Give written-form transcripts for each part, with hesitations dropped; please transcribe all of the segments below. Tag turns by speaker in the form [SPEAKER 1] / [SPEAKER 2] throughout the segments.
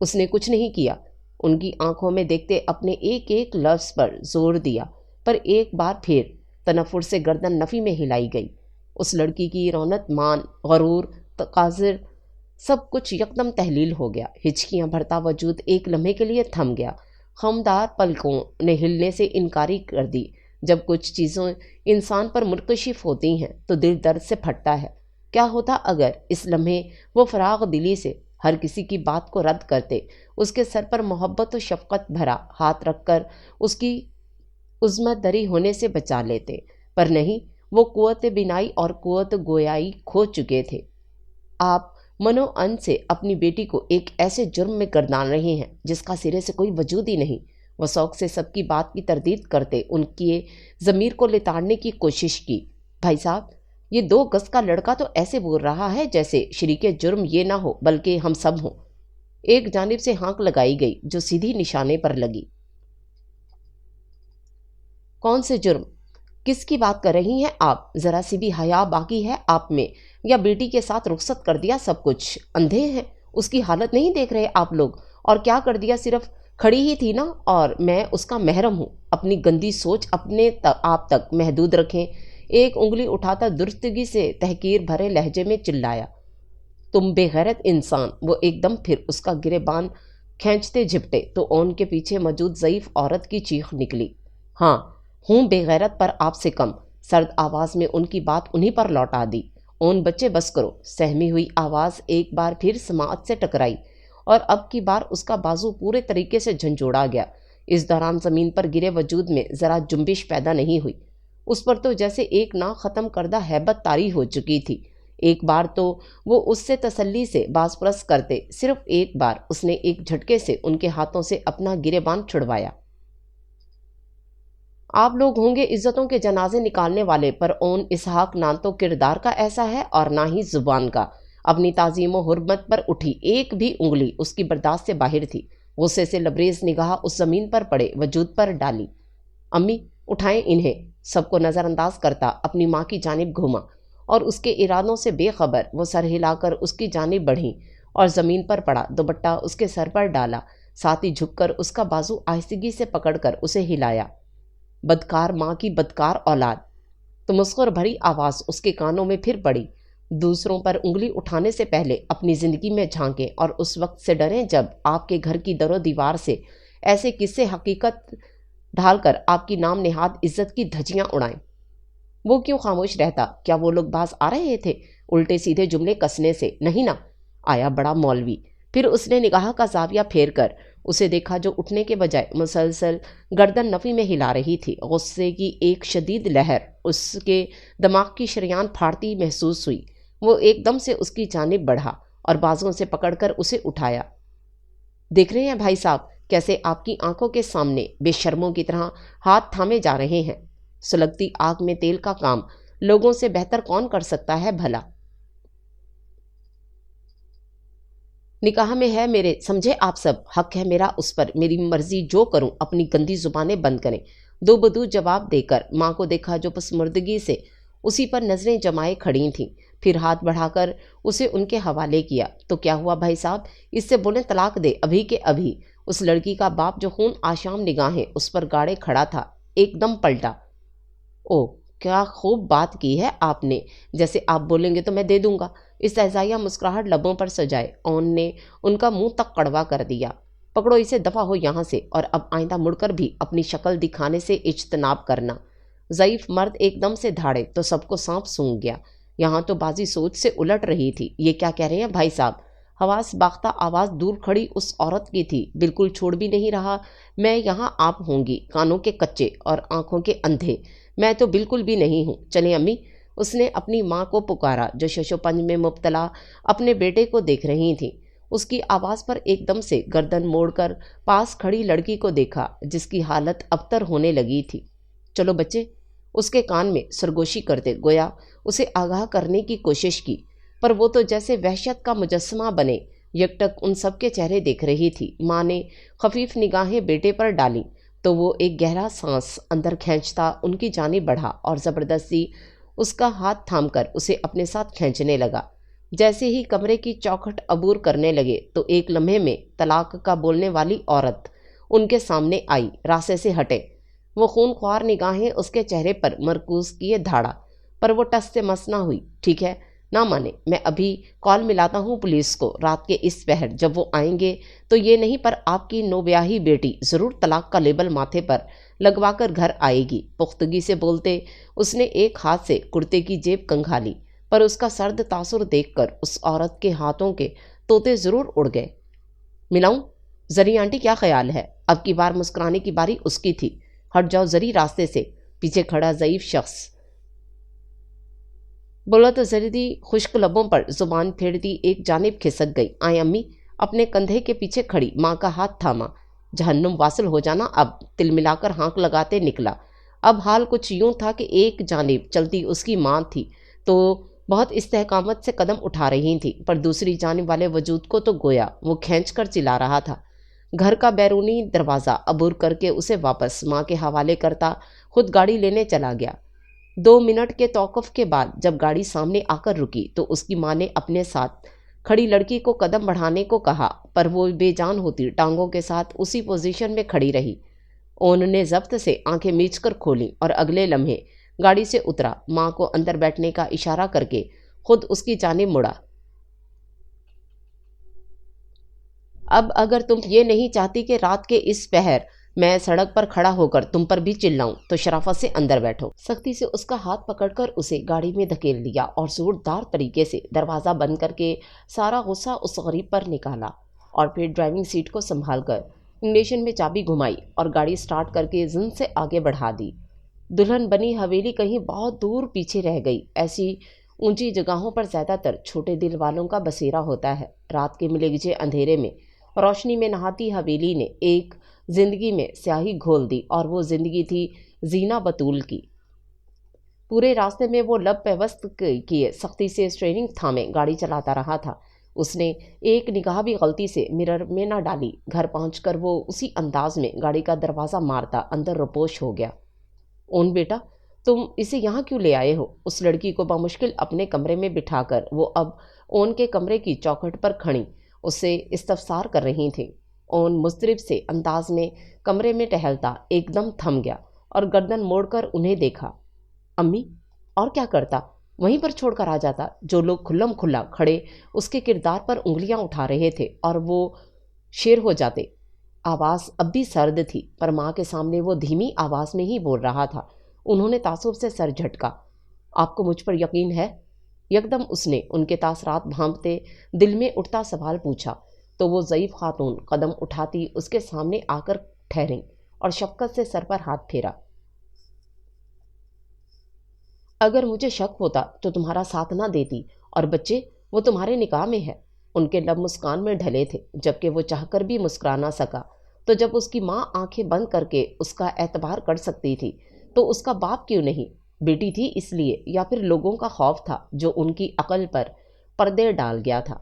[SPEAKER 1] اس نے کچھ نہیں کیا، ان کی آنکھوں میں دیکھتے اپنے ایک ایک لفظ پر زور دیا، پر ایک بار پھر تنفر سے گردن نفی میں ہلائی گئی۔ اس لڑکی کی رونت، مان، غرور، تقاضر، سب کچھ یکدم تحلیل ہو گیا۔ ہچکیاں بھرتا وجود ایک لمحے کے لیے تھم گیا۔ خمدار پلکوں نے ہلنے سے انکاری کر دی۔ جب کچھ چیزیں انسان پر منکشف ہوتی ہیں تو دل درد سے پھٹتا ہے۔ کیا ہوتا اگر اس لمحے وہ فراغ دلی سے ہر کسی کی بات کو رد کرتے، اس کے سر پر محبت و شفقت بھرا ہاتھ رکھ کر اس کی عظمت دری ہونے سے بچا لیتے؟ پر نہیں، وہ قوت بینائی اور قوت گویائی کھو چکے تھے۔ آپ منو ان سے اپنی بیٹی کو ایک ایسے جرم میں گردان رہے ہیں جس کا سرے سے کوئی وجود ہی نہیں۔ وہ شوق سے سب کی بات کی تردید کرتے ان کی ضمیر کو لتاڑنے کی کوشش کی۔ بھائی صاحب، یہ 2 گز کا لڑکا تو ایسے بول رہا ہے جیسے شریک جرم یہ نہ ہو بلکہ ہم سب ہوں۔ ایک جانب سے ہانک لگائی گئی جو سیدھی نشانے پر لگی۔ کون سے جرم؟ کس کی بات کر رہی ہیں آپ؟ ذرا سی بھی حیا باقی ہے آپ میں؟ یا بیٹی کے ساتھ رخصت کر دیا سب کچھ؟ اندھے ہیں؟ اس کی حالت نہیں دیکھ رہے آپ لوگ؟ اور کیا کر دیا؟ صرف کھڑی ہی تھی نا، اور میں اس کا محرم ہوں۔ اپنی گندی سوچ اپنے آپ تک محدود رکھیں۔ ایک انگلی اٹھاتا درستگی سے تحقیر بھرے لہجے میں چلایا، تم بے غیرت انسان! وہ ایک دم پھر اس کا گریبان کھینچتے جھپٹے تو اون کے پیچھے موجود ضعیف عورت کی چیخ نکلی، ہاں ہوں بے غیرت پر آپ سے کم۔ سرد آواز میں ان کی بات انہی پر لوٹا دی۔ اون بچے بس کرو! سہمی ہوئی آواز ایک بار پھر سماعت سے ٹکرائی، اور اب کی بار اس کا بازو پورے طریقے سے جھنجھوڑا گیا۔ اس دوران زمین پر گرے وجود میں ذرا جنبش پیدا نہیں ہوئی۔ اس پر تو جیسے ایک نا ختم کردہ ہیبت طاری ہو چکی تھی۔ ایک بار تو وہ اس سے تسلی سے باز پرس کرتے، صرف ایک بار اس نے ایک جھٹکے سے ان کے ہاتھوں سے اپنا گریبان چھڑوایا۔ آپ لوگ ہوں گے عزتوں کے جنازے نکالنے والے، پر اون اسحاق نہ تو کردار کا ایسا ہے اور نہ ہی زبان کا۔ اپنی تعظیم و حرمت پر اٹھی ایک بھی انگلی اس کی برداشت سے باہر تھی۔ غصے سے لبریز نگاہ اس زمین پر پڑے وجود پر ڈالی۔ امی اٹھائیں انہیں! سب کو نظر انداز کرتا اپنی ماں کی جانب گھوما، اور اس کے ارادوں سے بے خبر وہ سر ہلا کر اس کی جانب بڑھی اور زمین پر پڑا دوپٹہ اس کے سر پر ڈالا، ساتھ ہی جھک کر اس کا بازو آہستگی سے پکڑ کر اسے ہلایا۔ بدکار ماں کی بدکار اولاد! تمسخر بھری آواز اس کے کانوں میں پھر پڑی۔ دوسروں پر انگلی اٹھانے سے پہلے اپنی زندگی میں جھانکیں، اور اس وقت سے ڈریں جب آپ کے گھر کی در و دیوار سے ایسے قصے حقیقت ڈھال کر آپ کی نام نہاد عزت کی دھجیاں اڑائیں۔ وہ کیوں خاموش رہتا؟ کیا وہ لوگ باز آ رہے تھے الٹے سیدھے جملے کسنے سے؟ نہیں نا؟ آیا بڑا مولوی! پھر اس نے نگاہ کا زاویہ پھیر کر اسے دیکھا جو اٹھنے کے بجائے مسلسل گردن نفی میں ہلا رہی تھی۔ غصے کی ایک شدید لہر اس کے دماغ کی شریان پھاڑتی محسوس ہوئی۔ وہ ایک دم سے اس کی جانب بڑھا اور بازوں سے پکڑ کر اسے اٹھایا۔ دیکھ رہے ہیں بھائی صاحب کیسے آپ کی آنکھوں کے سامنے بے شرموں کی طرح ہاتھ تھامے جا رہے ہیں؟ سلگتی آگ میں تیل کا کام لوگوں سے بہتر کون کر سکتا ہے بھلا؟ نکاح میں ہے میرے، سمجھے آپ سب؟ حق ہے میرا اس پر، میری مرضی جو کروں۔ اپنی گندی زبانیں بند کریں! دو بدو جواب دے کر ماں کو دیکھا جو پسمردگی سے اسی پر نظریں جمائے کھڑی تھیں، پھر ہاتھ بڑھا کر اسے ان کے حوالے کیا۔ تو کیا ہوا بھائی صاحب؟ اس سے بولیں طلاق دے ابھی کے ابھی۔ اس لڑکی کا باپ جو خون آشام نگاہیں اس پر گاڑے کھڑا تھا ایک دم پلٹا۔ او کیا خوب بات کی ہے آپ نے! جیسے آپ بولیں گے تو میں دے دوں گا۔ استہزائیہ مسکراہٹ لبوں پر سجائے اون نے ان کا منہ تک کڑوا کر دیا۔ پکڑو اسے، دفع ہو یہاں سے، اور اب آئندہ مڑ کر بھی اپنی شکل دکھانے سے اجتناب کرنا۔ ضعیف مرد ایک دم سے دھاڑے تو سب کو سانپ سونگھ گیا۔ یہاں تو بازی سوچ سے الٹ رہی تھی۔ یہ کیا کہہ رہے ہیں بھائی صاحب؟ حواس باختہ آواز دور کھڑی اس عورت کی تھی۔ بالکل چھوڑ بھی نہیں رہا میں یہاں، آپ ہوں گی کانوں کے کچے اور آنکھوں کے اندھے، میں تو بالکل بھی نہیں ہوں۔ چلیں امی! اس نے اپنی ماں کو پکارا جو شش و پنج میں مبتلا اپنے بیٹے کو دیکھ رہی تھیں۔ اس کی آواز پر ایک دم سے گردن موڑ کر پاس کھڑی لڑکی کو دیکھا جس کی حالت ابتر ہونے لگی تھی۔ چلو بچے! اس کے کان میں سرگوشی کرتے گویا اسے آگاہ کرنے کی کوشش کی، پر وہ تو جیسے وحشت کا مجسمہ بنے یکٹک ان سب کے چہرے دیکھ رہی تھی۔ ماں نے خفیف نگاہیں بیٹے پر ڈالیں تو وہ ایک گہرا سانس اندر کھینچتا ان کی جانب بڑھا اور زبردستی اس کا ہاتھ تھام کر اسے اپنے ساتھ کھینچنے لگا۔ جیسے ہی کمرے کی چوکھٹ عبور کرنے لگے تو ایک لمحے میں طلاق کا بولنے والی عورت ان کے سامنے آئی۔ راستے سے ہٹے۔ وہ خون خوار نگاہیں اس کے چہرے پر مرکوز کیے دھاڑا، پر وہ ٹس سے مس نہ ہوئی۔ ٹھیک ہے، نہ مانے، میں ابھی کال ملاتا ہوں پولیس کو۔ رات کے اس پہر جب وہ آئیں گے تو یہ نہیں، پر آپ کی نوبیاہی بیٹی ضرور طلاق کا لیبل ماتھے پر لگوا کر گھر آئے گی۔ پختگی سے بولتے اس نے ایک ہاتھ سے کرتے کی جیب کنگھالی، پر اس کا سرد تاثر دیکھ کر اس عورت کے ہاتھوں کے طوطے ضرور اڑ گئے۔ ملاؤں؟ زری آنٹی کیا خیال ہے؟ اب کی بار مسکرانے کی باری اس کی تھی۔ ہٹ جاؤ زری راستے سے، پیچھے کھڑا ضعیف شخص بولا تو زری خشک لبوں پر زبان پھیرتی ایک جانب کھسک گئی۔ آئیں امی؟ اپنے کندھے کے پیچھے کھڑی ماں کا ہاتھ تھاما۔ جہنم واصل ہو جانا اب، تل ملا کر ہانک لگاتے نکلا۔ اب حال کچھ یوں تھا کہ ایک جانب چلتی اس کی ماں تھی تو بہت استحکامت سے قدم اٹھا رہی تھی، پر دوسری جانب والے وجود کو تو گویا وہ کھینچ کر چلا رہا تھا۔ گھر کا بیرونی دروازہ عبور کر کے اسے واپس ماں کے حوالے کرتا خود گاڑی لینے چلا گیا۔ 2 منٹ کے توقف کے بعد جب گاڑی سامنے آ کر رکی تو اس کی ماں نے اپنے ساتھ کھڑی لڑکی کو قدم بڑھانے کو کہا، پر وہ بے جان ہوتی ٹانگوں کے ساتھ اسی پوزیشن میں کھڑی رہی۔ اون نے ضبط سے آنکھیں میچ کر کھولیں اور اگلے لمحے گاڑی سے اترا، ماں کو اندر بیٹھنے کا اشارہ کر کے خود اس کی جانب مڑا۔ اب اگر تم یہ نہیں چاہتی کہ رات کے اس پہر میں سڑک پر کھڑا ہو کر تم پر بھی چلاؤں تو شرافت سے اندر بیٹھو۔ سختی سے اس کا ہاتھ پکڑ کر اسے گاڑی میں دھکیل دیا اور زوردار طریقے سے دروازہ بند کر کے سارا غصہ اس غریب پر نکالا، اور پھر ڈرائیونگ سیٹ کو سنبھال کر انگنیشن میں چابی گھمائی اور گاڑی سٹارٹ کر کے زن سے آگے بڑھا دی۔ دلہن بنی حویلی کہیں بہت دور پیچھے رہ گئی۔ ایسی اونچی جگہوں پر زیادہ تر چھوٹے دل والوں کا بسیرا ہوتا ہے۔ رات کے ملے گجے اندھیرے میں روشنی میں نہاتی حویلی نے ایک زندگی میں سیاہی گھول دی، اور وہ زندگی تھی زینہ بطول کی۔ پورے راستے میں وہ لب پیوست کیے سختی سے اسٹیئرنگ تھامے گاڑی چلاتا رہا تھا۔ اس نے ایک نگاہ بھی غلطی سے مرر میں نہ ڈالی۔ گھر پہنچ کر وہ اسی انداز میں گاڑی کا دروازہ مارتا اندر روپوش ہو گیا۔ اون بیٹا، تم اسے یہاں کیوں لے آئے ہو؟ اس لڑکی کو بمشکل اپنے کمرے میں بٹھا کر وہ اب اون کے کمرے کی چوکھٹ پر کھڑی اس سے استفسار کر رہی تھیں۔ اون مضطرب سے انداز میں کمرے میں ٹہلتا ایک دم تھم گیا اور گردن موڑ کر انہیں دیکھا۔ امی؟ اور کیا کرتا؟ وہیں پر چھوڑ کر آ جاتا۔ جو لوگ کھلم کھلا کھڑے اس کے کردار پر انگلیاں اٹھا رہے تھے اور وہ شیر ہو جاتے۔ آواز اب بھی سرد تھی، پر ماں کے سامنے وہ دھیمی آواز میں ہی بول رہا تھا۔ انہوں نے تعصب سے سر جھٹکا۔ آپ کو مجھ پر یقین ہے؟ یکدم اس نے ان کے تاثرات بھانپتے دل میں اٹھتا سوال پوچھا تو وہ ضعیف خاتون قدم اٹھاتی اس کے سامنے آ کر ٹھہریں اور شفقت سے سر پر ہاتھ پھیرا۔ اگر مجھے شک ہوتا تو تمہارا ساتھ نہ دیتی، اور بچے وہ تمہارے نکاح میں ہے۔ ان کے لب مسکان میں ڈھلے تھے، جبکہ وہ چاہ کر بھی مسکرا نہ سکا۔ تو جب اس کی ماں آنکھیں بند کر کے اس کا اعتبار کر سکتی تھی تو اس کا باپ کیوں نہیں؟ بیٹی تھی اس لیے، یا پھر لوگوں کا خوف تھا جو ان کی عقل پر پردے ڈال گیا تھا؟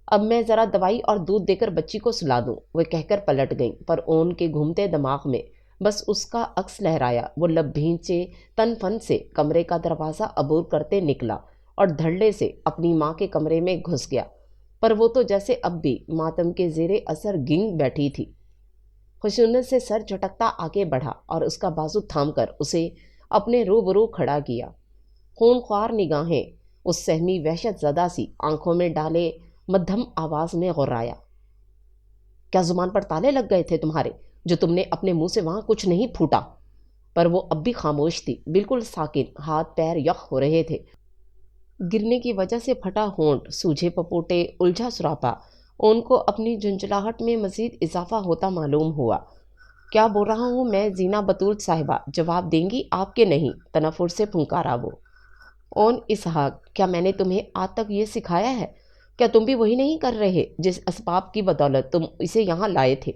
[SPEAKER 1] اب میں ذرا دوائی اور دودھ دے کر بچی کو سلا دوں، وہ کہہ کر پلٹ گئیں، پر اون کے گھومتے دماغ میں بس اس کا عکس لہرایا۔ وہ لب بھینچے تن فن سے کمرے کا دروازہ عبور کرتے نکلا اور دھڑلے سے اپنی ماں کے کمرے میں گھس گیا، پر وہ تو جیسے اب بھی ماتم کے زیر اثر گنگ بیٹھی تھی۔ خشونت سے سر جھٹکتا آگے بڑھا اور اس کا بازو تھام کر اسے اپنے روبرو کھڑا کیا۔ خون خوار نگاہیں اس سہمی وحشت زدہ سی آنکھوں میں ڈالے مدھم آواز میں غرایا، کیا زبان پر تالے لگ گئے تھے تمہارے جو تم نے اپنے منہ سے وہاں کچھ نہیں پھوٹا؟ پر وہ اب بھی خاموش تھی، بالکل ساکن، ہاتھ پیر یخ ہو رہے تھے۔ گرنے کی وجہ سے پھٹا ہونٹ، سوجھے پپوٹے، الجھا سراپا ان کو اپنی جھنجھلاہٹ میں مزید اضافہ ہوتا معلوم ہوا۔ کیا بول رہا ہوں میں زینہ بطول صاحبہ، جواب دیں گی آپ کے نہیں؟ تنفر سے پھنکارا وہ۔ اون اسحاق، کیا میں نے تمہیں آج تک یہ سکھایا ہے؟ کیا تم بھی وہی نہیں کر رہے جس اسباب کی بدولت تم اسے یہاں لائے تھے؟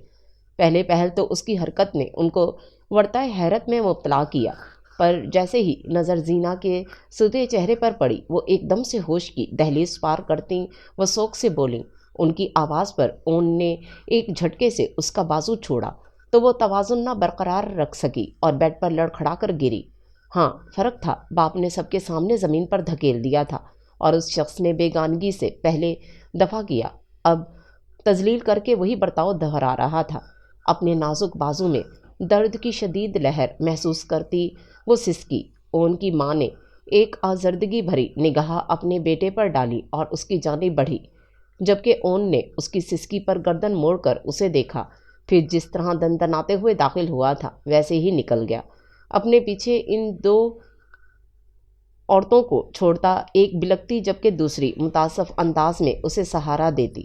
[SPEAKER 1] پہلے پہل تو اس کی حرکت نے ان کو ورطۂ حیرت میں مبتلا کیا، پر جیسے ہی نظر زینہ کے سدھے چہرے پر پڑی وہ ایک دم سے ہوش کی دہلیز پار کرتی وہ سوگ سے بولیں۔ ان کی آواز پر اون نے ایک جھٹکے سے اس کا بازو چھوڑا تو وہ توازن نہ برقرار رکھ سکی اور بیڈ پر لڑکھڑا کر گری۔ ہاں فرق تھا، باپ نے سب کے سامنے زمین پر دھکیل دیا تھا، اور اس شخص نے بیگانگی سے پہلے دفع کیا اب تذلیل کر کے وہی برتاؤ دہرا رہا تھا۔ اپنے نازک بازو میں درد کی شدید لہر محسوس کرتی وہ سسکی۔ اون کی ماں نے ایک آزردگی بھری نگاہ اپنے بیٹے پر ڈالی اور اس کی جانب بڑھی، جبکہ اون نے اس کی سسکی پر گردن موڑ کر اسے دیکھا، پھر جس طرح دندناتے ہوئے داخل ہوا تھا ویسے ہی نکل گیا، اپنے پیچھے ان دو عورتوں کو چھوڑتا، ایک بلکتی جبکہ دوسری متاسف انداز میں اسے سہارا دیتی۔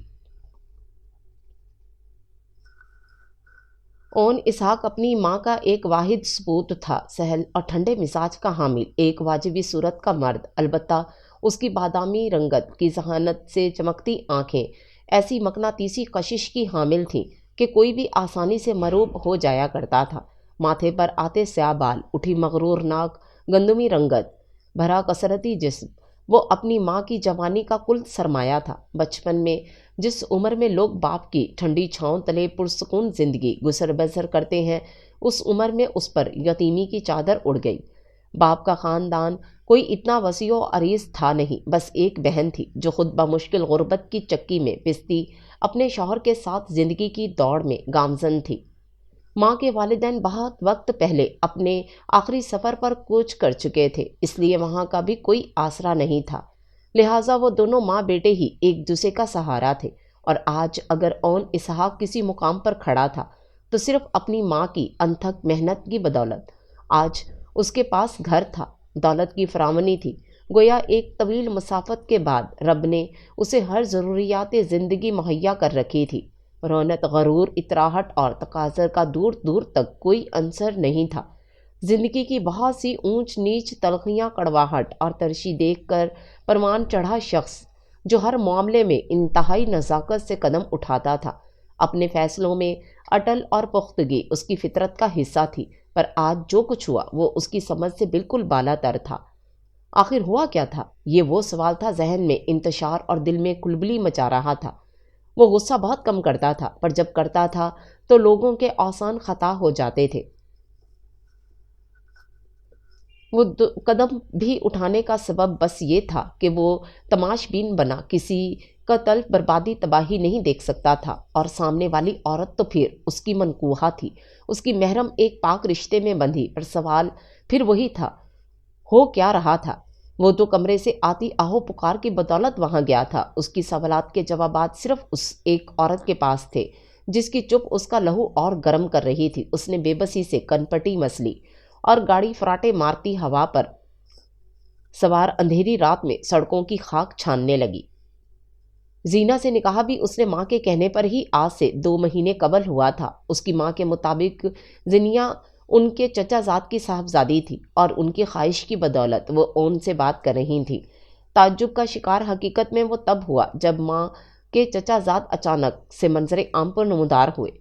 [SPEAKER 1] اون اسحاق اپنی ماں کا ایک واحد ثبوت تھا، سہل اور ٹھنڈے مزاج کا حامل، ایک واجبی صورت کا مرد، البتہ اس کی بادامی رنگت کی ذہانت سے چمکتی آنکھیں ایسی مقناطیسی کشش کی حامل تھیں کہ کوئی بھی آسانی سے مرعوب ہو جایا کرتا تھا۔ ماتھے پر آتے سیاہ بال، اٹھی مغرور ناک، گندمی رنگت بھرا کثرتی جسم، وہ اپنی ماں کی جوانی کا کل سرمایہ تھا۔ بچپن میں جس عمر میں لوگ باپ کی ٹھنڈی چھاؤں تلے پرسکون زندگی گزر بسر کرتے ہیں، اس عمر میں اس پر یتیمی کی چادر اڑ گئی۔ باپ کا خاندان کوئی اتنا وسیع و عریض تھا نہیں، بس ایک بہن تھی جو خود بمشکل غربت کی چکی میں پستی اپنے شوہر کے ساتھ زندگی کی دوڑ میں گامزن تھی۔ ماں کے والدین بہت وقت پہلے اپنے آخری سفر پر کوچ کر چکے تھے، اس لیے وہاں کا بھی کوئی آسرا نہیں تھا، لہٰذا وہ دونوں ماں بیٹے ہی ایک دوسرے کا سہارا تھے۔ اور آج اگر اون اسحاق کسی مقام پر کھڑا تھا تو صرف اپنی ماں کی انتھک محنت کی بدولت۔ آج اس کے پاس گھر تھا، دولت کی فراوانی تھی، گویا ایک طویل مسافت کے بعد رب نے اسے ہر ضروریات زندگی مہیا کر رکھی تھی۔ رونت، غرور، اطراحٹ اور تقاضر کا دور دور تک کوئی عنصر نہیں تھا۔ زندگی کی بہت سی اونچ نیچ، تلخیاں، کڑواہٹ اور ترشی دیکھ کر پروان چڑھا شخص جو ہر معاملے میں انتہائی نزاکت سے قدم اٹھاتا تھا، اپنے فیصلوں میں اٹل اور پختگی اس کی فطرت کا حصہ تھی، پر آج جو کچھ ہوا وہ اس کی سمجھ سے بالکل بالا تر تھا۔ آخر ہوا کیا تھا؟ یہ وہ سوال تھا ذہن میں انتشار اور دل میں کھلبلی مچا رہا تھا۔ وہ غصہ بہت کم کرتا تھا، پر جب کرتا تھا تو لوگوں کے آسان خطا ہو جاتے تھے۔ وہ قدم بھی اٹھانے کا سبب بس یہ تھا کہ وہ تماش بین بنا کسی کا تلف بربادی تباہی نہیں دیکھ سکتا تھا، اور سامنے والی عورت تو پھر اس کی منکوحہ تھی، اس کی محرم، ایک پاک رشتے میں بندھی، پر سوال پھر وہی تھا، ہو کیا رہا تھا؟ وہ تو کمرے سے آتی آہو پکار کی بدولت وہاں گیا تھا۔ اس کی سوالات کے جوابات صرف اس ایک عورت کے پاس تھے جس کی چپ اس کا لہو اور گرم کر رہی تھی۔ اس نے بے بسی سے کنپٹی مسلی اور گاڑی فراٹے مارتی ہوا پر سوار اندھیری رات میں سڑکوں کی خاک چھاننے لگی۔ زینا سے نکاح بھی اس نے ماں کے کہنے پر ہی آج سے 2 مہینے قبل ہوا تھا۔ اس کی ماں کے مطابق زینیا ان کے چچا زاد کی صاحبزادی تھی، اور ان کی خواہش کی بدولت وہ اون سے بات کر رہی تھی۔ تعجب کا شکار حقیقت میں وہ تب ہوا جب ماں کے چچا زاد اچانک سے منظر عام پر نمودار ہوئے۔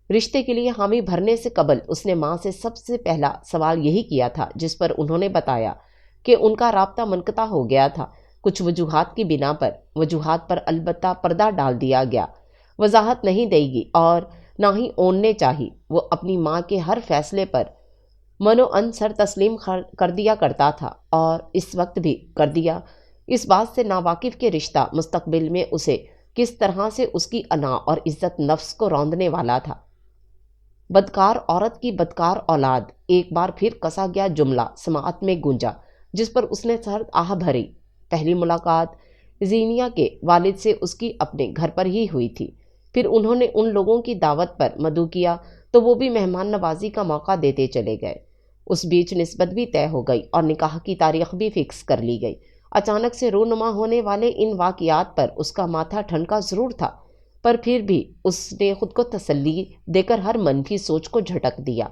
[SPEAKER 1] رشتے کے لیے حامی بھرنے سے قبل اس نے ماں سے سب سے پہلا سوال یہی کیا تھا، جس پر انہوں نے بتایا کہ ان کا رابطہ منقطع ہو گیا تھا، کچھ وجوہات کی بنا پر۔ وجوہات پر البتہ پردہ ڈال دیا گیا، وضاحت نہیں دے گی اور نہ ہی اون نے چاہی۔ وہ اپنی ماں کے ہر فیصلے پر منوعن سر تسلیم کر دیا کرتا تھا، اور اس وقت بھی کر دیا، اس بات سے ناواقف کہ رشتہ مستقبل میں اسے کس طرح سے اس کی انا اور عزت نفس کو روندنے والا تھا۔ بدکار عورت کی بدکار اولاد، ایک بار پھر کسا گیا جملہ سماعت میں گونجا، جس پر اس نے سرد آہ بھری۔ پہلی ملاقات زینیا کے والد سے اس کی اپنے گھر پر ہی ہوئی تھی، پھر انہوں نے ان لوگوں کی دعوت پر مدعو کیا تو وہ بھی مہمان نوازی کا موقع دیتے چلے گئے۔ اس بیچ نسبت بھی طے ہو گئی اور نکاح کی تاریخ بھی فکس کر لی گئی۔ اچانک سے رونما ہونے والے ان واقعات پر اس کا ماتھا ٹھنکا ضرور تھا، پر پھر بھی اس نے خود کو تسلی دے کر ہر منفی سوچ کو جھٹک دیا۔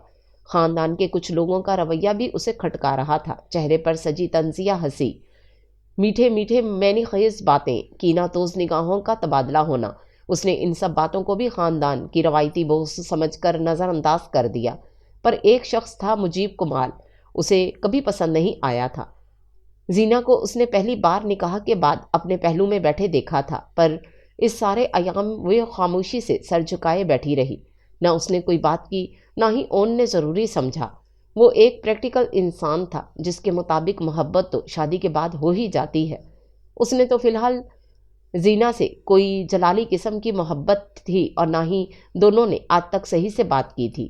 [SPEAKER 1] خاندان کے کچھ لوگوں کا رویہ بھی اسے کھٹکا رہا تھا، چہرے پر سجی طنزیہ ہنسی، میٹھے میٹھے معنی خیز باتیں، کینہ توز نگاہوں کا تبادلہ ہونا۔ اس نے ان سب باتوں کو بھی خاندان کی روایتی بوس سمجھ کر نظر انداز کر دیا، پر ایک شخص تھا مجیب کمال، اسے کبھی پسند نہیں آیا تھا۔ زینا کو اس نے پہلی بار نکاح کے بعد اپنے پہلو میں بیٹھے دیکھا تھا، پر اس سارے ایام وہ خاموشی سے سر جھکائے بیٹھی رہی، نہ اس نے کوئی بات کی، نہ ہی اون نے ضروری سمجھا۔ وہ ایک پریکٹیکل انسان تھا جس کے مطابق محبت تو شادی کے بعد ہو ہی جاتی ہے۔ اس نے تو فی الحال زینا سے کوئی جلالی قسم کی محبت تھی اور نہ ہی دونوں نے آج تک صحیح سے بات کی تھی۔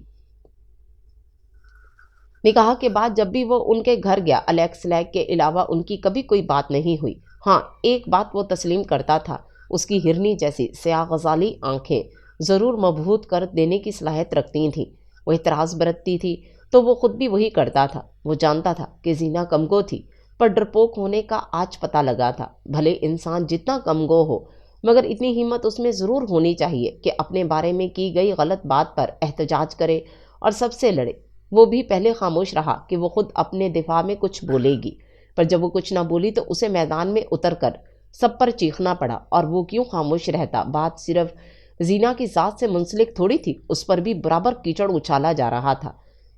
[SPEAKER 1] نکاح کے بعد جب بھی وہ ان کے گھر گیا، الیکس لیگ کے علاوہ ان کی کبھی کوئی بات نہیں ہوئی۔ ہاں، ایک بات وہ تسلیم کرتا تھا، اس کی ہرنی جیسی سیاہ غزالی آنکھیں ضرور مبہوت کر دینے کی صلاحیت رکھتی تھیں۔ وہ اعتراض برتتی تھی تو وہ خود بھی وہی کرتا تھا۔ وہ جانتا تھا کہ زینا کمگو تھی، پر ڈرپوک ہونے کا آج پتہ لگا تھا۔ بھلے انسان جتنا کمگو ہو، مگر اتنی ہمت اس میں ضرور ہونی چاہیے کہ اپنے بارے میں کی گئی غلط بات پر احتجاج کرے اور سب سے لڑے۔ وہ بھی پہلے خاموش رہا کہ وہ خود اپنے دفاع میں کچھ بولے گی، پر جب وہ کچھ نہ بولی تو اسے میدان میں اتر کر سب پر چیخنا پڑا۔ اور وہ کیوں خاموش رہتا؟ بات صرف زینا کی ذات سے منسلک تھوڑی تھی، اس پر بھی برابر کیچڑ اچالا جا رہا تھا۔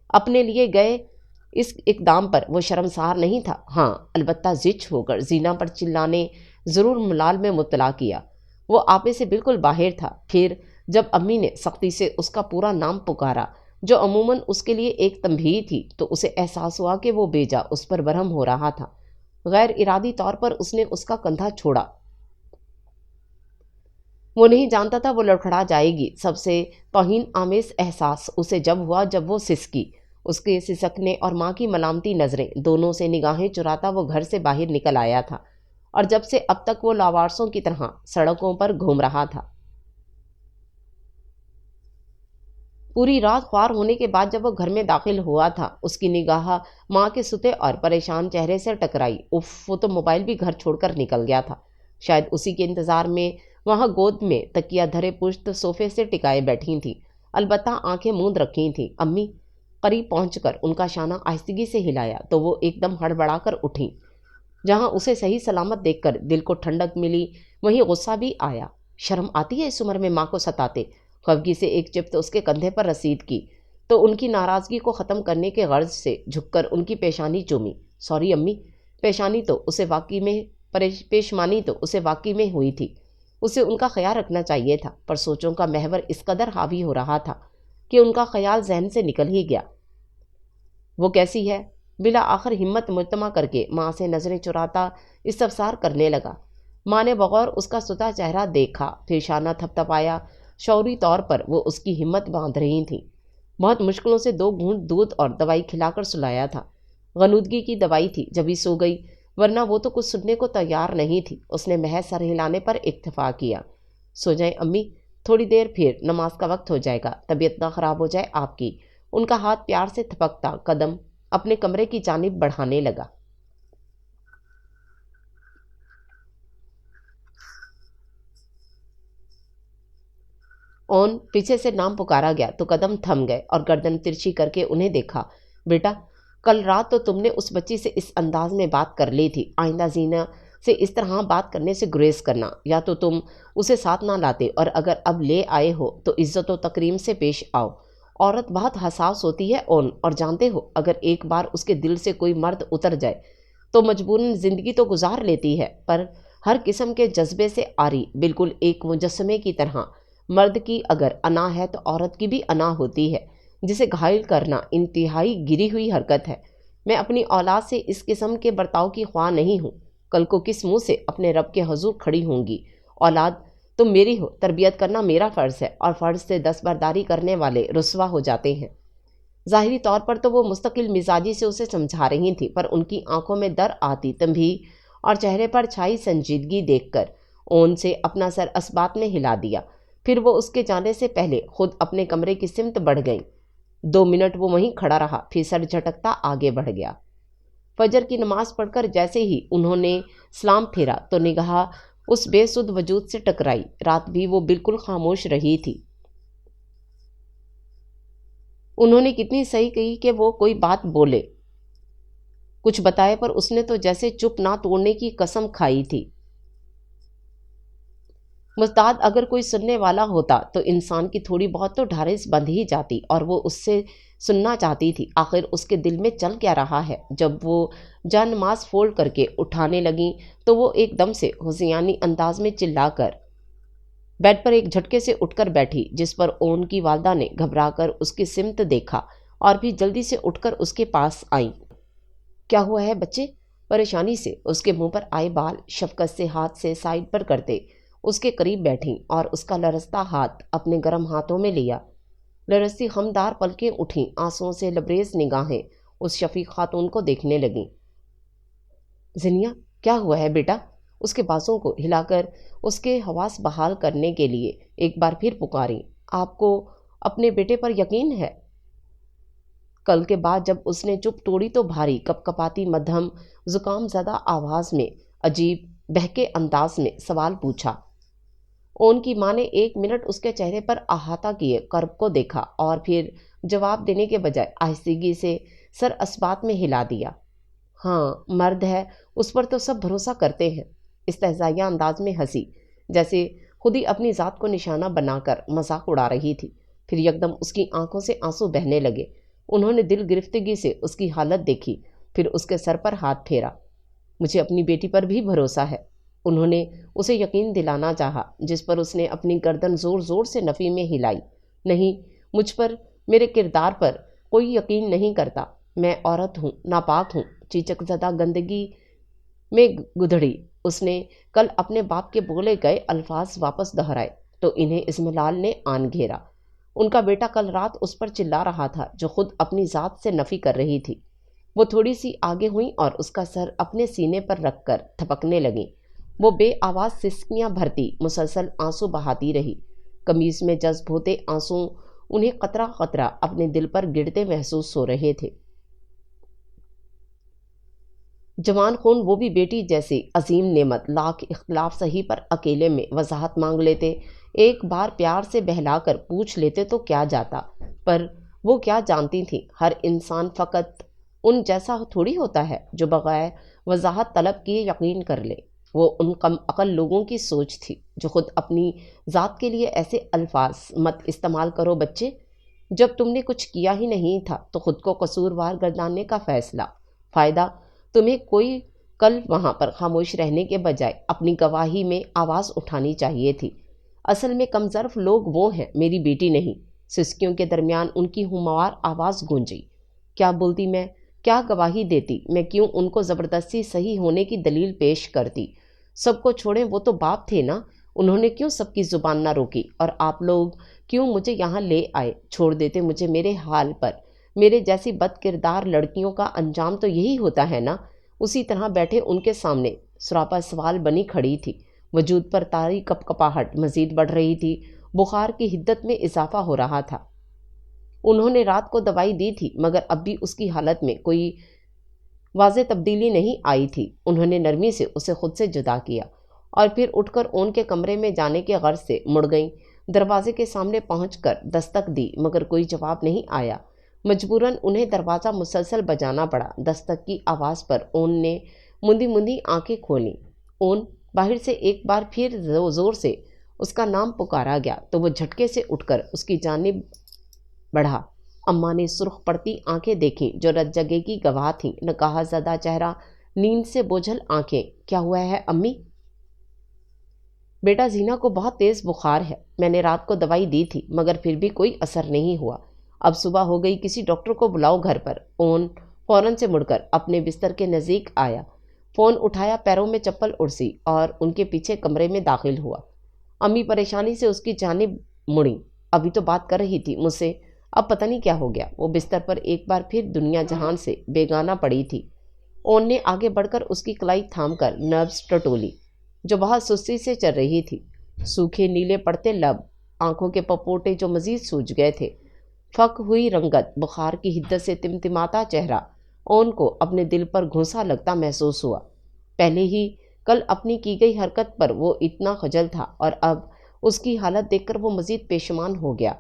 [SPEAKER 1] اپنے لیے گئے اس اقدام پر وہ شرمسار نہیں تھا، ہاں البتہ زچ ہو کر زینا پر چلانے ضرور ملال میں مطلع کیا۔ وہ آپے سے بالکل باہر تھا۔ پھر جب امی نے سختی سے اس کا پورا نام پکارا، جو عموماً اس کے لیے ایک تنبیہ تھی، تو اسے احساس ہوا کہ وہ بیجا اس پر برہم ہو رہا تھا۔ غیر ارادی طور پر اس نے اس کا کندھا چھوڑا۔ وہ نہیں جانتا تھا وہ لڑکھڑا جائے گی۔ سب سے توہین آمیز احساس اسے جب ہوا جب وہ سسکی۔ اس کے سسکنے اور ماں کی ملامتی نظریں دونوں سے نگاہیں چراتا وہ گھر سے باہر نکل آیا تھا، اور جب سے اب تک وہ لاوارسوں کی طرح سڑکوں پر گھوم رہا تھا۔ پوری رات خوار ہونے کے بعد جب وہ گھر میں داخل ہوا تھا، اس کی نگاہ ماں کے ستے اور پریشان چہرے سے ٹکرائی۔ اف، وہ تو موبائل بھی گھر چھوڑ کر نکل گیا تھا۔ شاید اسی کے انتظار میں وہاں گود میں تکیہ دھرے پشت صوفے سے ٹکائے بیٹھی تھیں، البتہ آنکھیں موند رکھی تھیں۔ امی! قریب پہنچ کر ان کا شانہ آہستگی سے ہلایا تو وہ ایک دم ہڑبڑا کر اٹھیں۔ جہاں اسے صحیح سلامت دیکھ کر دل کو ٹھنڈک ملی، وہیں غصہ بھی آیا۔ شرم آتی ہے اس عمر میں ماں کو ستاتے؟ خفگی سے ایک چپت اس کے کندھے پر رسید کی تو ان کی ناراضگی کو ختم کرنے کے غرض سے جھک کر ان کی پیشانی چومی۔ سوری امی۔ پیشمانی تو اسے واقعی میں ہوئی تھی۔ اسے ان کا خیال رکھنا چاہیے تھا، پر سوچوں کا محور اس قدر حاوی ہو رہا تھا کہ ان کا خیال ذہن سے نکل ہی گیا۔ وہ کیسی ہے؟ بلا آخر ہمت مجتمع کر کے ماں سے نظریں چراتا استفسار کرنے لگا۔ ماں نے بغور اس کا ستا چہرہ دیکھا، پھر شانہ تھپتھپایا۔ شعوری طور پر وہ اس کی ہمت باندھ رہی تھیں۔ بہت مشکلوں سے 2 گھونٹ دودھ اور دوائی کھلا کر سلایا تھا۔ غنودگی کی دوائی تھی، جبھی سو گئی، ورنہ وہ تو کچھ سننے کو تیار نہیں تھی۔ اس نے محض سر ہلانے پر اکتفا کیا۔ سو جائیں امی، تھوڑی دیر پھر نماز کا وقت ہو جائے گا، طبیعت نہ خراب ہو جائے آپ کی۔ ان کا ہاتھ پیار سے تھپکتا قدم اپنے کمرے کی جانب بڑھانے لگا۔ اون پیچھے سے نام پکارا گیا تو قدم تھم گئے اور گردن ترچھی کر کے انہیں دیکھا۔ بیٹا، کل رات تو تم نے اس بچی سے اس انداز میں بات کر لی تھی۔ آئندہ زینا سے اس طرح بات کرنے سے گریز کرنا، یا تو تم اسے ساتھ نہ لاتے، اور اگر اب لے آئے ہو تو عزت و تکریم سے پیش آؤ۔ عورت بہت حساس ہوتی ہے اون، اور جانتے ہو اگر ایک بار اس کے دل سے کوئی مرد اتر جائے تو مجبوراً زندگی تو گزار لیتی ہے، پر ہر قسم کے جذبے سے عاری، بالکل ایک مجسمے کی طرح۔ مرد کی اگر انا ہے تو عورت کی بھی انا ہوتی ہے، جسے گھائل کرنا انتہائی گری ہوئی حرکت ہے۔ میں اپنی اولاد سے اس قسم کے برتاؤ کی خواہ نہیں ہوں۔ کل کو کس منہ سے اپنے رب کے حضور کھڑی ہوں گی؟ اولاد تم میری ہو، تربیت کرنا میرا فرض ہے، اور فرض سے دستبرداری کرنے والے رسوا ہو جاتے ہیں۔ ظاہری طور پر تو وہ مستقل مزاجی سے اسے سمجھا رہی تھی، پر ان کی آنکھوں میں در آتی تنبیہ اور چہرے پر چھائی سنجیدگی دیکھ کر اون سے اپنا سر اسبات میں ہلا دیا۔ پھر وہ اس کے جانے سے پہلے خود اپنے کمرے کی سمت بڑھ گئیں۔ 2 منٹ وہ وہیں کھڑا رہا، پھر سر جھٹکتا آگے بڑھ گیا۔ فجر کی نماز پڑھ کر جیسے ہی انہوں نے سلام پھیرا تو نگاہ اس بے سدھ وجود سے ٹکرائی۔ رات بھی وہ بالکل خاموش رہی تھی۔ انہوں نے کتنی صحیح کہی کہ وہ کوئی بات بولے، کچھ بتائے، پر اس نے تو جیسے چپ نہ توڑنے کی قسم کھائی تھی۔ مستعد اگر کوئی سننے والا ہوتا تو انسان کی تھوڑی بہت تو ڈھارس بندھ ہی جاتی، اور وہ اس سے سننا چاہتی تھی۔ آخر اس کے دل میں چل کیا رہا ہے؟ جب وہ جا نماز فولڈ کر کے اٹھانے لگیں تو وہ ایک دم سے ہوزیانی انداز میں چلا کر بیڈ پر ایک جھٹکے سے اٹھ کر بیٹھی، جس پر اون کی والدہ نے گھبرا کر اس کی سمت دیکھا اور بھی جلدی سے اٹھ کر اس کے پاس آئیں۔ کیا ہوا ہے بچے؟ پریشانی سے اس کے منہ پر آئے بال شفقت سے ہاتھ سے سائڈ پر کرتے اس کے قریب بیٹھیں اور اس کا لرزتا ہاتھ اپنے گرم ہاتھوں میں لیا۔ لرزتی خمدار پلکیں اٹھیں، آنسوؤں سے لبریز نگاہیں اس شفیق خاتون کو دیکھنے لگیں۔ زنیا، کیا ہوا ہے بیٹا؟ اس کے بازوں کو ہلا کر اس کے حواس بحال کرنے کے لیے ایک بار پھر پکاری۔ آپ کو اپنے بیٹے پر یقین ہے؟ کل کے بعد جب اس نے چپ توڑی تو بھاری کپ کپاتی مدھم زکام زدہ آواز میں عجیب بہکے انداز میں سوال پوچھا۔ اون کی ماں نے 1 منٹ اس کے چہرے پر احاطہ کیے کرب کو دیکھا اور پھر جواب دینے کے بجائے آہستگی سے سر اسبات میں ہلا دیا۔ ہاں، مرد ہے، اس پر تو سب بھروسہ کرتے ہیں۔ استہزائیہ انداز میں ہنسی، جیسے خود ہی اپنی ذات کو نشانہ بنا کر مذاق اڑا رہی تھی۔ پھر یکدم اس کی آنکھوں سے آنسو بہنے لگے۔ انہوں نے دل گرفتگی سے اس کی حالت دیکھی، پھر اس کے سر پر ہاتھ پھیرا۔ مجھے اپنی بیٹی پر بھی بھروسہ ہے، انہوں نے اسے یقین دلانا چاہا، جس پر اس نے اپنی گردن زور زور سے نفی میں ہلائی۔ نہیں، مجھ پر، میرے کردار پر کوئی یقین نہیں کرتا۔ میں عورت ہوں، ناپاک ہوں، چیچک زدہ گندگی میں گدھڑی۔ اس نے کل اپنے باپ کے بولے گئے الفاظ واپس دہرائے تو انہیں اسملال نے آن گھیرا۔ ان کا بیٹا کل رات اس پر چلا رہا تھا جو خود اپنی ذات سے نفی کر رہی تھی۔ وہ تھوڑی سی آگے ہوئیں اور اس کا سر اپنے سینے پر رکھ کر تھپکنے لگیں۔ وہ بے آواز سسکیاں بھرتی مسلسل آنسو بہاتی رہی۔ قمیض میں جذب ہوتے آنسو انہیں قطرہ قطرہ اپنے دل پر گرتے محسوس ہو رہے تھے۔ جوان خون، وہ بھی بیٹی جیسی عظیم نعمت، لاکھ اختلاف صحیح پر اکیلے میں وضاحت مانگ لیتے، ایک بار پیار سے بہلا کر پوچھ لیتے تو کیا جاتا، پر وہ کیا جانتی تھیں ہر انسان فقط ان جیسا تھوڑی ہوتا ہے جو بغیر وضاحت طلب کیے یقین کر لے۔ وہ ان کم عقل لوگوں کی سوچ تھی جو خود اپنی ذات کے لیے ایسے الفاظ مت استعمال کرو بچے، جب تم نے کچھ کیا ہی نہیں تھا تو خود کو قصوروار گردانے کا فائدہ تمہیں کوئی کل وہاں پر خاموش رہنے کے بجائے اپنی گواہی میں آواز اٹھانی چاہیے تھی۔ اصل میں کم ظرف لوگ وہ ہیں، میری بیٹی نہیں۔ سسکیوں کے درمیان ان کی ہموار آواز گونجی۔ کیا بولتی میں، کیا گواہی دیتی میں، کیوں ان کو زبردستی صحیح ہونے کی دلیل پیش کرتی؟ سب کو چھوڑیں، وہ تو باپ تھے نا، انہوں نے کیوں سب کی زبان نہ روکی؟ اور آپ لوگ کیوں مجھے یہاں لے آئے؟ چھوڑ دیتے مجھے میرے حال پر۔ میرے جیسی بد کردار لڑکیوں کا انجام تو یہی ہوتا ہے نا۔ اسی طرح بیٹھے ان کے سامنے سراپا سوال بنی کھڑی تھی۔ وجود پر طاری کپ کپاہٹ مزید بڑھ رہی تھی، بخار کی حدت میں اضافہ ہو رہا تھا۔ انہوں نے رات کو دوائی دی تھی مگر اب بھی اس کی حالت میں کوئی واضح تبدیلی نہیں آئی تھی۔ انہوں نے نرمی سے اسے خود سے جدا کیا اور پھر اٹھ کر اون کے کمرے میں جانے کے غرض سے مڑ گئیں۔ دروازے کے سامنے پہنچ کر دستک دی مگر کوئی جواب نہیں آیا۔ مجبوراً انہیں دروازہ مسلسل بجانا پڑا۔ دستک کی آواز پر اون نے مندی مندی آنکھیں کھولیں۔ اون، باہر سے ایک بار پھر زور سے اس کا نام پکارا گیا تو وہ جھٹکے سے اٹھ کر اس کی جانب بڑھا۔ اماں نے سرخ پڑتی آنکھیں دیکھیں جو رت جگہ کی گواہ تھیں، نکاح زدہ چہرہ، نیند سے بوجھل آنکھیں۔ کیا ہوا ہے امی؟ بیٹا، زینہ کو بہت تیز بخار ہے، میں نے رات کو دوائی دی تھی مگر پھر بھی کوئی اثر نہیں ہوا۔ اب صبح ہو گئی، کسی ڈاکٹر کو بلاؤ گھر پر۔ اون فوراً سے مڑ کر اپنے بستر کے نزدیک آیا، فون اٹھایا، پیروں میں چپل ارسی اور ان کے پیچھے کمرے میں داخل ہوا۔ امی پریشانی سے اس کی جانب مڑیں۔ ابھی تو بات کر رہی تھی مجھ سے، اب پتہ نہیں کیا ہو گیا۔ وہ بستر پر ایک بار پھر دنیا جہان سے بیگانہ پڑی تھی۔ اون نے آگے بڑھ کر اس کی کلائی تھام کر نبض ٹٹولی جو بہت سستی سے چل رہی تھی۔ سوکھے نیلے پڑتے لب، آنکھوں کے پپوٹے جو مزید سوج گئے تھے، پھک ہوئی رنگت، بخار کی حدت سے تمتماتا چہرہ اون کو اپنے دل پر گھونسا لگتا محسوس ہوا۔ پہلے ہی کل اپنی کی گئی حرکت پر وہ اتنا خجل تھا اور اب اس کی حالت دیکھ کر وہ مزید پیشمان ہو گیا۔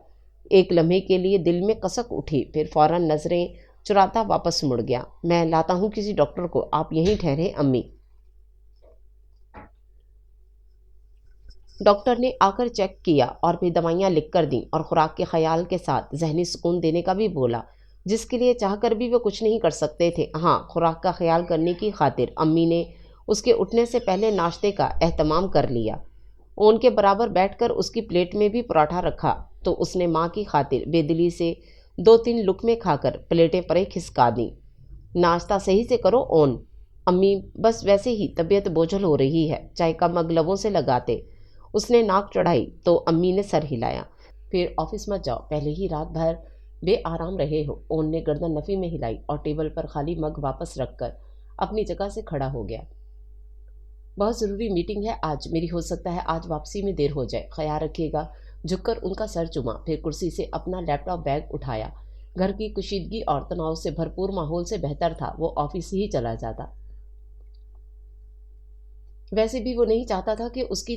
[SPEAKER 1] ایک لمحے کے لیے دل میں کسک اٹھی، پھر فوراً نظریں چراتا واپس مڑ گیا۔ میں لاتا ہوں کسی ڈاکٹر کو، آپ یہیں ٹھہریں امی۔ ڈاکٹر نے آ کر چیک کیا اور پھر دوائیاں لکھ کر دیں اور خوراک کے خیال کے ساتھ ذہنی سکون دینے کا بھی بولا، جس کے لیے چاہ کر بھی وہ کچھ نہیں کر سکتے تھے۔ ہاں، خوراک کا خیال کرنے کی خاطر امی نے اس کے اٹھنے سے پہلے ناشتے کا اہتمام کر لیا۔ اون کے برابر بیٹھ کر اس کی پلیٹ میں بھی پراٹھا رکھا تو اس نے ماں کی خاطر بے دلی سے 2-3 لقمے کھا کر پلیٹیں پرے کھسکا دیں۔ ناشتہ صحیح سے کرو اون، امی بس ویسے ہی طبیعت بوجھل ہو رہی ہے، چائے کا مگ لبوں سے لگاتے اس نے ناک چڑھائی تو امی نے سر ہلایا۔ پھر آفس مت جاؤ، پہلے ہی رات بھر بے آرام رہے ہو۔ اون نے گردن نفی میں ہلائی اور ٹیبل پر خالی مگ واپس رکھ کر اپنی جگہ سے کھڑا ہو گیا۔ بہت ضروری میٹنگ ہے آج میری، ہو سکتا ہے آج واپسی میں دیر ہو جائے، خیال رکھیے گا۔ جھک کر ان کا سر چوما، پھر کرسی سے اپنا لیپ ٹاپ بیگ اٹھایا۔ گھر کی کشیدگی اور تناؤ سے بھرپور ماحول سے بہتر تھا وہ آفس ہی چلا جاتا۔ ویسے بھی وہ نہیں چاہتا تھا کہ اس کی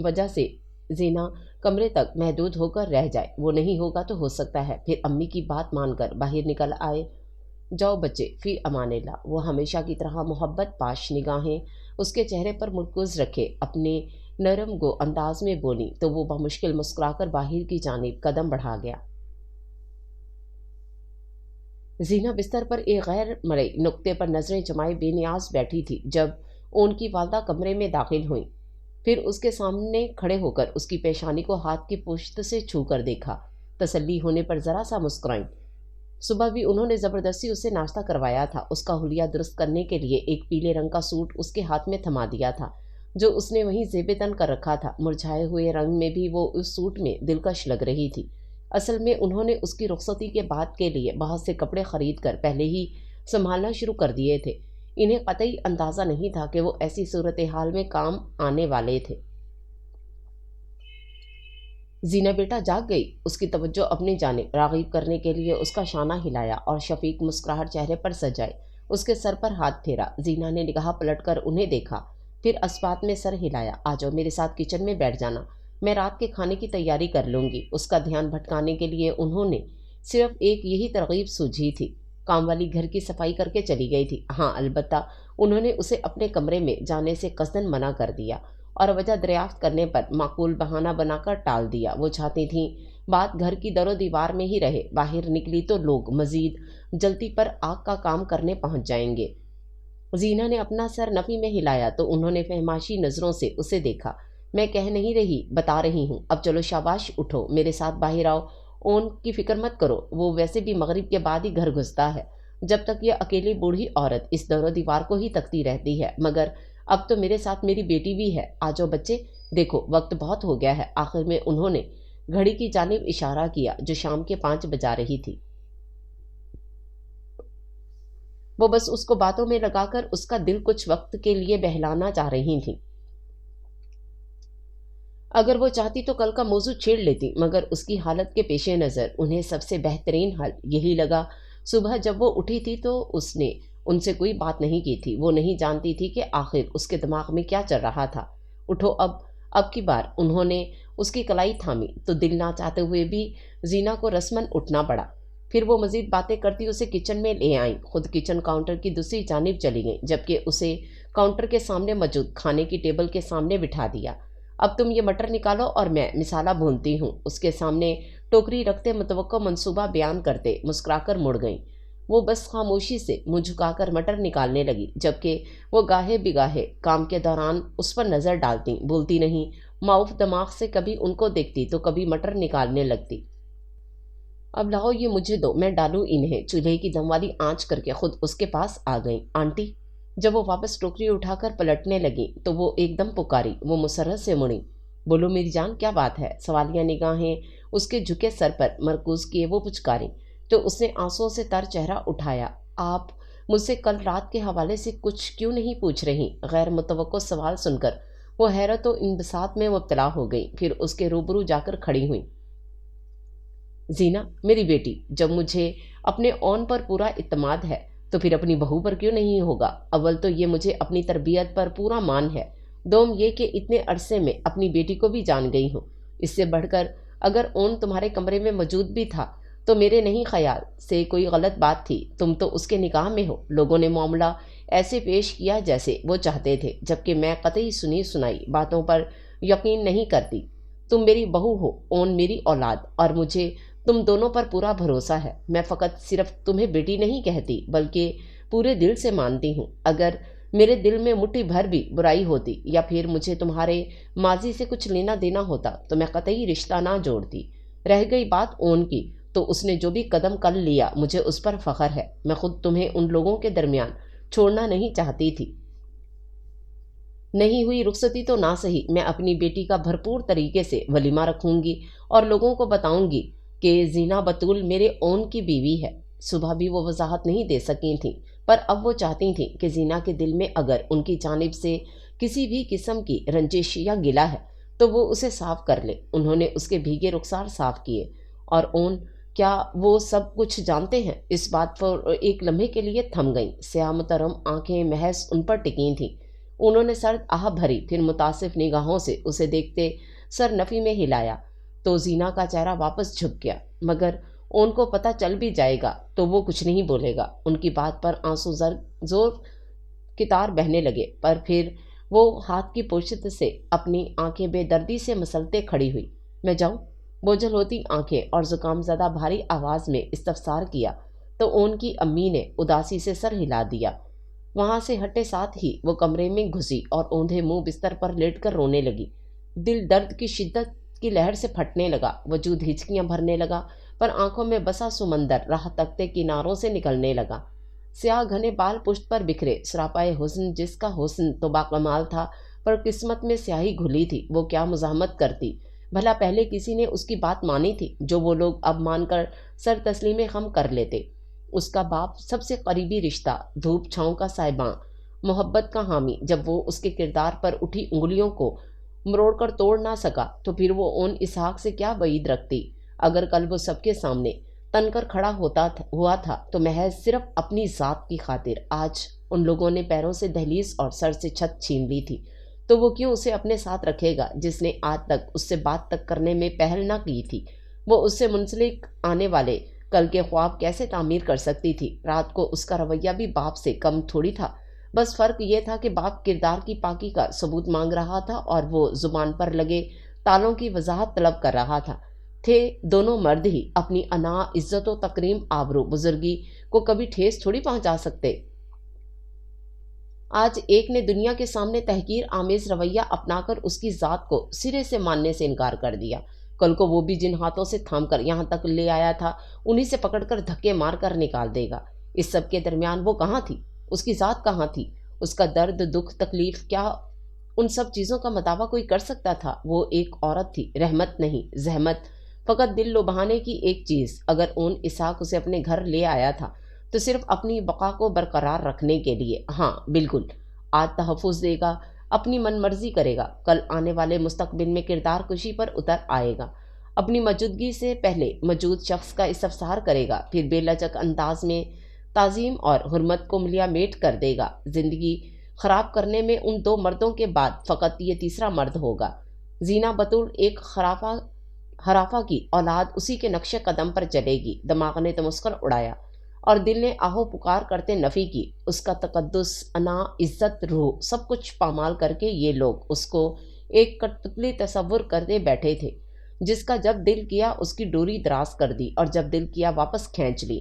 [SPEAKER 1] وجہ سے زینا کمرے تک محدود ہو کر رہ جائے۔ وہ نہیں ہوگا تو ہو سکتا ہے پھر امی کی بات مان کر باہر نکل آئے۔ جاؤ بچے، فی امان اللہ۔ وہ ہمیشہ کی طرح محبت پاش نگاہیں اس کے چہرے پر مرکوز رکھے اپنے نرم گو انداز میں بولی تو وہ بمشکل مسکرا کر باہر کی جانب قدم بڑھا گیا۔ زینا بستر پر ایک غیر مرئی نقطے پر نظریں جمائے بے نیاز بیٹھی تھی جب ان کی والدہ کمرے میں داخل ہوئیں۔ پھر اس کے سامنے کھڑے ہو کر اس کی پیشانی کو ہاتھ کی پشت سے چھو کر دیکھا۔ تسلی ہونے پر ذرا سا مسکرائیں۔ صبح بھی انہوں نے زبردستی اسے ناشتہ کروایا تھا۔ اس کا حلیہ درست کرنے کے لیے ایک پیلے رنگ کا سوٹ اس کے ہاتھ میں تھما دیا تھا جو اس نے وہیں زیب تن کر رکھا تھا۔ مرجھائے ہوئے رنگ میں بھی وہ اس سوٹ میں دلکش لگ رہی تھی۔ اصل میں انہوں نے اس کی رخصتی کے بعد کے لیے بہت سے کپڑے خرید کر پہلے ہی سنبھالنا شروع کر دیے تھے۔ انہیں قطعی اندازہ نہیں تھا کہ وہ ایسی صورتحال میں کام آنے والے تھے۔ زینا بیٹا جاگ گئی؟ اس کی توجہ اپنی جانب راغب کرنے کے لیے اس کا شانہ ہلایا اور شفیق مسکراہٹ چہرے پر سجائے اس کے سر پر ہاتھ پھیرا۔ زینا نے نگاہ پلٹ کر انہیں دیکھا، پھر اسبات میں سر ہلایا۔ آ جاؤ میرے ساتھ کچن میں بیٹھ جانا، میں رات کے کھانے کی تیاری کر لوں گی۔ اس کا دھیان بھٹکانے کے لیے انہوں نے صرف ایک یہی ترغیب سوجھی تھی۔ کام والی گھر کی صفائی کر کے چلی گئی تھی۔ ہاں البتہ انہوں نے اسے اپنے کمرے میں جانے سے قصداً منع کر دیا اور وجہ دریافت کرنے پر معقول بہانہ بنا کر ٹال دیا۔ وہ چاہتی تھیں بات گھر کی در و دیوار میں ہی رہے، باہر نکلی تو لوگ مزید جلتی پر آگ کا کام کرنے پہنچ جائیں گے۔ زینا نے اپنا سر نفی میں ہلایا تو انہوں نے فہماشی نظروں سے اسے دیکھا۔ میں کہہ نہیں رہی، بتا رہی ہوں۔ اب چلو شاباش، اٹھو میرے ساتھ باہر آؤ۔ اون کی فکر مت کرو، وہ ویسے بھی مغرب کے بعد ہی گھر گھستا ہے۔ جب تک یہ اکیلی بوڑھی عورت اس در و دیوار کو ہی تکتی رہتی ہے، مگر اب تو میرے ساتھ میری بیٹی بھی ہے۔ آ جاؤ بچے، دیکھو وقت بہت ہو گیا ہے۔ آخر میں انہوں نے گھڑی کی جانب اشارہ کیا جو شام کے 5 بجا رہی تھی۔ وہ بس اس کو باتوں میں لگا کر اس کا دل کچھ وقت کے لیے بہلانا چاہ رہی تھیں۔ اگر وہ چاہتی تو کل کا موضوع چھیڑ لیتی، مگر اس کی حالت کے پیش نظر انہیں سب سے بہترین حل یہی لگا۔ صبح جب وہ اٹھی تھی تو اس نے ان سے کوئی بات نہیں کی تھی۔ وہ نہیں جانتی تھی کہ آخر اس کے دماغ میں کیا چل رہا تھا۔ اٹھو اب کی بار انہوں نے اس کی کلائی تھامی تو دل نہ چاہتے ہوئے بھی زینا کو رسماً اٹھنا پڑا۔ پھر وہ مزید باتیں کرتی اسے کچن میں لے آئیں، خود کچن کاؤنٹر کی دوسری جانب چلی گئیں، جبکہ اسے کاؤنٹر کے سامنے موجود کھانے کی ٹیبل کے سامنے بٹھا دیا۔ اب تم یہ مٹر نکالو اور میں مسالہ بھونتی ہوں۔ اس کے سامنے ٹوکری رکھتے متوقع منصوبہ بیان کرتے مسکرا کر مڑ گئیں۔ وہ بس خاموشی سے منہ جھکا کر مٹر نکالنے لگی، جبکہ وہ گاہے بگاہے کام کے دوران اس پر نظر ڈالتی، بولتی نہیں، معاف دماغ سے کبھی ان کو دیکھتی تو کبھی مٹر نکالنے لگتی۔ اب لاؤ یہ مجھے دو، میں ڈالوں انہیں۔ چولہے کی دم والی آنچ کر کے خود اس کے پاس آ گئیں۔ آنٹی! جب وہ واپس ٹوکری اٹھا کر پلٹنے لگی تو وہ ایک دم پکاری۔ وہ مسرت سے مڑی۔ بولو میری جان، کیا بات ہے؟ سوالیہ نگاہیں اس کے جھکے سر پر مرکوز کیے وہ پچکاری تو اس نے آنسوؤں سے تر چہرہ اٹھایا۔ آپ مجھ سے کل رات کے حوالے سے کچھ کیوں نہیں پوچھ رہی؟ غیر متوقع سوال سن کر وہ حیرت و انبساط میں مبتلا ہو گئی، پھر اس کے روبرو جا کر کھڑی ہوئی۔ زینا میری بیٹی، جب مجھے اپنے اون پر پورا اعتماد ہے تو پھر اپنی بہو پر کیوں نہیں ہوگا؟ اول تو یہ مجھے اپنی تربیت پر پورا مان ہے، دوم یہ کہ اتنے عرصے میں اپنی بیٹی کو بھی جان گئی ہوں۔ اس سے بڑھ کر اگر اون تمہارے کمرے میں موجود بھی تھا تو میرے نہیں خیال سے کوئی غلط بات تھی۔ تم تو اس کے نکاح میں ہو۔ لوگوں نے معاملہ ایسے پیش کیا جیسے وہ چاہتے تھے، جبکہ میں قطعی سنی سنائی باتوں پر یقین نہیں کرتی۔ تم میری بہو ہو، اون میری اولاد، اور مجھے تم دونوں پر پورا بھروسہ ہے۔ میں فقط صرف تمہیں بیٹی نہیں کہتی بلکہ پورے دل سے مانتی ہوں۔ اگر میرے دل میں مٹھی بھر بھی برائی ہوتی یا پھر مجھے تمہارے ماضی سے کچھ لینا دینا ہوتا تو میں قطعی رشتہ نہ جوڑتی۔ رہ گئی بات اون کی، تو اس نے جو بھی قدم کر لیا مجھے اس پر فخر ہے۔ میں خود تمہیں ان لوگوں کے درمیان چھوڑنا نہیں چاہتی تھی۔ نہیں ہوئی رخصتی تو نہ سہی، میں اپنی بیٹی کا بھرپور طریقے سے ولیمہ رکھوں گی اور لوگوں کو بتاؤں گی کہ زینہ بتول میرے اون کی بیوی ہے۔ صبح بھی وہ وضاحت نہیں دے سکی تھیں، پر اب وہ چاہتی تھیں کہ زینہ کے دل میں اگر ان کی جانب سے کسی بھی قسم کی رنجش یا گلہ ہے تو وہ اسے صاف کر لے۔ انہوں نے اس کے بھیگے رخسار صاف کیے۔ اور اون، کیا وہ سب کچھ جانتے ہیں؟ اس بات پر ایک لمحے کے لیے تھم گئیں۔ سیاہ مترم آنکھیں محض ان پر ٹکی تھیں۔ انہوں نے سرد آہ بھری، پھر متاسف نگاہوں سے اسے دیکھتے سر نفی میں ہلایا تو زینہ کا چہرہ واپس جھک گیا۔ مگر ان کو پتہ چل بھی جائے گا تو وہ کچھ نہیں بولے گا۔ ان کی بات پر آنسو زور کی طار بہنے لگے، پر پھر وہ ہاتھ کی پوشت سے اپنی آنکھیں بے دردی سے مسلتے کھڑی ہوئی۔ میں جاؤں؟ بوجھل ہوتی آنکھیں اور زکام زدہ بھاری آواز میں استفسار کیا تو ان کی امی نے اداسی سے سر ہلا دیا۔ وہاں سے ہٹے ساتھ ہی وہ کمرے میں گھسی اور اوندھے منہ بستر پر لیٹ کر رونے لگی۔ دل درد کی شدت کی لہر سے پھٹنے لگا، وجود ہچکیاں بھرنے لگا، پر آنکھوں میں بسا سمندر راہ تکتے کناروں سے نکلنے لگا۔ سیاہ گھنے بال پشت پر بکھرے، سراپائے حسن جس کا حسن تو باکمال تھا، پر قسمت میں سیاہی گھلی تھی۔ وہ کیا مزاحمت کرتی؟ بھلا پہلے کسی نے اس کی بات مانی تھی جو وہ لوگ اب مان کر سر تسلیم خم کر لیتے؟ اس کا باپ سب سے قریبی رشتہ، دھوپ چھاؤں کا صاحباں، محبت کا حامی، جب وہ اس کے کردار پر اٹھی انگلیوں کو مروڑ کر توڑ نہ سکا تو پھر وہ اون اسحاق سے کیا بعید رکھتی؟ اگر کل وہ سب کے سامنے تن کر کھڑا ہوا تھا تو محض صرف اپنی ذات کی خاطر۔ آج ان لوگوں نے پیروں سے دہلیز اور سر سے چھت چھین لی تھی، تو وہ کیوں اسے اپنے ساتھ رکھے گا جس نے آج تک اس سے بات تک کرنے میں پہل نہ کی تھی؟ وہ اس سے منسلک آنے والے کل کے خواب کیسے تعمیر کر سکتی تھی؟ رات کو اس کا رویہ بھی باپ سے کم تھوڑی تھا، بس فرق یہ تھا کہ باپ کردار کی پاکی کا ثبوت مانگ رہا تھا اور وہ زبان پر لگے تالوں کی وضاحت طلب کر رہا تھا۔ تھے دونوں مرد ہی، اپنی انا، عزت و تکریم، آبرو، بزرگی کو کبھی ٹھیس تھوڑی پہنچا سکتے۔ آج ایک نے دنیا کے سامنے تحقیر آمیز رویہ اپنا کر اس کی ذات کو سرے سے ماننے سے انکار کر دیا۔ کل کو وہ بھی جن ہاتھوں سے تھام کر یہاں تک لے آیا تھا انہی سے پکڑ کر دھکے مار کر نکال دے گا۔ اس سب کے درمیان وہ کہاں تھی؟ اس کی ذات کہاں تھی؟ اس کا درد، دکھ، تکلیف، کیا ان سب چیزوں کا مداوع کوئی کر سکتا تھا؟ وہ ایک عورت تھی، رحمت نہیں، زحمت، فقط دل لبھانے کی ایک چیز۔ اگر اون اسحاق اسے اپنے گھر لے آیا تھا تو صرف اپنی بقا کو برقرار رکھنے کے لیے۔ ہاں بالکل، آج تحفظ دے گا، اپنی من مرضی کرے گا، کل آنے والے مستقبل میں کردار کشی پر اتر آئے گا، اپنی موجودگی سے پہلے موجود شخص کا استفسار کرے گا، پھر بے لچک انداز میں تعظیم اور حرمت کو ملیا میٹ کر دے گا۔ زندگی خراب کرنے میں ان دو مردوں کے بعد فقط یہ تیسرا مرد ہوگا۔ زینہ بطول ایک خرافہ کی اولاد اسی کے نقش قدم پر چلے گی۔ دماغ نے تمسخر اڑایا اور دل نے آہو پکار کرتے نفی کی۔ اس کا تقدس، انا، عزت، روح، سب کچھ پامال کر کے یہ لوگ اس کو ایک کٹپتلی تصور کرتے بیٹھے تھے جس کا جب دل کیا اس کی ڈوری دراز کر دی اور جب دل کیا واپس کھینچ لی۔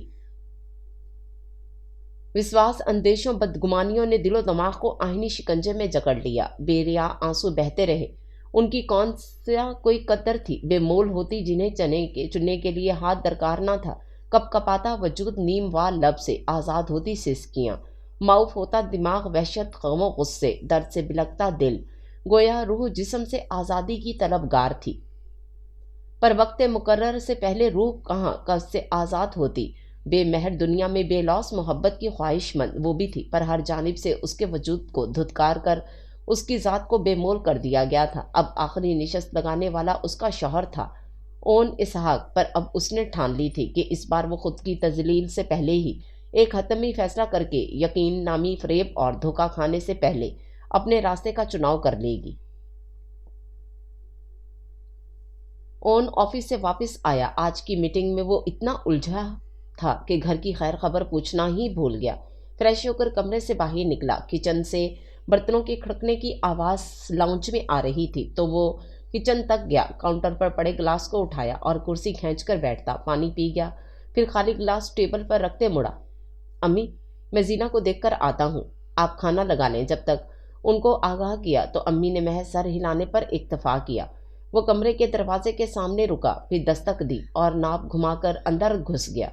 [SPEAKER 1] وسواس، اندیشوں، بدگمانیوں نے دل و دماغ کو آہنی شکنجے میں جکڑ لیا۔ بے ریا آنسو بہتے رہے۔ ان کی کون سا کوئی قدر تھی؟ بے مول ہوتی جنہیں چننے کے لیے ہاتھ درکار نہ تھا۔ کپ کپاتا وجود نیم وال لب سے، آزاد ہوتی سسکیاں، معاف ہوتا دماغ، وحشت، غم و غصے، درد سے بلکتا دل، گویا روح جسم سے آزادی کی طلبگار تھی۔ پر وقت مقرر سے پہلے روح کہاں کب سے آزاد ہوتی؟ بے مہر دنیا میں بے لوث محبت کی خواہش مند وہ بھی تھی، پر ہر جانب سے اس کے وجود کو دھتکار کر اس کی ذات کو بے مول کر دیا گیا تھا۔ اب آخری نشست لگانے والا اس کا شوہر تھا، اون اسحاق، پر اب اس نے ٹھان لی تھی کہ اس بار وہ خود کی تذلیل سے پہلے ہی ایک حتمی فیصلہ کر کے یقین نامی فریب اور دھوکہ کھانے سے پہلے اپنے راستے کا چناؤ کر لے گی۔ اون آفس سے واپس آیا۔ آج کی میٹنگ میں وہ اتنا الجھا تھا کہ گھر کی خیر خبر پوچھنا ہی بھول گیا۔ فریش ہو کر کمرے سے باہر نکلا۔ کچن سے برتنوں کے کھڑکنے کی آواز لاؤنج میں آ رہی تھی تو وہ کچن تک گیا، کاؤنٹر پر پڑے گلاس کو اٹھایا اور کرسی کھینچ کر بیٹھتا، پانی پی گیا، پھر خالی گلاس ٹیبل پر رکھتے مڑا۔ امی، میں زینہ کو دیکھ کر آتا ہوں، آپ کھانا لگا لیں۔ جب تک ان کو آگاہ کیا تو امی نے محض سر ہلانے پر اکتفا کیا۔ وہ کمرے کے دروازے کے سامنے رکا، پھر دستک دی اور ناپ گھما کر اندر گھس گیا۔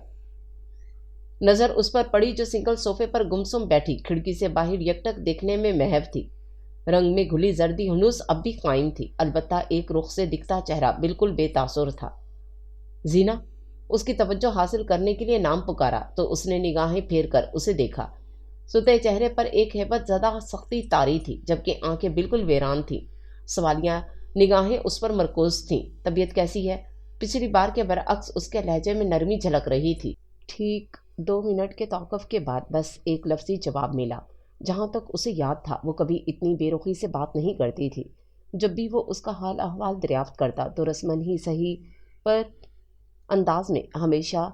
[SPEAKER 1] نظر اس پر پڑی جو سنگل صوفے پر گمسم بیٹھی کھڑکی سے باہر یکٹک دیکھنے میں محو تھی۔ رنگ میں گھلی زردی ہنوس اب بھی قائم تھی، البتہ ایک رخ سے دکھتا چہرہ بالکل بے تاثر تھا۔ زینا، اس کی توجہ حاصل کرنے کے لیے نام پکارا تو اس نے نگاہیں پھیر کر اسے دیکھا۔ ستے چہرے پر ایک ہیبت زدہ سختی طاری تھی، جبکہ آنکھیں بالکل ویران تھیں۔ سوالیہ نگاہیں اس پر مرکوز تھیں۔ طبیعت کیسی ہے؟ پچھلی بار کے برعکس اس کے لہجے میں نرمی جھلک رہی تھی۔ ٹھیک 2 منٹ کے توقف کے بعد بس ایک لفظی جواب ملا۔ جہاں تک اسے یاد تھا وہ کبھی اتنی بے رخی سے بات نہیں کرتی تھی۔ جب بھی وہ اس کا حال احوال دریافت کرتا تو رسماً ہی صحیح پر انداز میں ہمیشہ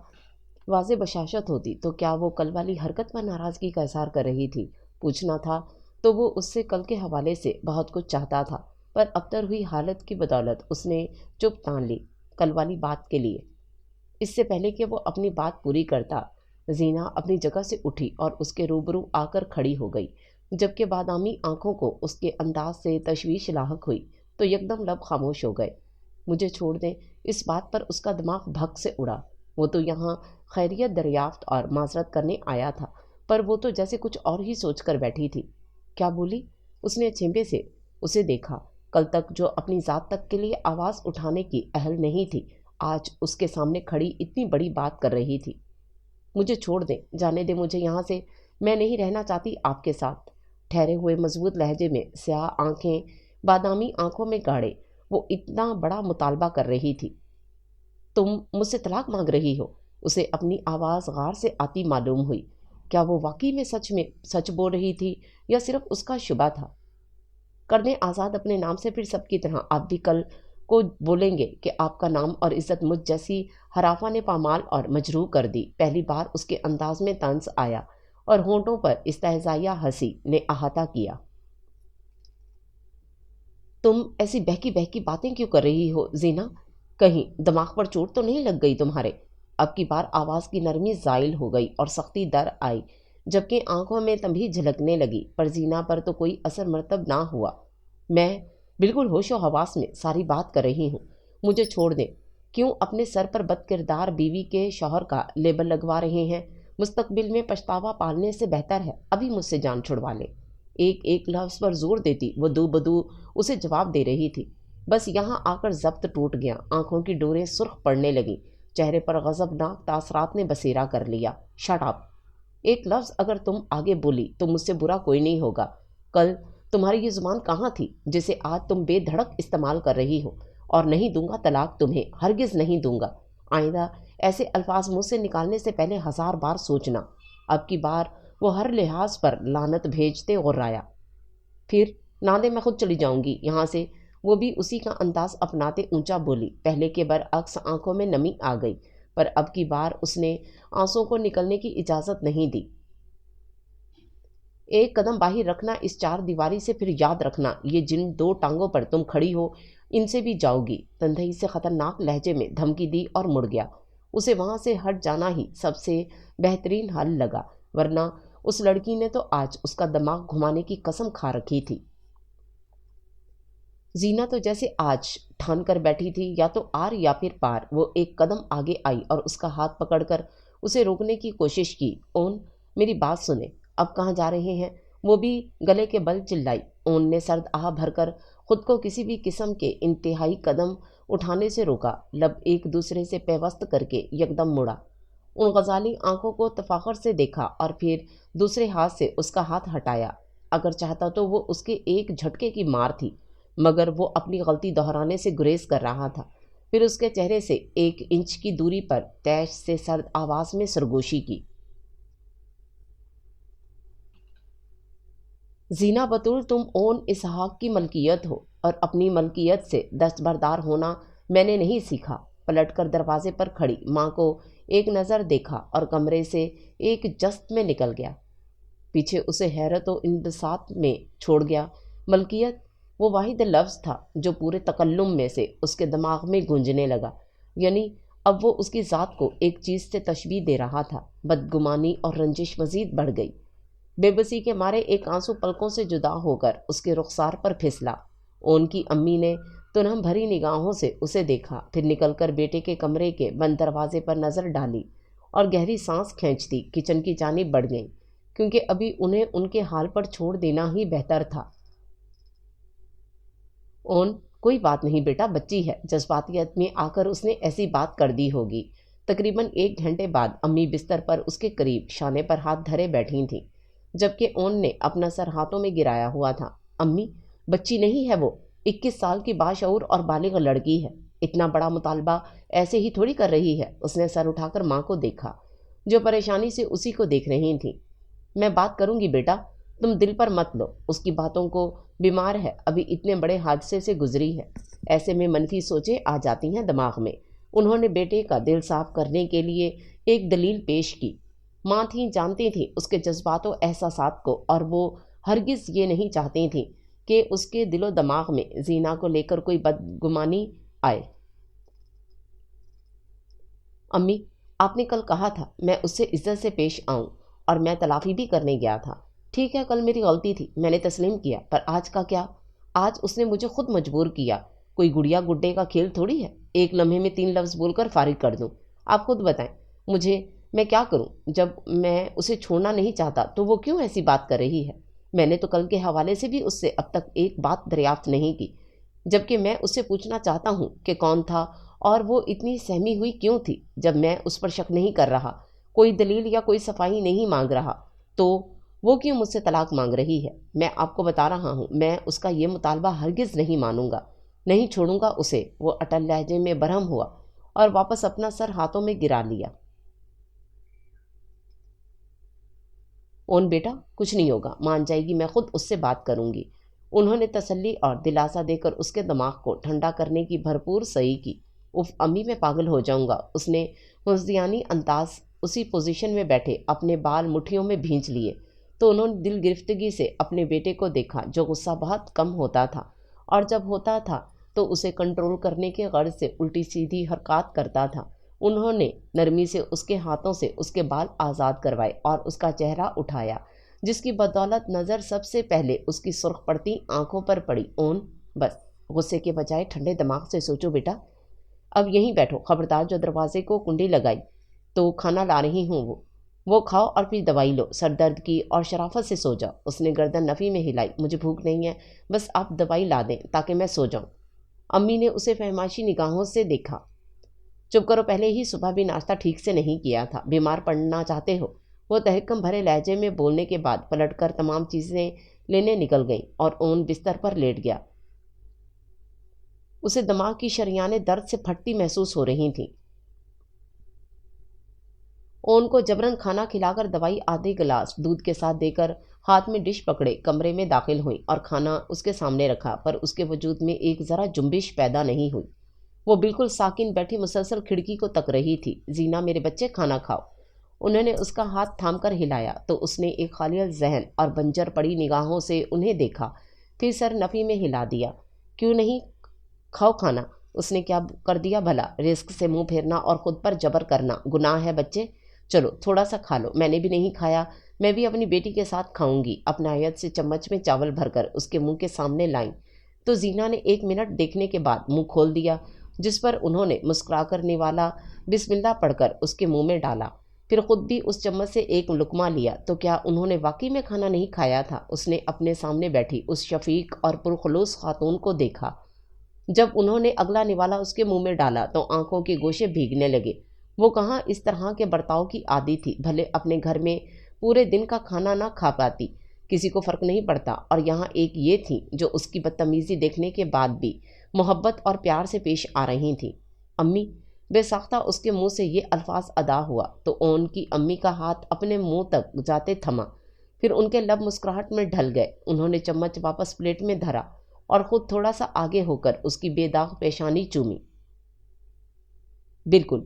[SPEAKER 1] واضح بشاشت ہوتی۔ تو کیا وہ کل والی حرکت پر ناراضگی کا اظہار کر رہی تھی؟ پوچھنا تھا تو وہ اس سے کل کے حوالے سے بہت کچھ چاہتا تھا، پر ابتر ہوئی حالت کی بدولت اس نے چپ تان لی کل والی بات کے لیے۔ اس سے پہلے کہ وہ اپنی بات پوری کرتا، زینا اپنی جگہ سے اٹھی اور اس کے روبرو آ کر کھڑی ہو گئی۔ جبکہ بادامی آنکھوں کو اس کے انداز سے تشویش لاحق ہوئی تو یکدم لب خاموش ہو گئے۔ مجھے چھوڑ دیں، اس بات پر اس کا دماغ بھگ سے اڑا۔ وہ تو یہاں خیریت دریافت اور معذرت کرنے آیا تھا، پر وہ تو جیسے کچھ اور ہی سوچ کر بیٹھی تھی۔ کیا بولی؟ اس نے چھینبے سے اسے دیکھا۔ کل تک جو اپنی ذات تک کے لیے آواز اٹھانے کی اہل نہیں تھی، آج اس کے سامنے کھڑی اتنی بڑی بات کر رہی تھی۔ مجھے چھوڑ دیں، جانے دیں مجھے یہاں سے، میں نہیں رہنا چاہتی آپ کے ساتھ۔ ٹھہرے ہوئے مضبوط لہجے میں سیاہ آنکھیں بادامی آنکھوں میں گاڑے وہ اتنا بڑا مطالبہ کر رہی تھی۔ تم مجھ سے طلاق مانگ رہی ہو؟ اسے اپنی آواز غار سے آتی معلوم ہوئی۔ کیا وہ واقعی میں سچ بول رہی تھی یا صرف اس کا شبہ تھا؟ کر دیں آزاد اپنے نام سے، پھر سب کی طرح آپ بھی کل کو بولیں گے کہ آپ کا نام اور عزت مجھ جیسی حرافہ نے پامال اور مجروح کر دی۔ پہلی بار اس کے انداز میں طنز آیا اور ہونٹوں پر استہزائیہ ہنسی نے احاطہ کیا۔ تم ایسی بہکی بہکی باتیں کیوں کر رہی ہو زینا؟ کہیں دماغ پر چوٹ تو نہیں لگ گئی تمہارے؟ اب کی بار آواز کی نرمی زائل ہو گئی اور سختی در آئی، جبکہ آنکھوں میں تمبی جھلکنے لگی، پر زینا پر تو کوئی اثر مرتب نہ ہوا۔ میں بالکل ہوش و حواس میں ساری بات کر رہی ہوں، مجھے چھوڑ دیں۔ کیوں اپنے سر پر بد کردار بیوی کے شوہر کا لیبل لگوا رہے ہیں؟ مستقبل میں پچھتاوا پالنے سے بہتر ہے ابھی مجھ سے جان چھڑوا لیں۔ ایک ایک لفظ پر زور دیتی وہ دو بدو اسے جواب دے رہی تھی۔ بس یہاں آ کر ضبط ٹوٹ گیا، آنکھوں کی ڈوریں سرخ پڑنے لگیں، چہرے پر غضبناک تاثرات نے بسیرا کر لیا۔ Shut up! ایک لفظ اگر تم آگے بولی تو مجھ سے برا کوئی نہیں ہوگا۔ کل تمہاری یہ زبان کہاں تھی جسے آج تم بے دھڑک استعمال کر رہی ہو؟ اور نہیں دوں گا طلاق تمہیں، ہرگز نہیں دوں گا۔ آئندہ ایسے الفاظ منہ سے نکالنے سے پہلے 1000 بار سوچنا۔ اب کی بار وہ ہر لحاظ پر لعنت بھیجتے غرایا۔ پھر نہ دے میں خود چلی جاؤں گی یہاں سے، وہ بھی اسی کا انداز اپناتے اونچا بولی۔ پہلے کے برعکس آنکھوں میں نمی آ گئی، پر اب کی بار اس نے آنسوں کو نکلنے کی اجازت نہیں دی۔ ایک قدم باہر رکھنا اس 4 دیواری سے، پھر یاد رکھنا یہ جن 2 ٹانگوں پر تم کھڑی ہو ان سے بھی جاؤ گی۔ تندہی سے خطرناک لہجے میں دھمکی دی اور مڑ گیا۔ اسے وہاں سے ہٹ جانا ہی سب سے بہترین حل لگا، ورنہ اس لڑکی نے تو آج اس کا دماغ گھمانے کی قسم کھا رکھی تھی۔ زینا تو جیسے آج ٹھان کر بیٹھی تھی، یا تو آر یا پھر پار۔ وہ ایک قدم آگے آئی اور اس کا ہاتھ پکڑ کر اسے روکنے کی کوشش کی۔ اون، میری بات سنیں، اب کہاں جا رہے ہیں؟ وہ بھی گلے کے بل چلائی۔ اون نے سرد آہ بھر کر خود کو کسی بھی قسم کے انتہائی قدم اٹھانے سے روکا، لب ایک دوسرے سے پیوست کر کے یکدم مڑا، ان غزالی آنکھوں کو تفاخر سے دیکھا اور پھر دوسرے ہاتھ سے اس کا ہاتھ ہٹایا۔ اگر چاہتا تو وہ اس کے ایک جھٹکے کی مار تھی، مگر وہ اپنی غلطی دہرانے سے گریز کر رہا تھا۔ پھر اس کے چہرے سے 1 انچ کی دوری پر تیش سے سرد آواز میں سرگوشی کی۔ زینا بطول، تم اون اسحاق کی ملکیت ہو، اور اپنی ملکیت سے دستبردار ہونا میں نے نہیں سیکھا۔ پلٹ کر دروازے پر کھڑی ماں کو ایک نظر دیکھا اور کمرے سے ایک جست میں نکل گیا۔ پیچھے اسے حیرت و انبساط میں چھوڑ گیا۔ ملکیت، وہ واحد لفظ تھا جو پورے تکلم میں سے اس کے دماغ میں گونجنے لگا، یعنی اب وہ اس کی ذات کو ایک چیز سے تشبیہ دے رہا تھا۔ بدگمانی اور رنجش مزید بڑھ گئی۔ بے بسی کے مارے ایک آنسو پلکوں سے جدا ہو کر اس کے رخسار پر پھسلا۔ اون کی امی نے تنہم بھری نگاہوں سے اسے دیکھا، پھر نکل کر بیٹے کے کمرے کے بند دروازے پر نظر ڈالی۔ اور گہری سانس کھینچتی کچن کی جانب بڑھ گئیں، کیونکہ ابھی انہیں ان کے حال پر چھوڑ دینا ہی بہتر تھا۔ اون کوئی بات نہیں بیٹا، بچی ہے، جذباتیت میں آ کر اس نے ایسی بات کر دی ہوگی۔ تقریباً 1 گھنٹے بعد امی بستر پر اس کے قریب شانے پر ہاتھ دھرے بیٹھی تھیں، جبکہ اون نے اپنا سر ہاتھوں میں گرایا ہوا تھا۔ امی، بچی نہیں ہے وہ، 21 سال کی باشعور اور بالغ لڑکی ہے۔ اتنا بڑا مطالبہ ایسے ہی تھوڑی کر رہی ہے۔ اس نے سر اٹھا کر ماں کو دیکھا، جو پریشانی سے اسی کو دیکھ رہی تھیں۔ میں بات کروں گی بیٹا، تم دل پر مت لو، اس کی باتوں کو، بیمار ہے، ابھی اتنے بڑے حادثے سے گزری ہے، ایسے میں منفی سوچیں آ جاتی ہیں دماغ میں۔ انہوں نے بیٹے کا دل صاف کرنے کے لیے ایک دلیل پیش کی۔ ماں تھیں، جانتی تھیں اس کے جذبات و احساسات کو، اور وہ ہرگز یہ نہیں چاہتی تھیں کہ اس کے دل و دماغ میں زینہ کو لے کر کوئی بدگمانی آئے۔ امی، آپ نے کل کہا تھا میں اس سے عزت سے پیش آؤں، اور میں تلافی بھی کرنے گیا تھا۔ ٹھیک ہے، کل میری غلطی تھی، میں نے تسلیم کیا، پر آج کا کیا؟ آج اس نے مجھے خود مجبور کیا۔ کوئی گڑیا گڈے کا کھیل تھوڑی ہے، ایک لمحے میں 3 لفظ بول کر فارغ کر دوں۔ آپ خود بتائیں میں کیا کروں؟ جب میں اسے چھوڑنا نہیں چاہتا تو وہ کیوں ایسی بات کر رہی ہے؟ میں نے تو کل کے حوالے سے بھی اس سے اب تک ایک بات دریافت نہیں کی، جبکہ میں اس سے پوچھنا چاہتا ہوں کہ کون تھا اور وہ اتنی سہمی ہوئی کیوں تھی۔ جب میں اس پر شک نہیں کر رہا، کوئی دلیل یا کوئی صفائی نہیں مانگ رہا، تو وہ کیوں مجھ سے طلاق مانگ رہی ہے؟ میں آپ کو بتا رہا ہوں، میں اس کا یہ مطالبہ ہرگز نہیں مانوں گا، نہیں چھوڑوں گا اسے۔ وہ اٹل لہجے میں برہم ہوا اور واپس اپنا سر ہاتھوں میں گرا لیا۔ اون بیٹا، کچھ نہیں ہوگا، مان جائے گی، میں خود اس سے بات کروں گی۔ انہوں نے تسلی اور دلاسا دے کر اس کے دماغ کو ٹھنڈا کرنے کی بھرپور سعی کی۔ اف امی، میں پاگل ہو جاؤں گا۔ اس نے حسدیانی انداز اسی پوزیشن میں بیٹھے اپنے بال مٹھیوں میں بھینچ لیے تو انہوں نے دل گرفتگی سے اپنے بیٹے کو دیکھا، جو غصہ بہت کم ہوتا تھا، اور جب ہوتا تھا تو اسے کنٹرول کرنے کے غرض سے الٹی سیدھی حرکات کرتا تھا۔ انہوں نے نرمی سے اس کے ہاتھوں سے اس کے بال آزاد کروائے اور اس کا چہرہ اٹھایا، جس کی بدولت نظر سب سے پہلے اس کی سرخ پڑتی آنکھوں پر پڑی۔ اون، بس، غصے کے بجائے ٹھنڈے دماغ سے سوچو بیٹا۔ اب یہیں بیٹھو، خبردار جو دروازے کو کنڈی لگائی تو کھانا لا رہی ہوں وہ کھاؤ اور پھر دوائی لو، سر درد کی، اور شرافت سے سو جاؤ۔ اس نے گردن نفی میں ہلائی۔ مجھے بھوک نہیں ہے، بس آپ دوائی لا دیں تاکہ میں سو جاؤں۔ امی نے اسے فہمائشی نگاہوں سے دیکھا۔ چپ کرو، پہلے ہی صبح بھی ناشتہ ٹھیک سے نہیں کیا تھا، بیمار پڑنا چاہتے ہو؟ وہ تحکم بھرے لہجے میں بولنے کے بعد پلٹ کر تمام چیزیں لینے نکل گئیں اور اون بستر پر لیٹ گیا۔ اسے دماغ کی شریانیں درد سے پھٹتی محسوس ہو رہی تھیں۔ اون کو جبراً کھانا کھلا کر دوائی آدھے گلاس دودھ کے ساتھ دے کر ہاتھ میں ڈش پکڑے کمرے میں داخل ہوئیں اور کھانا اس کے سامنے رکھا، پر اس کے وجود میں ایک ذرا جنبش پیدا نہیں ہوئی۔ وہ بالکل ساکن بیٹھی مسلسل کھڑکی کو تک رہی تھی۔ زینہ، میرے بچے، کھانا کھاؤ۔ انہوں نے اس کا ہاتھ تھام کر ہلایا تو اس نے ایک خالی ذہن اور بنجر پڑی نگاہوں سے انہیں دیکھا، پھر سر نفی میں ہلا دیا۔ کیوں نہیں؟ کھاؤ کھانا۔ اس نے کیا کر دیا بھلا؟ رزق سے منہ پھیرنا اور خود پر جبر کرنا گناہ ہے بچے؟ چلو تھوڑا سا کھا لو، میں نے بھی نہیں کھایا، میں بھی اپنی بیٹی کے ساتھ کھاؤں گی۔ اپنا آیت سے چمچ میں چاول بھر کر اس کے منہ کے سامنے لائیں تو زینہ نے 1 منٹ دیکھنے کے بعد منہ کھول دیا، جس پر انہوں نے مسکرا کر نوالا بسم اللہ پڑھ کر اس کے منہ میں ڈالا، پھر خود بھی اس چمچ سے ایک لقمہ لیا۔ تو کیا انہوں نے واقعی میں کھانا نہیں کھایا تھا؟ اس نے اپنے سامنے بیٹھی اس شفیق اور پرخلوص خاتون کو دیکھا۔ جب انہوں نے اگلا نوالا اس کے منہ میں ڈالا تو آنکھوں کے گوشے بھیگنے لگے۔ وہ کہاں اس طرح کے برتاؤ کی عادی تھی؟ بھلے اپنے گھر میں پورے دن کا کھانا نہ کھا پاتی، کسی کو فرق نہیں پڑتا، اور یہاں ایک یہ تھی جو اس کی بدتمیزی دیکھنے کے بعد بھی محبت اور پیار سے پیش آ رہی تھی۔ امی، بے ساختہ اس کے منہ سے یہ الفاظ ادا ہوا تو اون کی امی کا ہاتھ اپنے منہ تک جاتے تھما، پھر ان کے لب مسکراہٹ میں ڈھل گئے۔ انہوں نے چمچ واپس پلیٹ میں دھرا اور خود تھوڑا سا آگے ہو کر اس کی بے داغ پیشانی چومی۔ بالکل،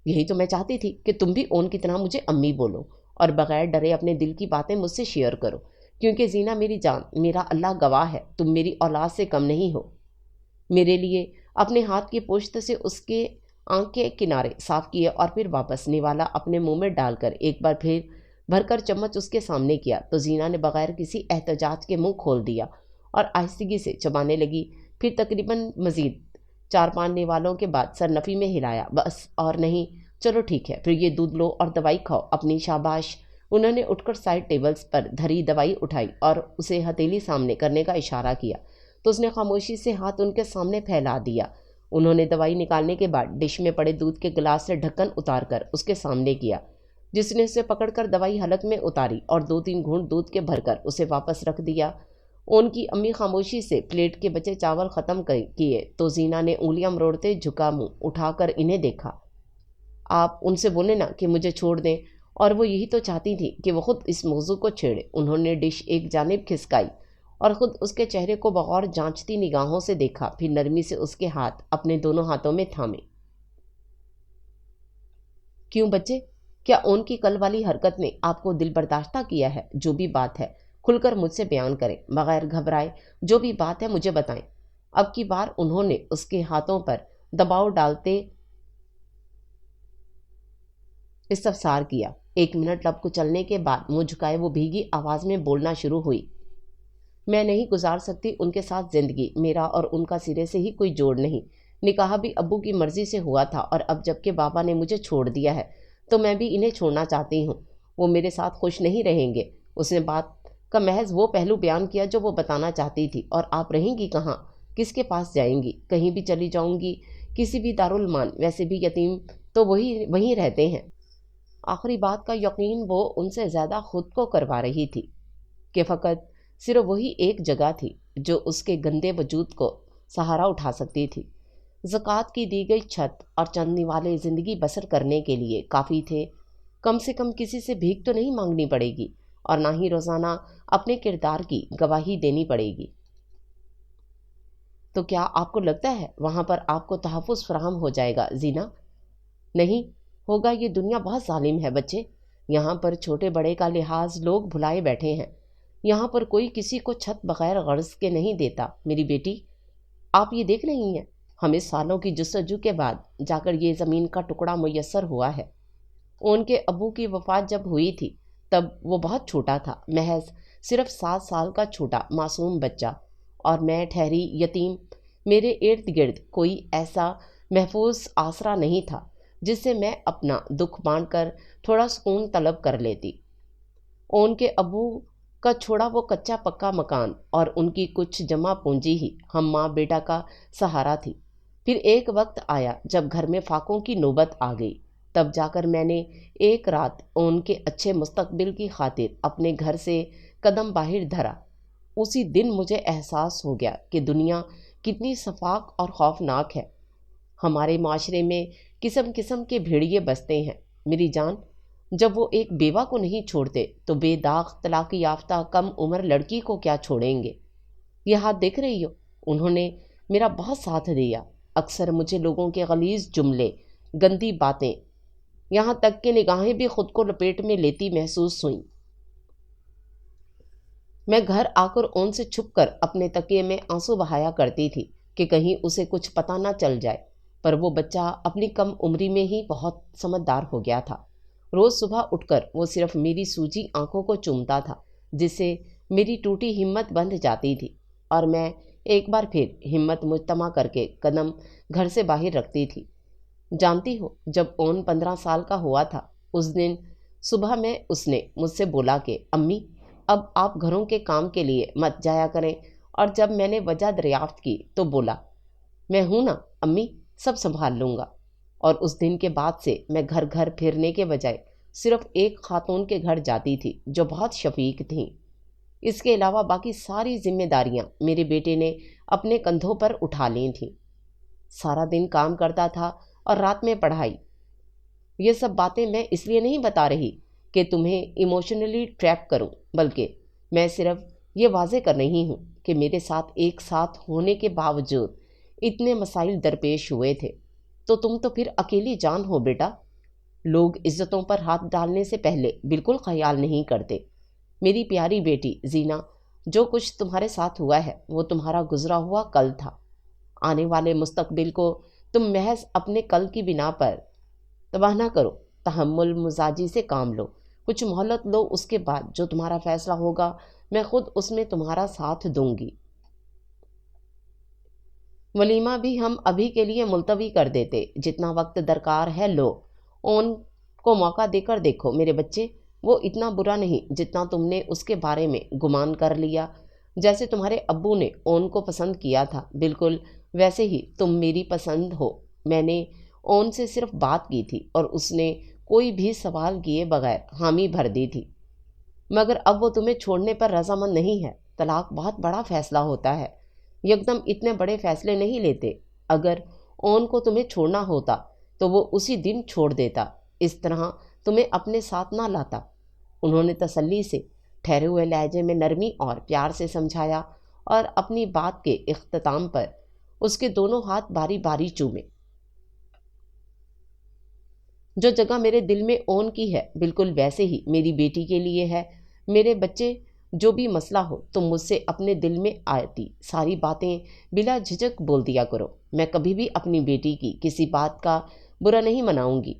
[SPEAKER 1] یہی تو میں چاہتی تھی کہ تم بھی اون کی طرح مجھے امی بولو اور بغیر ڈرے اپنے دل کی باتیں مجھ سے شیئر کرو، کیونکہ زینہ میری جان، میرا اللہ گواہ ہے، تم میری اولاد سے کم نہیں ہو۔ میرے لیے اپنے ہاتھ کی پوشت سے اس کے آنکھ کے کنارے صاف کیے اور پھر واپس نوالا اپنے منہ میں ڈال کر ایک بار پھر بھر کر چمچ اس کے سامنے کیا تو زینہ نے بغیر کسی احتجاج کے منہ کھول دیا اور آہستگی سے چبانے لگی، پھر تقریباً مزید 4-5 نوالوں کے بعد سر نفی میں ہلایا۔ بس اور نہیں، چلو ٹھیک ہے، پھر یہ دودھ لو اور دوائی کھاؤ اپنی شاباش۔ انہوں نے اٹھ کر سائڈ ٹیبلز پر دھری دوائی اٹھائی اور اسے ہتھیلی سامنے کرنے کا اشارہ کیا تو اس نے خاموشی سے ہاتھ ان کے سامنے پھیلا دیا۔ انہوں نے دوائی نکالنے کے بعد ڈش میں پڑے دودھ کے گلاس سے ڈھکن اتار کر اس کے سامنے کیا، جس نے اسے پکڑ کر دوائی حلق میں اتاری اور 2-3 گھونٹ دودھ کے بھر کر اسے واپس رکھ دیا۔ ان کی امی خاموشی سے پلیٹ کے بچے چاول ختم کیے تو زینہ نے انگلیاں مروڑتے جھکا منہ اٹھا کر انہیں دیکھا۔ آپ ان سے بولیں نا کہ مجھے چھوڑ دیں، اور وہ یہی تو چاہتی تھی کہ وہ خود اس موضوع کو چھیڑے۔ انہوں نے ڈش ایک جانب کھسکائی اور خود اس کے چہرے کو بغور جانچتی نگاہوں سے دیکھا، پھر نرمی سے اس کے ہاتھ اپنے دونوں ہاتھوں میں تھامے۔ کیوں بچے، کیا ان کی کل والی حرکت نے آپ کو دل برداشتہ کیا ہے؟ جو بھی بات ہے کھل کر مجھ سے بیان کریں، بغیر گھبرائے۔ جو بھی بات ہے مجھے بتائیں۔ اب کی بار انہوں نے اس کے ہاتھوں پر دباؤ ڈالتے استفسار کیا۔ 1 منٹ لب کچلنے کے بعد منہ جھکائے وہ بھیگی آواز میں بولنا شروع ہوئی۔ میں نہیں گزار سکتی ان کے ساتھ زندگی، میرا اور ان کا سرے سے ہی کوئی جوڑ نہیں۔ نکاح بھی ابو کی مرضی سے ہوا تھا، اور اب جب کہ بابا نے مجھے چھوڑ دیا ہے تو میں بھی انہیں چھوڑنا چاہتی ہوں۔ وہ میرے ساتھ خوش نہیں رہیں گے۔ اس نے بات کا محض وہ پہلو بیان کیا جو وہ بتانا چاہتی تھی۔ اور آپ رہیں گی کہاں؟ کس کے پاس جائیں گی؟ کہیں بھی چلی جاؤں گی، کسی بھی دارالمان، ویسے بھی یتیم تو وہیں رہتے ہیں۔ آخری بات کا یقین وہ ان سے زیادہ خود کو کروا رہی تھی کہ فقط صرف وہی ایک جگہ تھی جو اس کے گندے وجود کو سہارا اٹھا سکتی تھی۔ زکوٰۃ کی دی گئی چھت اور چند نوالے زندگی بسر کرنے کے لیے کافی تھے۔ کم سے کم کسی سے بھیک تو نہیں مانگنی پڑے گی، اور نہ ہی روزانہ اپنے کردار کی گواہی دینی پڑے گی۔ تو کیا آپ کو لگتا ہے وہاں پر آپ کو تحفظ فراہم ہو جائے گا زینہ؟ نہیں ہوگا، یہ دنیا بہت ظالم ہے بچے۔ یہاں پر چھوٹے بڑے کا لحاظ لوگ بھلائے بیٹھے ہیں۔ یہاں پر کوئی کسی کو چھت بغیر غرض کے نہیں دیتا۔ میری بیٹی، آپ یہ دیکھ رہی ہیں، ہمیں سالوں کی جستجو کے بعد جا کر یہ زمین کا ٹکڑا میسر ہوا ہے۔ ان کے ابو کی وفات جب ہوئی تھی تب وہ بہت چھوٹا تھا، محض صرف 7 سال کا چھوٹا معصوم بچہ، اور میں ٹھہری یتیم۔ میرے ارد گرد کوئی ایسا محفوظ آسرا نہیں تھا جس سے میں اپنا دکھ بانٹ کر تھوڑا سکون طلب کر لیتی۔ ان کے ابو کا چھوڑا وہ کچا پکا مکان اور ان کی کچھ جمع پونجی ہی ہم ماں بیٹا کا سہارا تھی۔ پھر ایک وقت آیا جب گھر میں فاقوں کی نوبت آ گئی، تب جا کر میں نے ایک رات ان کے اچھے مستقبل کی خاطر اپنے گھر سے قدم باہر دھرا۔ اسی دن مجھے احساس ہو گیا کہ دنیا کتنی شفاق اور خوفناک ہے۔ ہمارے معاشرے میں قسم قسم کے بھیڑیے بستے ہیں میری جان۔ جب وہ ایک بیوہ کو نہیں چھوڑتے تو بے داغ طلاق یافتہ کم عمر لڑکی کو کیا چھوڑیں گے؟ یہ ہاتھ دیکھ رہی ہو، انہوں نے میرا بہت ساتھ دیا۔ اکثر مجھے لوگوں کے غلیظ جملے، گندی باتیں، یہاں تک کہ نگاہیں بھی خود کو لپیٹ میں لیتی محسوس ہوئیں۔ میں گھر آ کر ان سے چھپ کر اپنے تکیے میں آنسو بہایا کرتی تھی کہ کہیں اسے کچھ پتہ نہ چل جائے، پر وہ بچہ اپنی کم عمری میں ہی بہت سمجھدار ہو گیا تھا۔ روز صبح اٹھ کر وہ صرف میری سوجی آنکھوں کو چومتا تھا، جس سے میری ٹوٹی ہمت بندھ جاتی تھی، اور میں ایک بار پھر ہمت مجتمع کر کے قدم گھر سے باہر رکھتی تھی۔ جانتی ہو، جب اون 15 سال کا ہوا تھا، اس دن صبح میں اس نے مجھ سے بولا کہ امی اب آپ گھروں کے کام کے لیے مت جایا کریں، اور جب میں نے وجہ دریافت کی تو بولا میں ہوں نا امی، سب سنبھال لوں گا۔ اور اس دن کے بعد سے میں گھر گھر پھرنے کے بجائے صرف ایک خاتون کے گھر جاتی تھی جو بہت شفیق تھیں۔ اس کے علاوہ باقی ساری ذمہ داریاں میرے بیٹے نے اپنے کندھوں پر اٹھا لی تھیں۔ سارا دن کام کرتا تھا اور رات میں پڑھائی۔ یہ سب باتیں میں اس لیے نہیں بتا رہی کہ تمہیں ایموشنلی ٹریپ کروں، بلکہ میں صرف یہ واضح کر رہی ہوں کہ میرے ساتھ ایک ساتھ ہونے کے باوجود اتنے مسائل درپیش ہوئے تھے، تو تم تو پھر اکیلی جان ہو بیٹا۔ لوگ عزتوں پر ہاتھ ڈالنے سے پہلے بالکل خیال نہیں کرتے۔ میری پیاری بیٹی زینہ، جو کچھ تمہارے ساتھ ہوا ہے وہ تمہارا گزرا ہوا کل تھا۔ آنے والے مستقبل کو تم محض اپنے کل کی بنا پر تباہ نہ کرو۔ تحمل مزاجی سے کام لو، کچھ مہلت لو، اس کے بعد جو تمہارا فیصلہ ہوگا میں خود اس میں تمہارا ساتھ دوں گی۔ ولیمہ بھی ہم ابھی کے لیے ملتوی کر دیتے، جتنا وقت درکار ہے لو۔ اون کو موقع دے کر دیکھو میرے بچے، وہ اتنا برا نہیں جتنا تم نے اس کے بارے میں گمان کر لیا۔ جیسے تمہارے ابو نے اون کو پسند کیا تھا، بالکل ویسے ہی تم میری پسند ہو۔ میں نے اون سے صرف بات کی تھی اور اس نے کوئی بھی سوال کیے بغیر حامی بھر دی تھی، مگر اب وہ تمہیں چھوڑنے پر رضامند نہیں ہے۔ طلاق بہت بڑا فیصلہ ہوتا ہے، یکدم اتنے بڑے فیصلے نہیں لیتے۔ اگر اون کو تمہیں چھوڑنا ہوتا تو وہ اسی دن چھوڑ دیتا، اس طرح تمہیں اپنے ساتھ نہ لاتا۔ انہوں نے تسلی سے ٹھہرے ہوئے لہجے میں نرمی اور پیار سے سمجھایا اور اپنی بات کے اختتام پر اس کے دونوں ہاتھ باری باری چومے۔ جو جگہ میرے دل میں اون کی ہے، بالکل ویسے ہی میری بیٹی کے لیے ہے۔ میرے بچے، جو بھی مسئلہ ہو تم مجھ سے اپنے دل میں آتی ساری باتیں بلا جھجک بول دیا کرو۔ میں کبھی بھی اپنی بیٹی کی کسی بات کا برا نہیں مناؤں گی۔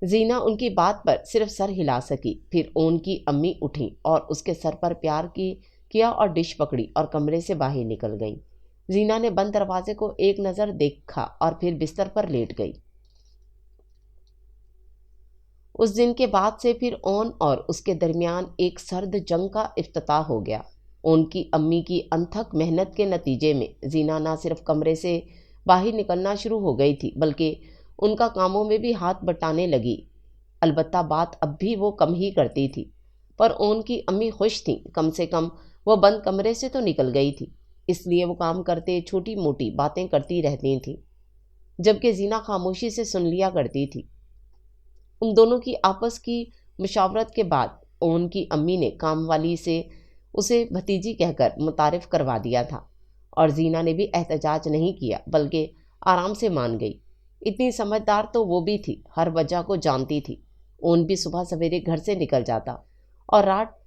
[SPEAKER 1] زینہ ان کی بات پر صرف سر ہلا سکی۔ پھر اون کی امی اٹھیں اور اس کے سر پر پیار کیا اور ڈش پکڑی اور کمرے سے باہر نکل گئیں۔ زینہ نے بند دروازے کو ایک نظر دیکھا اور پھر بستر پر لیٹ گئی۔ اس دن کے بعد سے پھر اون اور اس کے درمیان ایک سرد جنگ کا افتتاح ہو گیا۔ اون کی امی کی انتھک محنت کے نتیجے میں زینہ نہ صرف کمرے سے باہر نکلنا شروع ہو گئی تھی، بلکہ ان کا کاموں میں بھی ہاتھ بٹانے لگی۔ البتہ بات اب بھی وہ کم ہی کرتی تھی، پر اون کی امی خوش تھیں، کم سے کم وہ بند کمرے سے تو نکل گئی تھی۔ اس لیے وہ کام کرتے چھوٹی موٹی باتیں کرتی رہتی تھیں، جبکہ زینہ خاموشی سے سن لیا کرتی تھی۔ ان دونوں کی آپس کی مشاورت کے بعد اون کی امی نے کام والی سے اسے بھتیجی کہہ کر متعارف کروا دیا تھا، اور زینہ نے بھی احتجاج نہیں کیا بلکہ آرام سے مان گئی۔ اتنی سمجھدار تو وہ بھی تھی، ہر وجہ کو جانتی تھی۔ اون بھی صبح سویرے گھر سے نکل جاتا اور رات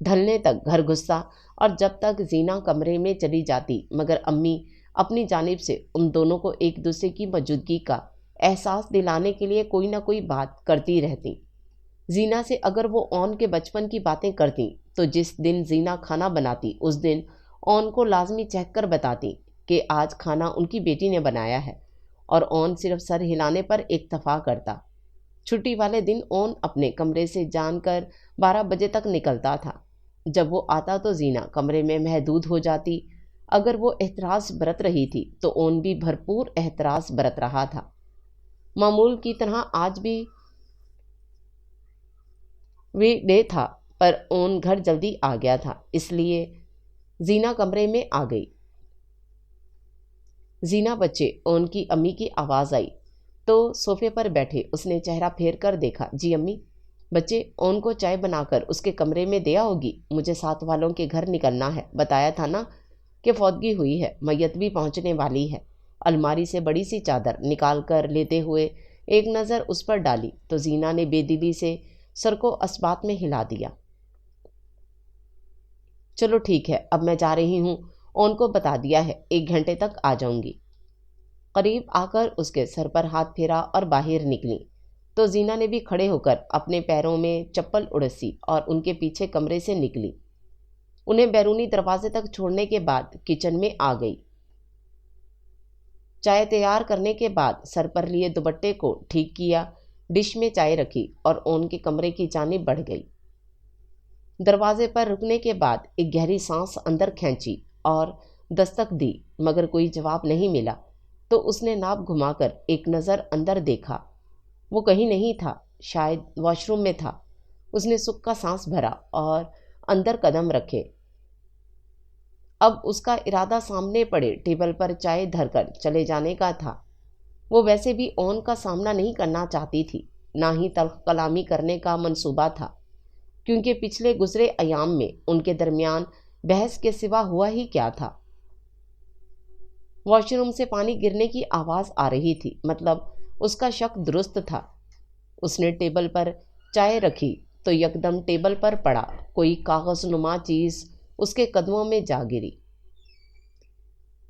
[SPEAKER 1] ڈھلنے تک گھر گھستا، اور جب تک زینہ کمرے میں چلی جاتی مگر امی اپنی جانب سے ان دونوں کو ایک دوسرے کی موجودگی کا احساس دلانے کے لیے کوئی نہ کوئی بات کرتی رہتی۔ زینہ سے اگر وہ اون کے بچپن کی باتیں کرتی تو جس دن زینہ کھانا بناتی اس دن اون کو لازمی چکھ کر بتاتی کہ آج کھانا ان کی بیٹی نے بنایا ہے، اور اون صرف سر ہلانے پر اکتفا کرتا۔ چھٹی والے دن اون اپنے کمرے سے جان کر 12 بجے تک نکلتا تھا۔ جب وہ آتا تو زینہ کمرے میں محدود ہو جاتی۔ اگر وہ احتراز برت رہی تھی تو اون بھی بھرپور احتراز برت رہا تھا۔ معمول کی طرح آج بھی ویک ڈے تھا، پر اون گھر جلدی آ گیا تھا، اس لیے زینہ کمرے میں آ گئی۔ زینہ بچے، اون کی امی کی آواز آئی تو صوفے پر بیٹھے اس نے چہرہ پھیر کر دیکھا۔ جی امی۔ بچے، اون کو چائے بنا کر اس کے کمرے میں دیا ہوگی، مجھے ساتھ والوں کے گھر نکلنا ہے، بتایا تھا نا کہ فوتگی ہوئی ہے، میت بھی پہنچنے والی ہے۔ الماری سے بڑی سی چادر نکال کر لیتے ہوئے ایک نظر اس پر ڈالی تو زینہ نے بے دلی سے سر کو اثبات میں ہلا دیا۔ چلو ٹھیک ہے، اب میں جا رہی ہوں، اون کو بتا دیا ہے 1 گھنٹے تک آ جاؤں گی۔ قریب آ کر اس کے سر پر ہاتھ پھیرا اور باہر نکلی تو زینہ نے بھی کھڑے ہو کر اپنے پیروں میں چپل اڑسی اور ان کے پیچھے کمرے سے نکلی۔ انہیں بیرونی دروازے تک چھوڑنے کے بعد کچن میں آ گئی۔ چائے تیار کرنے کے بعد سر پر لیے دوپٹے کو ٹھیک کیا، ڈش میں چائے رکھی اور اون کے کمرے کی جانب بڑھ گئی۔ دروازے پر رکنے کے بعد ایک گہری سانس اندر کھینچی اور دستک دی، مگر کوئی جواب نہیں ملا تو اس نے ناپ گھما کر ایک نظر اندر دیکھا۔ وہ کہیں نہیں تھا، شاید واش روم میں تھا۔ اس نے سکھ کا سانس بھرا اور اندر قدم رکھے۔ اب اس کا ارادہ سامنے پڑے ٹیبل پر چائے دھر کر چلے جانے کا تھا۔ وہ ویسے بھی اون کا سامنا نہیں کرنا چاہتی تھی، نہ ہی تلخ کلامی کرنے کا منصوبہ تھا، کیونکہ پچھلے گزرے ایام میں ان کے درمیان بحث کے سوا ہوا ہی کیا تھا۔ واش روم سے پانی گرنے کی آواز آ رہی تھی، مطلب اس کا شک درست تھا۔ اس نے ٹیبل پر چائے رکھی تو یکدم ٹیبل پر پڑا کوئی کاغذ نما چیز اس کے قدموں میں جا گری۔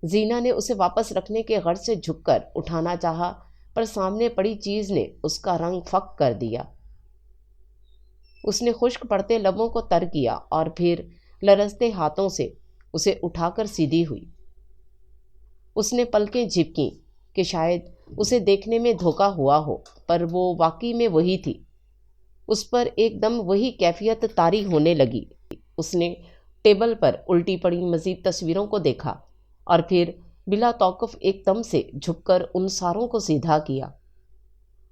[SPEAKER 1] زینہ نے اسے واپس رکھنے کے غرض سے جھک کر اٹھانا چاہا، پر سامنے پڑی چیز نے اس کا رنگ فک کر دیا۔ اس نے خشک پڑتے لبوں کو تر کیا اور پھر لرزتے ہاتھوں سے اسے اٹھا کر سیدھی ہوئی۔ اس نے پلکیں جھپکیں کہ شاید اسے دیکھنے میں دھوکہ ہوا ہو، پر وہ واقعی میں وہی تھی۔ اس پر ایک دم وہی کیفیت طاری ہونے لگی۔ اس نے ٹیبل پر الٹی پڑی مزید تصویروں کو دیکھا اور پھر بلا توقف ایک دم سے جھک کر ان ساروں کو سیدھا کیا۔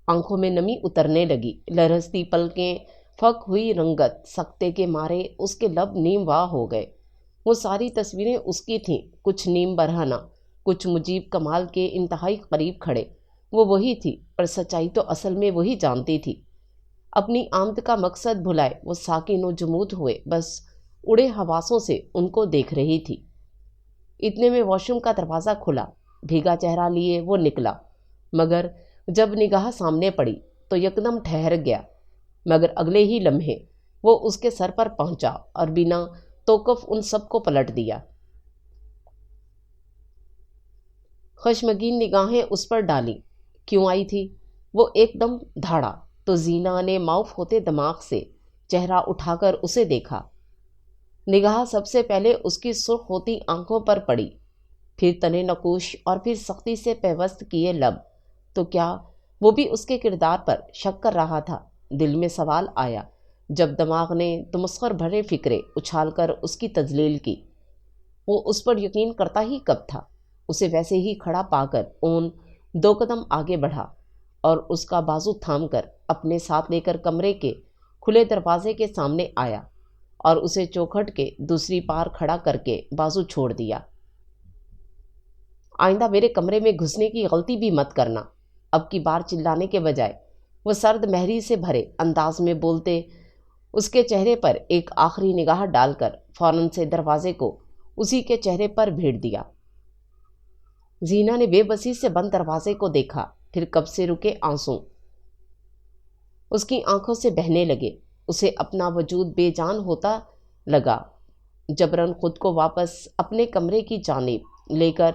[SPEAKER 1] آنکھوں میں نمی اترنے لگی، لرزتی پلکیں، پھک ہوئی رنگت، سکتے کے مارے اس کے لب نیم واہ ہو گئے۔ وہ ساری تصویریں اس کی تھیں، کچھ نیم برہنہ، کچھ مجیب کمال کے انتہائی قریب کھڑے۔ وہ وہی تھی، پر سچائی تو اصل میں وہی جانتی تھی۔ اپنی آمد کا مقصد بھلائے وہ ساکن و جمود ہوئے بس اڑے حواسوں سے ان کو دیکھ رہی تھی۔ اتنے میں واش روم کا دروازہ کھلا، بھیگا چہرہ لیے وہ نکلا، مگر جب نگاہ سامنے پڑی تو یکدم ٹھہر گیا، مگر اگلے ہی لمحے وہ اس کے سر پر پہنچا اور بنا توقف ان سب کو پلٹ دیا۔ خشمگین نگاہیں اس پر ڈالی۔ کیوں آئی تھی؟ وہ ایک دم دھاڑا تو زینا نے معاف ہوتے دماغ سے چہرہ اٹھا کر اسے دیکھا۔ نگاہ سب سے پہلے اس کی سرخ ہوتی آنکھوں پر پڑی، پھر تنے نقوش اور پھر سختی سے پیوست کیے لب۔ تو کیا وہ بھی اس کے کردار پر شک کر رہا تھا؟ دل میں سوال آیا جب دماغ نے تمسخر بھرے فکرے اچھال کر اس کی تذلیل کی۔ وہ اس پر یقین کرتا ہی کب تھا؟ اسے ویسے ہی کھڑا پا کر اون 2 قدم آگے بڑھا اور اس کا بازو تھام کر اپنے ساتھ لے کر کمرے کے کھلے دروازے کے سامنے آیا اور اسے چوکھٹ کے دوسری پار کھڑا کر کے بازو چھوڑ دیا۔ آئندہ میرے کمرے میں گھسنے کی غلطی بھی مت کرنا۔ اب کی بار چلانے کے بجائے وہ سرد مہری سے بھرے انداز میں بولتے اس کے چہرے پر ایک آخری نگاہ ڈال کر فوراً سے دروازے کو اسی کے چہرے پر بھیڑ دیا۔ زینا نے بے بسی سے بند دروازے کو دیکھا، پھر کب سے رکے آنسو اس کی آنکھوں سے بہنے لگے۔ اسے اپنا وجود بے جان ہوتا لگا، جبراً خود کو واپس اپنے کمرے کی جانب لے کر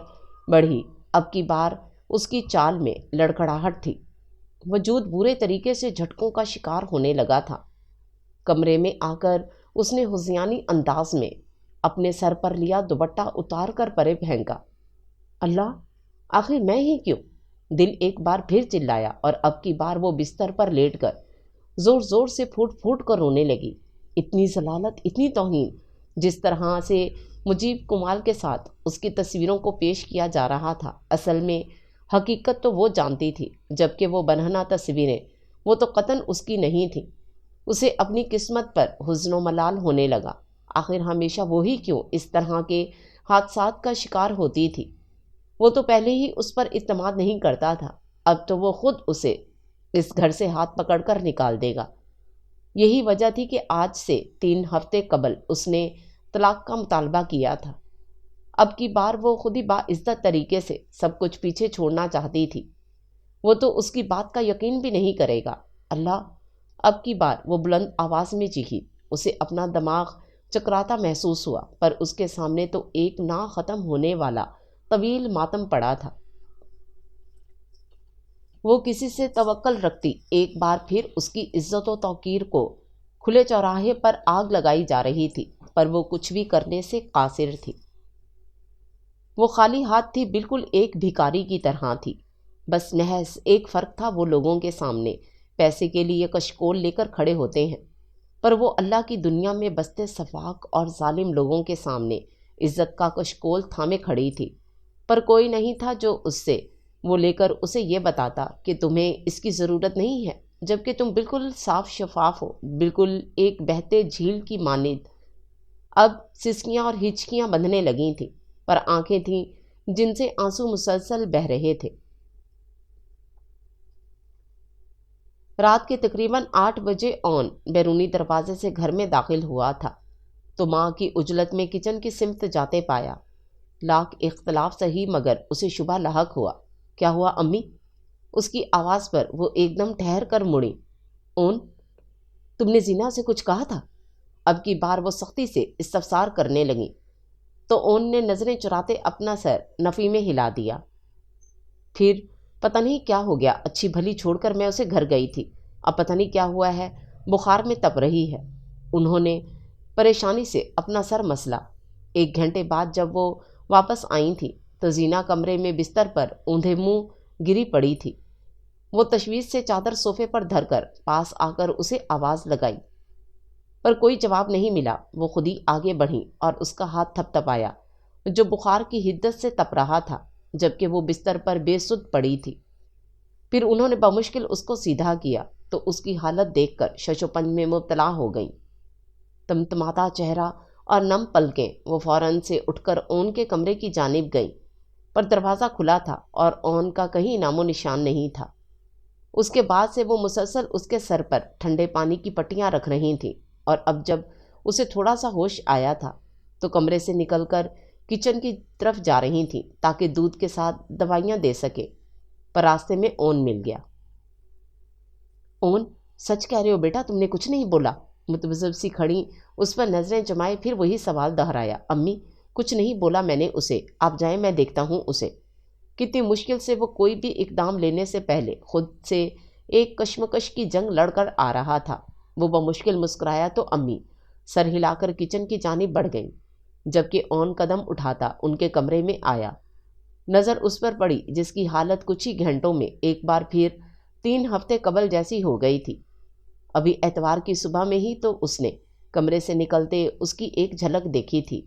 [SPEAKER 1] بڑھی۔ اب کی بار اس کی چال میں لڑکھڑاہٹ تھی، وجود برے طریقے سے جھٹکوں کا شکار ہونے لگا تھا۔ کمرے میں آ کر اس نے ہذیانی انداز میں اپنے سر پر لیا دوپٹہ اتار کر پرے پھینکا۔ اللہ، آخر میں ہی کیوں؟ دل ایک بار پھر چلایا اور اب کی بار وہ بستر پر لیٹ کر زور زور سے پھوٹ پھوٹ کر رونے لگی۔ اتنی ذلالت، اتنی توہین، جس طرح سے مجیب کمال کے ساتھ اس کی تصویروں کو پیش کیا جا رہا تھا، اصل میں حقیقت تو وہ جانتی تھی، جبکہ وہ بنہنا تصویریں وہ تو قطعاً اس کی نہیں تھیں۔ اسے اپنی قسمت پر حزن و ملال ہونے لگا۔ آخر ہمیشہ وہی کیوں اس طرح کے حادثات کا شکار ہوتی تھی؟ وہ تو پہلے ہی اس پر اعتماد نہیں کرتا تھا، اب تو وہ خود اسے اس گھر سے ہاتھ پکڑ کر نکال دے گا۔ یہی وجہ تھی کہ آج سے 3 ہفتے قبل اس نے طلاق کا مطالبہ کیا تھا۔ اب کی بار وہ خود ہی باعزت طریقے سے سب کچھ پیچھے چھوڑنا چاہتی تھی۔ وہ تو اس کی بات کا یقین بھی نہیں کرے گا۔ اللہ، اب کی بار وہ بلند آواز میں چیخی۔ اسے اپنا دماغ چکراتا محسوس ہوا، پر اس کے سامنے تو ایک نہ ختم ہونے والا طویل ماتم پڑا تھا۔ وہ کسی سے توکل رکھتی، ایک بار پھر اس کی عزت و توقیر کو کھلے چوراہے پر آگ لگائی جا رہی تھی، پر وہ کچھ بھی کرنے سے قاصر تھی۔ وہ خالی ہاتھ تھی، بالکل ایک بھکاری کی طرح تھی۔ بس محض ایک فرق تھا، وہ لوگوں کے سامنے پیسے کے لیے کشکول لے کر کھڑے ہوتے ہیں، پر وہ اللہ کی دنیا میں بستے سفاک اور ظالم لوگوں کے سامنے عزت کا کشکول تھامے کھڑی تھی۔ پر کوئی نہیں تھا جو اس سے وہ لے کر اسے یہ بتاتا کہ تمہیں اس کی ضرورت نہیں ہے، جبکہ تم بالکل صاف شفاف ہو، بالکل ایک بہتے جھیل کی مانند۔ اب سسکیاں اور ہچکیاں بندھنے لگی تھیں، پر آنکھیں تھیں جن سے آنسو مسلسل بہہ رہے تھے۔ رات کے تقریباً 8 بجے اون بیرونی دروازے سے گھر میں داخل ہوا تھا تو ماں کی عجلت میں کچن کی سمت جاتے پایا۔ لاکھ اختلاف سہی، مگر اسے شبہ لاحق ہوا۔ کیا ہوا امی؟ اس کی آواز پر وہ ایک دم ٹھہر کر مڑی۔ اون، تم نے زینا سے کچھ کہا تھا؟ اب کی بار وہ سختی سے استفسار کرنے لگی تو اون نے نظریں چراتے اپنا سر نفی میں ہلا دیا۔ پھر پتہ نہیں کیا ہو گیا، اچھی بھلی چھوڑ کر میں اسے گھر گئی تھی، اب پتہ نہیں کیا ہوا ہے، بخار میں تپ رہی ہے۔ انہوں نے پریشانی سے اپنا سر مسلا۔ 1 گھنٹے بعد جب وہ واپس آئی تھیں تو زینا کمرے میں بستر پر اوندھے منہ گری پڑی تھی۔ وہ تشویش سے چادر صوفے پر دھر کر پاس آ کر اسے آواز لگائی، پر کوئی جواب نہیں ملا۔ وہ خود ہی آگے بڑھی اور اس کا ہاتھ تھپ تھپایا جو بخار کی حدت سے تپ رہا تھا، جبکہ وہ بستر پر بے سدھ پڑی تھی۔ پھر انہوں نے بمشکل اس کو سیدھا کیا تو اس کی حالت دیکھ کر شش و پنج میں مبتلا ہو گئیں۔ تمتماتا چہرہ اور نم پلکیں، وہ فوراً سے اٹھ کر اون کے کمرے کی جانب گئیں، پر دروازہ کھلا تھا اور اون کا کہیں نام و نشان نہیں تھا۔ اس کے بعد سے وہ مسلسل اس کے سر پر ٹھنڈے پانی کی پٹیاں رکھ رہی تھیں، اور اب جب اسے تھوڑا سا ہوش آیا تھا تو کمرے سے نکل کر کچن کی طرف جا رہی تھیں تاکہ دودھ کے ساتھ دوائیاں دے سکے، پر راستے میں اون مل گیا۔ اون، سچ کہہ رہے ہو بیٹا، تم نے کچھ نہیں بولا؟ متبذب سی کھڑی اس پر نظریں جمائے پھر وہی سوال دہرایا۔ امی، کچھ نہیں بولا میں نے اسے، آپ جائیں میں دیکھتا ہوں اسے۔ کتنی مشکل سے وہ کوئی بھی اقدام لینے سے پہلے خود سے ایک کشمکش کی جنگ لڑ کر آ رہا تھا۔ وہ بمشکل مسکرایا تو امی سر ہلا کر کچن کی جانب بڑھ گئیں، جبکہ اون قدم اٹھاتا ان کے کمرے میں آیا۔ نظر اس پر پڑی جس کی حالت کچھ ہی گھنٹوں میں ایک بار پھر 3 ہفتے قبل جیسی ہو گئی تھی۔ ابھی اتوار کی صبح میں ہی تو اس نے کمرے سے نکلتے اس کی ایک جھلک دیکھی تھی۔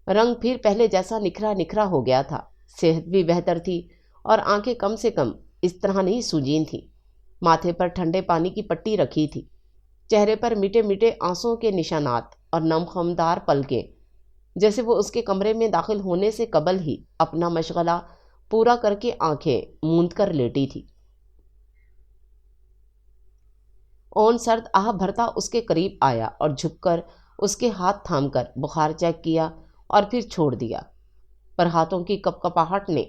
[SPEAKER 1] رنگ پھر پہلے جیسا نکھرا نکھرا ہو گیا تھا، صحت بھی بہتر تھی اور آنکھیں کم سے کم اس طرح نہیں سوجین تھیں۔ ماتھے پر ٹھنڈے پانی کی پٹی رکھی تھی، چہرے پر میٹھے میٹھے آنسوؤں کے نشانات اور نم خمدار پلکیں، جیسے وہ اس کے کمرے میں داخل ہونے سے قبل ہی اپنا مشغلہ پورا کر کے آنکھیں موند کر لیٹی تھی۔ اون سرد آہ بھرتا اس کے قریب آیا اور جھک کر اس کے ہاتھ تھام کر بخار چیک کیا اور پھر چھوڑ دیا، پر ہاتھوں کی کپ کپاہٹ نے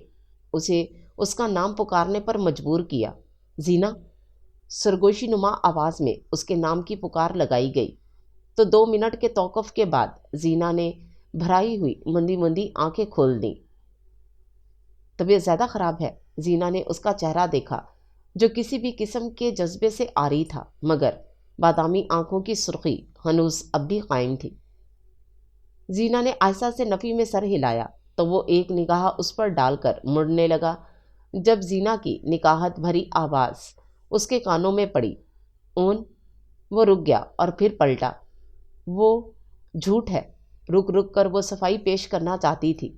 [SPEAKER 1] اسے اس کا نام پکارنے پر مجبور کیا۔ زینا، سرگوشی نما آواز میں اس کے نام کی پکار لگائی گئی تو 2 منٹ کے توقف کے بعد زینا نے بھرائی ہوئی مندی مندی آنکھیں کھول دیں۔ طبیعت زیادہ خراب ہے؟ زینا نے اس کا چہرہ دیکھا جو کسی بھی قسم کے جذبے سے عاری تھا، مگر بادامی آنکھوں کی سرخی ہنوز اب بھی قائم تھی۔ زینا نے آہستہ سے نفی میں سر ہلایا تو وہ ایک نگاہ اس پر ڈال کر مڑنے لگا۔ جب زینا کی نکاہت بھری آواز اس کے کانوں میں پڑی، اون، وہ رک گیا اور پھر پلٹا۔ وہ جھوٹ ہے، رک رک کر وہ صفائی پیش کرنا چاہتی تھی۔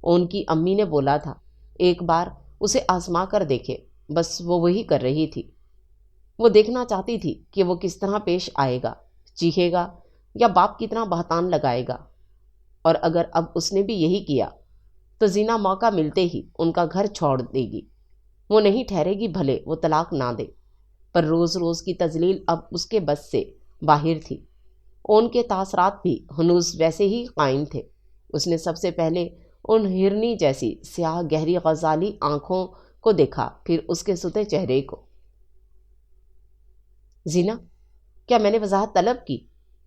[SPEAKER 1] اون کی امی نے بولا تھا ایک بار اسے آزما کر دیکھے، بس وہ وہی کر رہی تھی۔ وہ دیکھنا چاہتی تھی کہ وہ کس طرح پیش آئے گا، چیخے گا یا باپ کی طرح بہتان لگائے گا، اور اگر اب اس نے بھی یہی کیا تو زینا موقع ملتے ہی ان کا گھر چھوڑ دے گی۔ وہ نہیں ٹھہرے گی بھلے وہ طلاق نہ دے، پر روز روز کی تذلیل اب اس کے بس سے باہر تھی۔ اون کے تاثرات بھی ہنوز ویسے ہی قائم تھے۔ اس نے سب سے پہلے ان ہرنی جیسی سیاہ گہری غزالی آنکھوں کو دیکھا، پھر اس کے ستے چہرے کو۔ زینا، کیا میں نے وضاحت طلب کی؟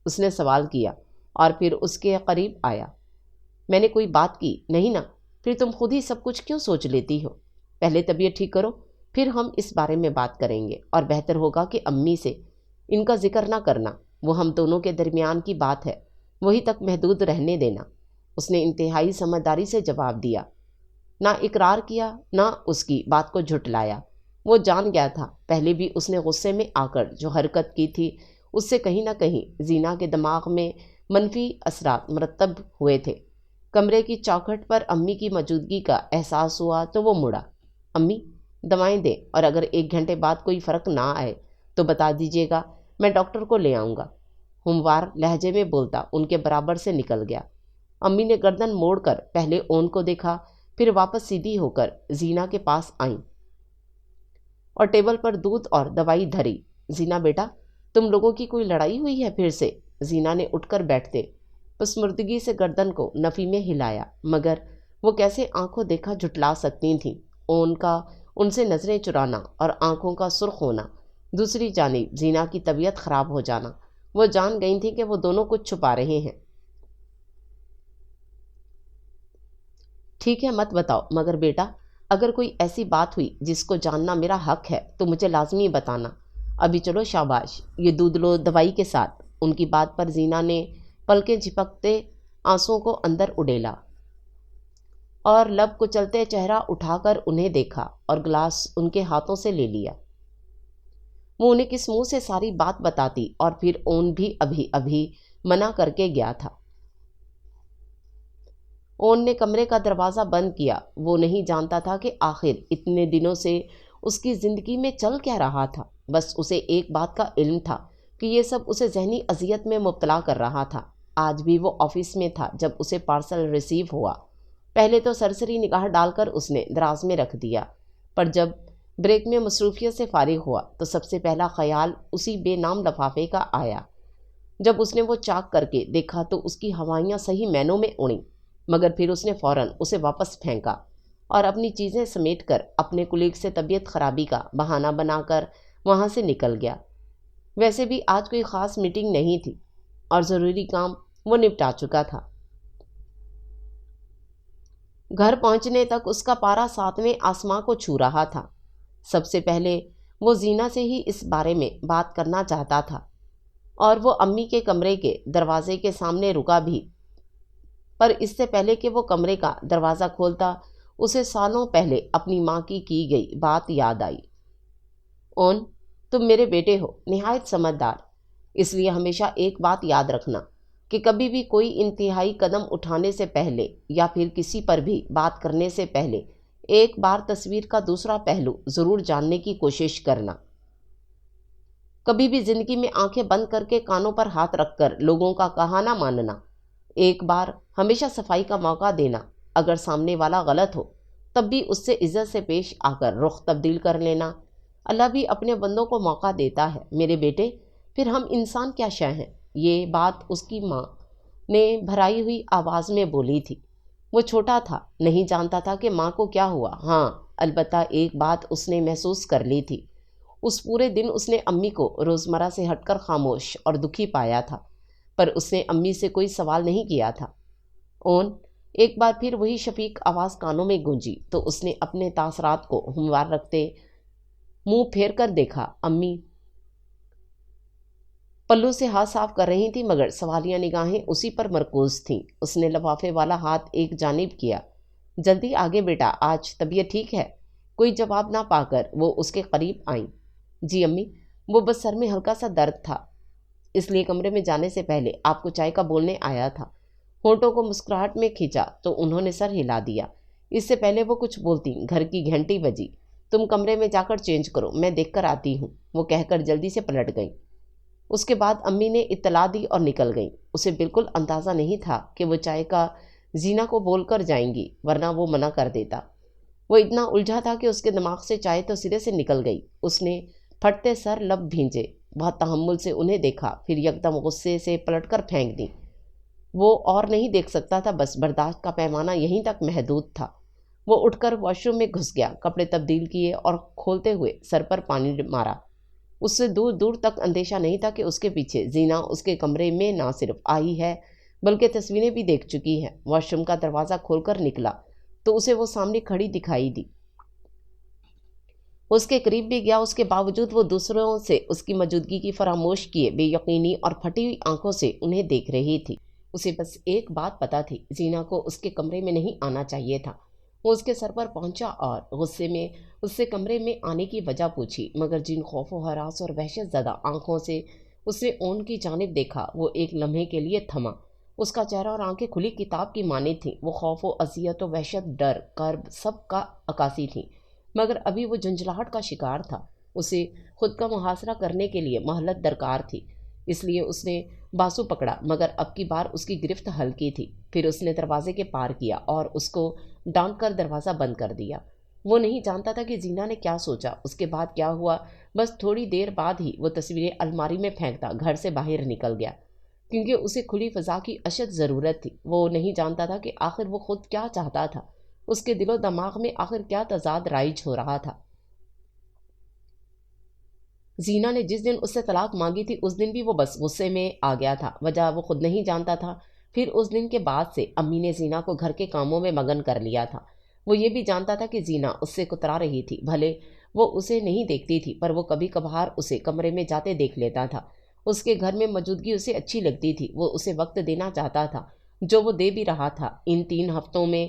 [SPEAKER 1] اس نے سوال کیا اور پھر اس کے قریب آیا۔ میں نے کوئی بات کی نہیں نا؟ پھر تم خود ہی سب کچھ کیوں سوچ لیتی ہو؟ پہلے طبیعت ٹھیک کرو، پھر ہم اس بارے میں بات کریں گے، اور بہتر ہوگا کہ امی سے ان کا ذکر نہ کرنا، وہ ہم دونوں کے درمیان کی بات ہے، وہی تک محدود رہنے دینا۔ اس نے انتہائی سمجھداری سے جواب دیا، نہ اقرار کیا نہ اس کی بات کو جھٹلایا۔ وہ جان گیا تھا پہلے بھی اس نے غصے میں آ کر جو حرکت کی تھی اس سے کہیں نہ کہیں زینا کے دماغ میں منفی اثرات مرتب ہوئے تھے۔ کمرے کی چوکھٹ پر امی کی موجودگی کا احساس ہوا تو وہ مڑا۔ امی، دوائیں دیں، اور اگر 1 گھنٹے بعد کوئی فرق نہ آئے تو بتا دیجیے گا، میں ڈاکٹر کو لے آؤں گا۔ ہموار لہجے میں بولتا ان کے برابر سے نکل گیا۔ امی نے گردن موڑ کر پہلے اون کو دیکھا، پھر واپس سیدھی ہو کر زینا کے پاس آئیں اور ٹیبل پر دودھ اور دوائی دھری۔ زینا بیٹا، تم لوگوں کی کوئی لڑائی ہوئی ہے پھر سے؟ زینا نے اٹھ کر بیٹھتے پسمردگی سے گردن کو نفی میں ہلایا، مگر وہ کیسے آنکھوں دیکھا جھٹلا سکتی تھیں؟ اون کا ان سے نظریں چرانا اور آنکھوں کا سرخ ہونا، دوسری جانب زینا کی طبیعت خراب ہو جانا، وہ جان گئی تھیں کہ وہ دونوں کچھ چھپا رہے ہیں۔ ٹھیک ہے، مت بتاؤ، مگر بیٹا اگر کوئی ایسی بات ہوئی جس کو جاننا میرا حق ہے تو مجھے لازمی بتانا۔ ابھی چلو شاباش، یہ دودھ لو دوائی کے ساتھ۔ ان کی بات پر زینا نے پلکیں جھپکتے آنسوؤں کو اندر اڈیلا۔ اور لب کو چلتے چہرہ اٹھا کر انہیں دیکھا اور گلاس ان کے ہاتھوں سے لے لیا۔ وہ انہیں کس منہ سے ساری بات بتاتی، اور پھر اون بھی ابھی ابھی منع کر کے گیا تھا۔ اون نے کمرے کا دروازہ بند کیا۔ وہ نہیں جانتا تھا کہ آخر اتنے دنوں سے اس کی زندگی میں چل کیا رہا تھا۔ بس اسے ایک بات کا علم تھا کہ یہ سب اسے ذہنی اذیت میں مبتلا کر رہا تھا۔ آج بھی وہ آفس میں تھا جب اسے پارسل ریسیو ہوا۔ پہلے تو سرسری نگاہ ڈال کر اس نے دراز میں رکھ دیا، پر جب بریک میں مصروفیت سے فارغ ہوا تو سب سے پہلا خیال اسی بے نام لفافے کا آیا۔ جب اس نے وہ چاک کر کے دیکھا تو اس کی ہوائیاں صحیح معنوں میں اڑیں، مگر پھر اس نے فوراً اسے واپس پھینکا اور اپنی چیزیں سمیٹ کر اپنے کلیگ سے طبیعت خرابی کا بہانہ بنا کر وہاں سے نکل گیا۔ ویسے بھی آج کوئی خاص میٹنگ نہیں تھی اور ضروری کام وہ نپٹا چکا تھا۔ گھر پہنچنے تک اس کا پارا 7ویں آسمان کو چھو رہا تھا۔ سب سے پہلے وہ زینہ سے ہی اس بارے میں بات کرنا چاہتا تھا، اور وہ امی کے کمرے کے دروازے کے سامنے رکا بھی، پر اس سے پہلے کہ وہ کمرے کا دروازہ کھولتا اسے سالوں پہلے اپنی ماں کی گئی بات یاد آئی۔ اون، تم میرے بیٹے ہو، نہایت سمجھدار، اس لیے ہمیشہ ایک بات یاد رکھنا کہ کبھی بھی کوئی انتہائی قدم اٹھانے سے پہلے یا پھر کسی پر بھی بات کرنے سے پہلے ایک بار تصویر کا دوسرا پہلو ضرور جاننے کی کوشش کرنا۔ کبھی بھی زندگی میں آنکھیں بند کر کے کانوں پر ہاتھ رکھ کر لوگوں کا کہا نہ ماننا۔ ایک بار ہمیشہ صفائی کا موقع دینا، اگر سامنے والا غلط ہو تب بھی اس سے عزت سے پیش آ کر رخ تبدیل کر لینا۔ اللہ بھی اپنے بندوں کو موقع دیتا ہے میرے بیٹے، پھر ہم انسان کیا شے ہیں۔ یہ بات اس کی ماں نے بھرائی ہوئی آواز میں بولی تھی۔ وہ چھوٹا تھا، نہیں جانتا تھا کہ ماں کو کیا ہوا۔ ہاں، البتہ ایک بات اس نے محسوس کر لی تھی۔ اس پورے دن اس نے امی کو روزمرہ سے ہٹ کر خاموش اور دکھی پایا تھا، پر اس نے امی سے کوئی سوال نہیں کیا تھا۔ اون، ایک بار پھر وہی شفیق آواز کانوں میں گونجی تو اس نے اپنے تاثرات کو ہموار رکھتے منہ پھیر کر دیکھا۔ امی پلو سے ہاتھ صاف کر رہی تھی، مگر سوالیہ نگاہیں اسی پر مرکوز تھیں۔ اس نے لفافے والا ہاتھ ایک جانب کیا۔ جلدی آگے بیٹا، آج طبیعت ٹھیک ہے؟ کوئی جواب نہ پا کر وہ اس کے قریب آئیں۔ جی امی، وہ بس سر میں ہلکا سا درد تھا، اس لیے کمرے میں جانے سے پہلے آپ کو چائے کا بولنے آیا تھا۔ ہونٹوں کو مسکراہٹ میں کھینچا تو انہوں نے سر ہلا دیا۔ اس سے پہلے وہ کچھ بولتی گھر کی گھنٹی بجی۔ تم کمرے میں جا کر چینج کرو، میں دیکھ کر آتی ہوں، وہ کہہ کر جلدی سے پلٹ گئیں۔ اس کے بعد امی نے اطلاع دی اور نکل گئیں۔ اسے بالکل اندازہ نہیں تھا کہ وہ چائے کا زینہ کو بول کر جائیں گی، ورنہ وہ منع کر دیتا۔ وہ اتنا الجھا تھا کہ اس کے دماغ سے چائے تو سرے سے نکل گئی۔ اس نے پھٹتے سر لب بھینجے، بہت تحمل سے انہیں دیکھا، پھر یکدم غصے سے پلٹ کر پھینک دی۔ وہ اور نہیں دیکھ سکتا تھا، بس برداشت کا پیمانہ یہیں تک محدود تھا۔ وہ اٹھ کر واش روم میں گھس گیا، کپڑے تبدیل کیے اور کھولتے ہوئے سر پر پانی مارا۔ اس سے دور دور تک اندیشہ نہیں تھا کہ اس کے پیچھے زینہ اس کے کمرے میں نہ صرف آئی ہے بلکہ تصویریں بھی دیکھ چکی ہے۔ واش روم کا دروازہ کھول کر نکلا تو اسے وہ سامنے کھڑی دکھائی دی۔ اس کے قریب بھی گیا، اس کے باوجود وہ دوسروں سے اس کی موجودگی کی فراموش کیے بے یقینی اور پھٹی ہوئی آنکھوں سے انہیں دیکھ رہی تھی۔ اسے بس ایک بات پتہ تھی، زینہ کو اس کے کمرے میں نہیں آنا چاہیے تھا۔ وہ اس کے سر پر پہنچا اور غصے میں اس سے کمرے میں آنے کی وجہ پوچھی، مگر جن خوف و ہراس اور وحشت زدہ آنکھوں سے اس نے اون کی جانب دیکھا وہ ایک لمحے کے لیے تھما۔ اس کا چہرہ اور آنکھیں کھلی کتاب کی مانند تھیں۔ وہ خوف و اذیت و وحشت، ڈر، کرب سب کا عکاسی تھیں، مگر ابھی وہ جھنجھلاہٹ کا شکار تھا۔ اسے خود کا محاصرہ کرنے کے لیے مہلت درکار تھی، اس لیے اس نے باسو پکڑا، مگر اب کی بار اس کی گرفت ہلکی تھی۔ پھر اس نے دروازے کے پار کیا اور اس کو ڈانٹ کر دروازہ بند کر دیا۔ وہ نہیں جانتا تھا کہ زینہ نے کیا سوچا، اس کے بعد کیا ہوا۔ بس تھوڑی دیر بعد ہی وہ تصویریں الماری میں پھینکتا گھر سے باہر نکل گیا، کیونکہ اسے کھلی فضا کی اشد ضرورت تھی۔ وہ نہیں جانتا تھا کہ آخر وہ خود کیا چاہتا تھا، اس کے دل و دماغ میں آخر کیا تضاد رائج ہو رہا تھا۔ زینہ نے جس دن اس سے طلاق مانگی تھی اس دن بھی وہ بس غصے میں آ گیا تھا، وجہ وہ خود نہیں جانتا تھا۔ پھر اس دن کے بعد سے امی نے زینہ کو گھر کے کاموں میں مگن کر لیا تھا۔ وہ یہ بھی جانتا تھا کہ زینہ اس سے کترا رہی تھی، بھلے وہ اسے نہیں دیکھتی تھی، پر وہ کبھی کبھار اسے کمرے میں جاتے دیکھ لیتا تھا۔ اس کے گھر میں موجودگی اسے اچھی لگتی تھی، وہ اسے وقت دینا چاہتا تھا، جو وہ دے بھی رہا تھا۔ ان 3 ہفتوں میں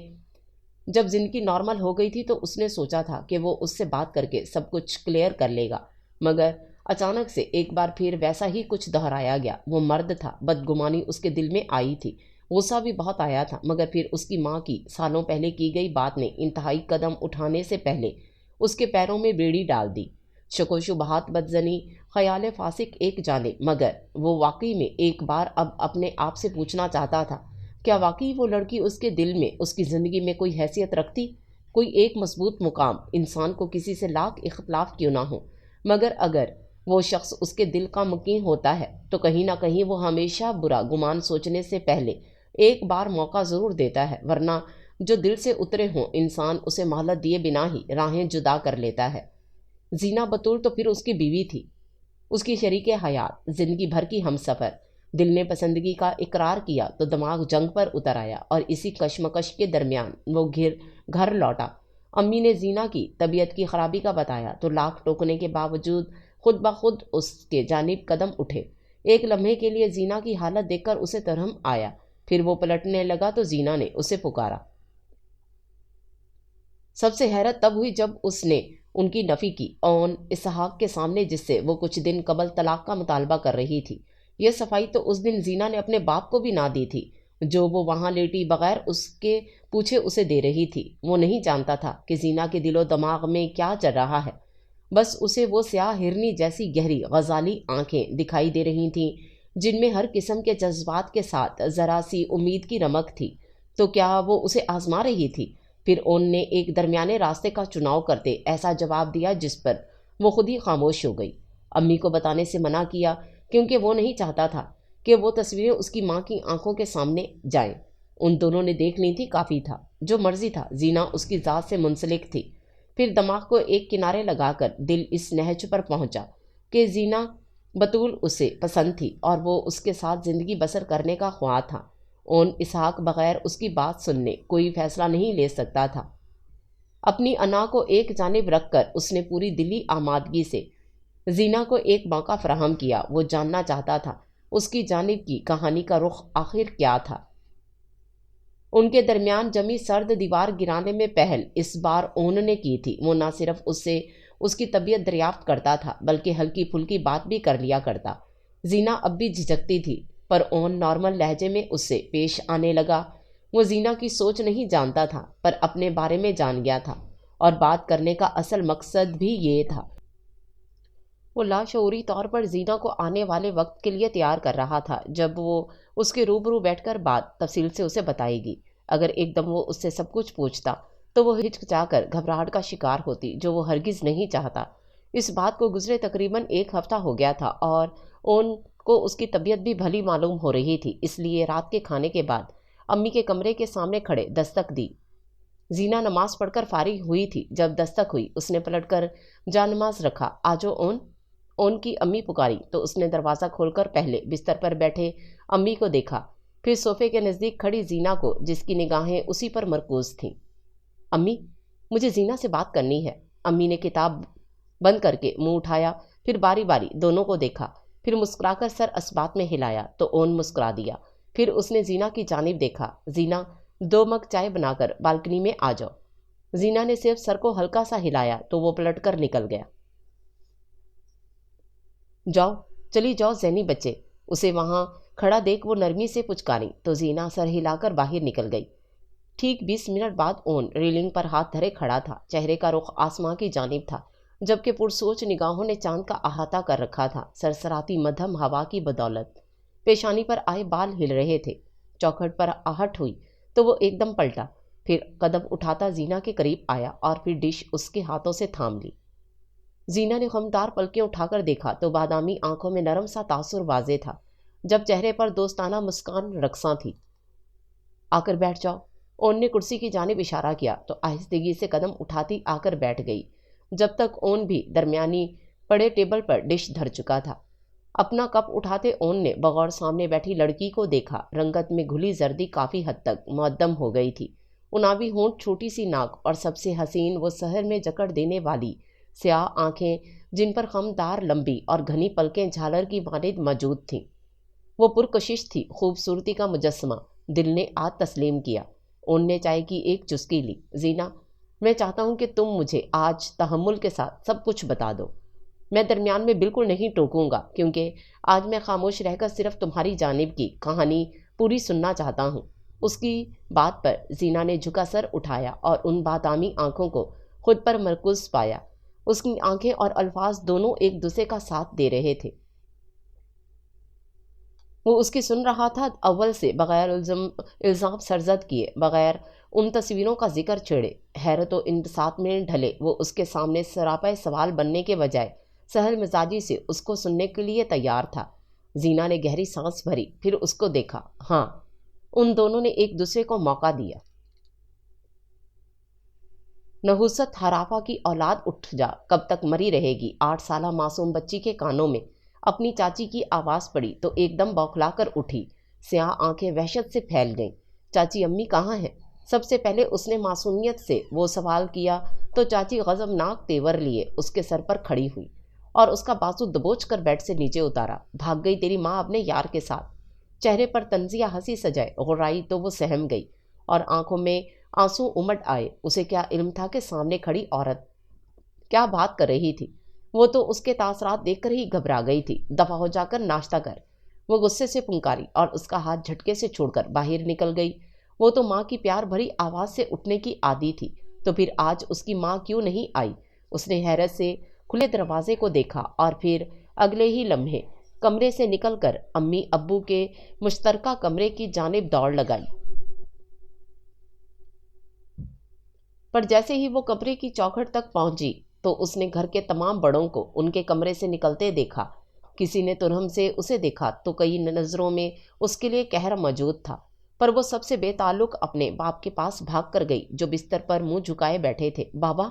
[SPEAKER 1] جب زندگی نارمل ہو گئی تھی تو اس نے سوچا تھا کہ وہ اس سے بات کر کے سب کچھ کلیئر کر لے گا، مگر اچانک سے ایک بار پھر ویسا ہی کچھ دہرایا گیا۔ وہ مرد تھا، بدگمانی اس کے دل میں آئی تھی، غصہ بھی بہت آیا تھا، مگر پھر اس کی ماں کی سالوں پہلے کی گئی بات نے انتہائی قدم اٹھانے سے پہلے اس کے پیروں میں بیڑی ڈال دی۔ شک و شبہات، بدظنی، خیال فاسق ایک جانب، مگر وہ واقعی میں ایک بار اب اپنے آپ سے پوچھنا چاہتا تھا، کیا واقعی وہ لڑکی اس کے دل میں، اس کی زندگی میں کوئی حیثیت رکھتی، کوئی ایک مضبوط مقام؟ انسان کو کسی سے لاکھ اختلاف کیوں نہ ہو، مگر اگر وہ شخص اس کے دل کا مکین ہوتا ہے تو کہیں نہ کہیں وہ ہمیشہ برا گمان سوچنے سے پہلے ایک بار موقع ضرور دیتا ہے، ورنہ جو دل سے اترے ہوں انسان اسے مہلت دیے بنا ہی راہیں جدا کر لیتا ہے۔ زینہ بطول تو پھر اس کی بیوی تھی، اس کی شریک حیات، زندگی بھر کی ہمسفر۔ دل نے پسندگی کا اقرار کیا تو دماغ جنگ پر اتر آیا، اور اسی کشمکش کے درمیان وہ گھر لوٹا۔ امی نے زینہ کی طبیعت کی خرابی کا بتایا تو لاکھ ٹوکنے کے باوجود خود بخود اس کے جانب قدم اٹھے۔ ایک لمحے کے لیے زینہ کی حالت دیکھ کر اسے ترہم آیا، پھر وہ پلٹنے لگا تو زینہ نے اسے پکارا۔ سب سے حیرت تب ہوئی جب اس نے ان کی نفی کی، اون اسحاق کے سامنے، جس سے وہ کچھ دن قبل طلاق کا مطالبہ کر رہی تھی۔ یہ صفائی تو اس دن زینہ نے اپنے باپ کو بھی نہ دی تھی، جو وہ وہاں لیٹی بغیر اس کے پوچھے اسے دے رہی تھی۔ وہ نہیں جانتا تھا کہ زینہ کے دل و دماغ میں کیا چل رہا ہے، بس اسے وہ سیاہ ہرنی جیسی گہری غزالی آنکھیں دکھائی دے رہی تھیں، جن میں ہر قسم کے جذبات کے ساتھ ذرا سی امید کی رمق تھی۔ تو کیا وہ اسے آزما رہی تھی؟ پھر اون نے ایک درمیانے راستے کا چناؤ کرتے ایسا جواب دیا جس پر وہ خود ہی خاموش ہو گئی۔ امی کو بتانے سے منع کیا کیونکہ وہ نہیں چاہتا تھا کہ وہ تصویریں اس کی ماں کی آنکھوں کے سامنے جائیں۔ ان دونوں نے دیکھ لی تھی، کافی تھا، جو مرضی تھا، زینہ اس کی ذات سے منسلک تھی۔ پھر دماغ کو ایک کنارے لگا کر دل اس نہج پر پہنچا کہ زینہ بطول اسے پسند تھی اور وہ اس کے ساتھ زندگی بسر کرنے کا خواہاں تھا۔ اون اسحاق بغیر اس کی بات سننے کوئی فیصلہ نہیں لے سکتا تھا۔ اپنی انا کو ایک جانب رکھ کر اس نے پوری دلی آمادگی سے زینہ کو ایک موقع فراہم کیا۔ وہ جاننا چاہتا تھا اس کی جانب کی کہانی کا رخ آخر کیا تھا۔ ان کے درمیان جمی سرد دیوار گرانے میں پہل اس بار اون نے کی تھی۔ وہ نہ صرف اس سے اس کی طبیعت دریافت کرتا تھا بلکہ ہلکی پھلکی بات بھی کر لیا کرتا۔ زینہ اب بھی جھجکتی تھی، پر اون نارمل لہجے میں اس سے پیش آنے لگا۔ وہ زینہ کی سوچ نہیں جانتا تھا، پر اپنے بارے میں جان گیا تھا، اور بات کرنے کا اصل مقصد بھی یہ تھا۔ وہ لاشعوری طور پر زینہ کو آنے والے وقت کے لیے تیار کر رہا تھا جب وہ اس کے روبرو بیٹھ کر بات تفصیل سے اسے بتائے گی۔ اگر ایک دم وہ اس سے سب کچھ پوچھتا تو وہ ہچکچا کر گھبراہٹ کا شکار ہوتی، جو وہ ہرگز نہیں چاہتا۔ اس بات کو گزرے تقریباً ایک ہفتہ ہو گیا تھا، اور اون کو اس کی طبیعت بھی بھلی معلوم ہو رہی تھی، اس لیے رات کے کھانے کے بعد امی کے کمرے کے سامنے کھڑے دستک دی۔ زینہ نماز پڑھ کر فارغ ہوئی تھی جب دستک ہوئی۔ اس نے پلٹ کر جا نماز رکھا۔ آجو اون، اون کی امی پکاری تو اس نے دروازہ کھول کر پہلے بستر پر بیٹھے امی کو دیکھا، پھر صوفے کے نزدیک کھڑی زینہ کو، جس کی نگاہیں اسی پر مرکوز تھیں۔ امی، مجھے زینہ سے بات کرنی ہے۔ امی نے کتاب بند کر کے منہ اٹھایا، پھر باری باری دونوں کو دیکھا، پھر مسکرا کر سر اسبات میں ہلایا تو اون مسکرا دیا۔ پھر اس نے زینہ کی جانب دیکھا۔ زینہ، 2 مگ چائے بنا کر بالکنی میں آ جاؤ۔ زینہ نے صرف سر کو ہلکا سا ہلایا تو وہ پلٹ کر نکل گیا۔ جاؤ، چلی جاؤ زینی بچے۔ اسے وہاں کھڑا دیکھ وہ نرمی سے پچکاری تو زینہ سر ہلا کر باہر نکل گئی۔ ٹھیک 20 منٹ بعد اون ریلنگ پر ہاتھ دھرے کھڑا تھا۔ چہرے کا رخ آسماں کی جانب تھا، جبکہ پرسوچ نگاہوں نے چاند کا احاطہ کر رکھا تھا۔ سرسراتی مدھم ہوا کی بدولت پیشانی پر آئے بال ہل رہے تھے۔ چوکھٹ پر آہٹ ہوئی تو وہ ایک دم پلٹا، پھر قدم اٹھاتا زینہ کے قریب آیا اور پھر ڈش اس کے ہاتھوں سے تھام لی۔ زینہ نے خمدار پلکیں اٹھا کر دیکھا تو بادامی آنکھوں میں نرم سا تاثر واضح تھا، جب چہرے پر دوستانہ مسکان رقصاں تھی۔ آ کر بیٹھ جاؤ۔ اون نے کرسی کی جانب اشارہ کیا تو آہستگی سے قدم اٹھاتی آ کر بیٹھ گئی، جب تک اون بھی درمیانی پڑے ٹیبل پر ڈش دھر چکا تھا۔ اپنا کپ اٹھاتے اون نے بغور سامنے بیٹھی لڑکی کو دیکھا۔ رنگت میں گھلی زردی کافی حد تک معدم ہو گئی تھی۔ اناوی ہونٹ، چھوٹی سی ناک اور سب سے حسین وہ سحر میں جکڑ دینے والی سیاہ آنکھیں، جن پر خمدار لمبی اور گھنی پلکیں جھالر کی مانند موجود تھیں۔ وہ پرکشش تھی، خوبصورتی کا مجسمہ۔ دل نے آج تسلیم کیا۔ ان نے چائے کی ایک چسکی لی۔ زینا، میں چاہتا ہوں کہ تم مجھے آج تحمل کے ساتھ سب کچھ بتا دو۔ میں درمیان میں بالکل نہیں ٹوکوں گا، کیونکہ آج میں خاموش رہ کر صرف تمہاری جانب کی کہانی پوری سننا چاہتا ہوں۔ اس کی بات پر زینا نے جھکا سر اٹھایا اور ان بادامی آنکھوں کو خود پر مرکوز پایا۔ اس کی آنکھیں اور الفاظ دونوں ایک دوسرے کا ساتھ دے رہے تھے۔ وہ اس کی سن رہا تھا، اول سے بغیر الزام سرزد کیے، بغیر ان تصویروں کا ذکر چھیڑے۔ حیرت و انبساط میں ڈھلے وہ اس کے سامنے سراپا سوال بننے کے بجائے سہل مزاجی سے اس کو سننے کے لیے تیار تھا۔ زینا نے گہری سانس بھری، پھر اس کو دیکھا۔ ہاں، ان دونوں نے ایک دوسرے کو موقع دیا۔ نحوست ہرافا کی اولاد اٹھ جا، کب تک مری رہے گی؟ 8 سالہ معصوم بچی کے کانوں میں اپنی چاچی کی آواز پڑی تو ایک دم بوکھلا کر اٹھی۔ سیاہ آنکھیں وحشت سے پھیل گئیں۔ چاچی امی کہاں ہیں؟ سب سے پہلے اس نے معصومیت سے وہ سوال کیا تو چاچی غضبناک تیور لیے اس کے سر پر کھڑی ہوئی اور اس کا بازو دبوچ کر بیڈ سے نیچے اتارا۔ بھاگ گئی تیری ماں اپنے یار کے ساتھ۔ چہرے پر طنزیہ ہنسی سجائے غرائی تو وہ سہم گئی اور آنکھوں میں آنسو امٹ آئے۔ اسے کیا علم تھا کہ سامنے کھڑی عورت کیا بات کر رہی تھی؟ وہ تو اس کے تاثرات دیکھ کر ہی گھبرا گئی تھی۔ دفع ہو جا کر ناشتہ کر، وہ غصے سے پھنکاری اور اس کا ہاتھ جھٹکے سے چھوڑ کر باہر نکل گئی۔ وہ تو ماں کی پیار بھری آواز سے اٹھنے کی عادی تھی، تو پھر آج اس کی ماں کیوں نہیں آئی؟ اس نے حیرت سے کھلے دروازے کو دیکھا اور پھر اگلے ہی لمحے کمرے سے نکل کر امی ابو کے مشترکہ کمرے کی جانب دوڑ لگائی۔ پر جیسے ہی وہ کمرے کی چوکھٹ تک پہنچی تو اس نے گھر کے تمام بڑوں کو ان کے کمرے سے نکلتے دیکھا۔ کسی نے ترہم سے اسے دیکھا تو کئی نظروں میں اس کے لیے قہر موجود تھا، پر وہ سب سے بے تعلق اپنے باپ کے پاس بھاگ کر گئی جو بستر پر منہ جھکائے بیٹھے تھے۔ بابا،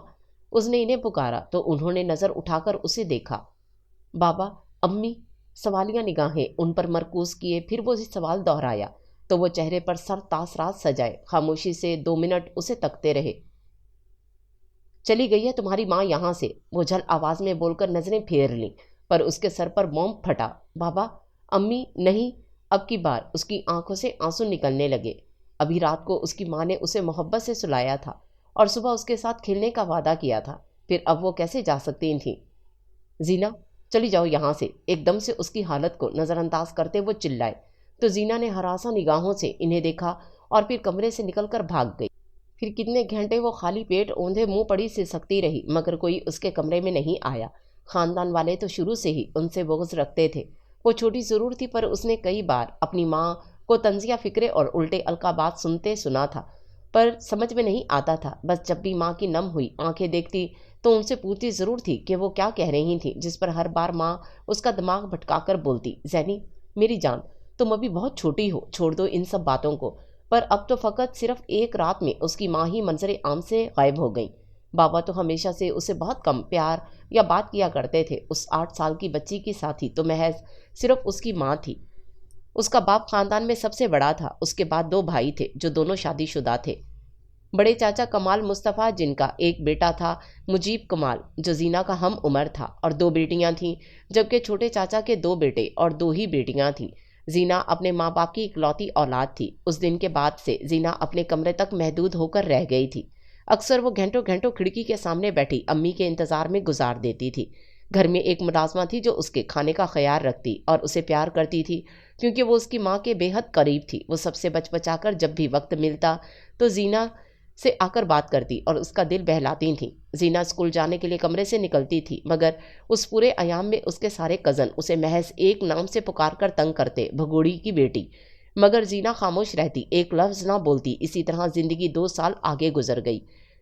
[SPEAKER 1] اس نے انہیں پکارا تو انہوں نے نظر اٹھا کر اسے دیکھا۔ بابا، امی، سوالیہ نگاہیں ان پر مرکوز کیے، پھر وہ سوال دہرایا تو وہ چہرے پر سر تاثرات سجائے خاموشی سے 2 منٹ اسے تکتے رہے۔ چلی گئی ہے تمہاری ماں یہاں سے، وہ جھل آواز میں بول کر نظریں پھیر لیں، پر اس کے سر پر بوم پھٹا۔ بابا، امی، نہیں۔ اب کی بار اس کی آنکھوں سے آنسو نکلنے لگے۔ ابھی رات کو اس کی ماں نے اسے محبت سے سلایا تھا اور صبح اس کے ساتھ کھیلنے کا وعدہ کیا تھا، پھر اب وہ کیسے جا سکتی تھیں؟ زینا، چلی جاؤ یہاں سے، ایک دم سے اس کی حالت کو نظر انداز کرتے وہ چلائے تو زینا نے ہراساں نگاہوں سے انہیں دیکھا اور پھر کمرے سے نکل کر بھاگ گئی۔ پھر کتنے گھنٹے وہ خالی پیٹ اوندھے منہ پڑی سے سکتی رہی، مگر کوئی اس کے کمرے میں نہیں آیا۔ خاندان والے تو شروع سے ہی ان سے بغض رکھتے تھے۔ وہ چھوٹی ضرور تھی، پر اس نے کئی بار اپنی ماں کو طنزیہ فکرے اور الٹے القابات سنتے سنا تھا، پر سمجھ میں نہیں آتا تھا۔ بس جب بھی ماں کی نم ہوئی آنکھیں دیکھتی تو ان سے پوچھتی ضرور تھی کہ وہ کیا کہہ رہی تھیں، جس پر ہر بار ماں اس کا دماغ بھٹکا کر بولتی، زینی میری جان، تم ابھی بہت چھوٹی ہو، چھوڑ دو ان سب باتوں کو۔ پر اب تو فقط صرف ایک رات میں اس کی ماں ہی منظر عام سے غائب ہو گئی۔ بابا تو ہمیشہ سے اسے بہت کم پیار یا بات کیا کرتے تھے۔ اس 8 سال کی بچی کی ساتھی تو محض صرف اس کی ماں تھی۔ اس کا باپ خاندان میں سب سے بڑا تھا، اس کے بعد 2 بھائی تھے جو دونوں شادی شدہ تھے۔ بڑے چاچا کمال مصطفیٰ، جن کا ایک بیٹا تھا مجیب کمال جو زینا کا ہم عمر تھا، اور 2 بیٹیاں تھیں، جبکہ چھوٹے چاچا کے 2 بیٹے اور 2 ہی بیٹیاں تھیں۔ زینا اپنے ماں باپ کی اکلوتی اولاد تھی۔ اس دن کے بعد سے زینا اپنے کمرے تک محدود ہو کر رہ گئی تھی۔ اکثر وہ گھنٹوں گھنٹوں کھڑکی کے سامنے بیٹھی امی کے انتظار میں گزار دیتی تھی۔ گھر میں ایک ملازمہ تھی جو اس کے کھانے کا خیال رکھتی اور اسے پیار کرتی تھی، کیونکہ وہ اس کی ماں کے بے حد قریب تھی۔ وہ سب سے بچ بچا کر جب بھی وقت ملتا تو زینا سے آ کر بات کرتی اور اس کا دل بہلاتی تھیں۔ زینا اسکول جانے کے لیے کمرے سے نکلتی تھی، مگر اس پورے ایام میں اس کے سارے کزن اسے محض ایک نام سے پکار کر تنگ کرتے، بھگوڑی کی بیٹی۔ مگر زینا خاموش رہتی، ایک لفظ نہ بولتی۔ اسی طرح زندگی 2 سال آگے گزر گئی۔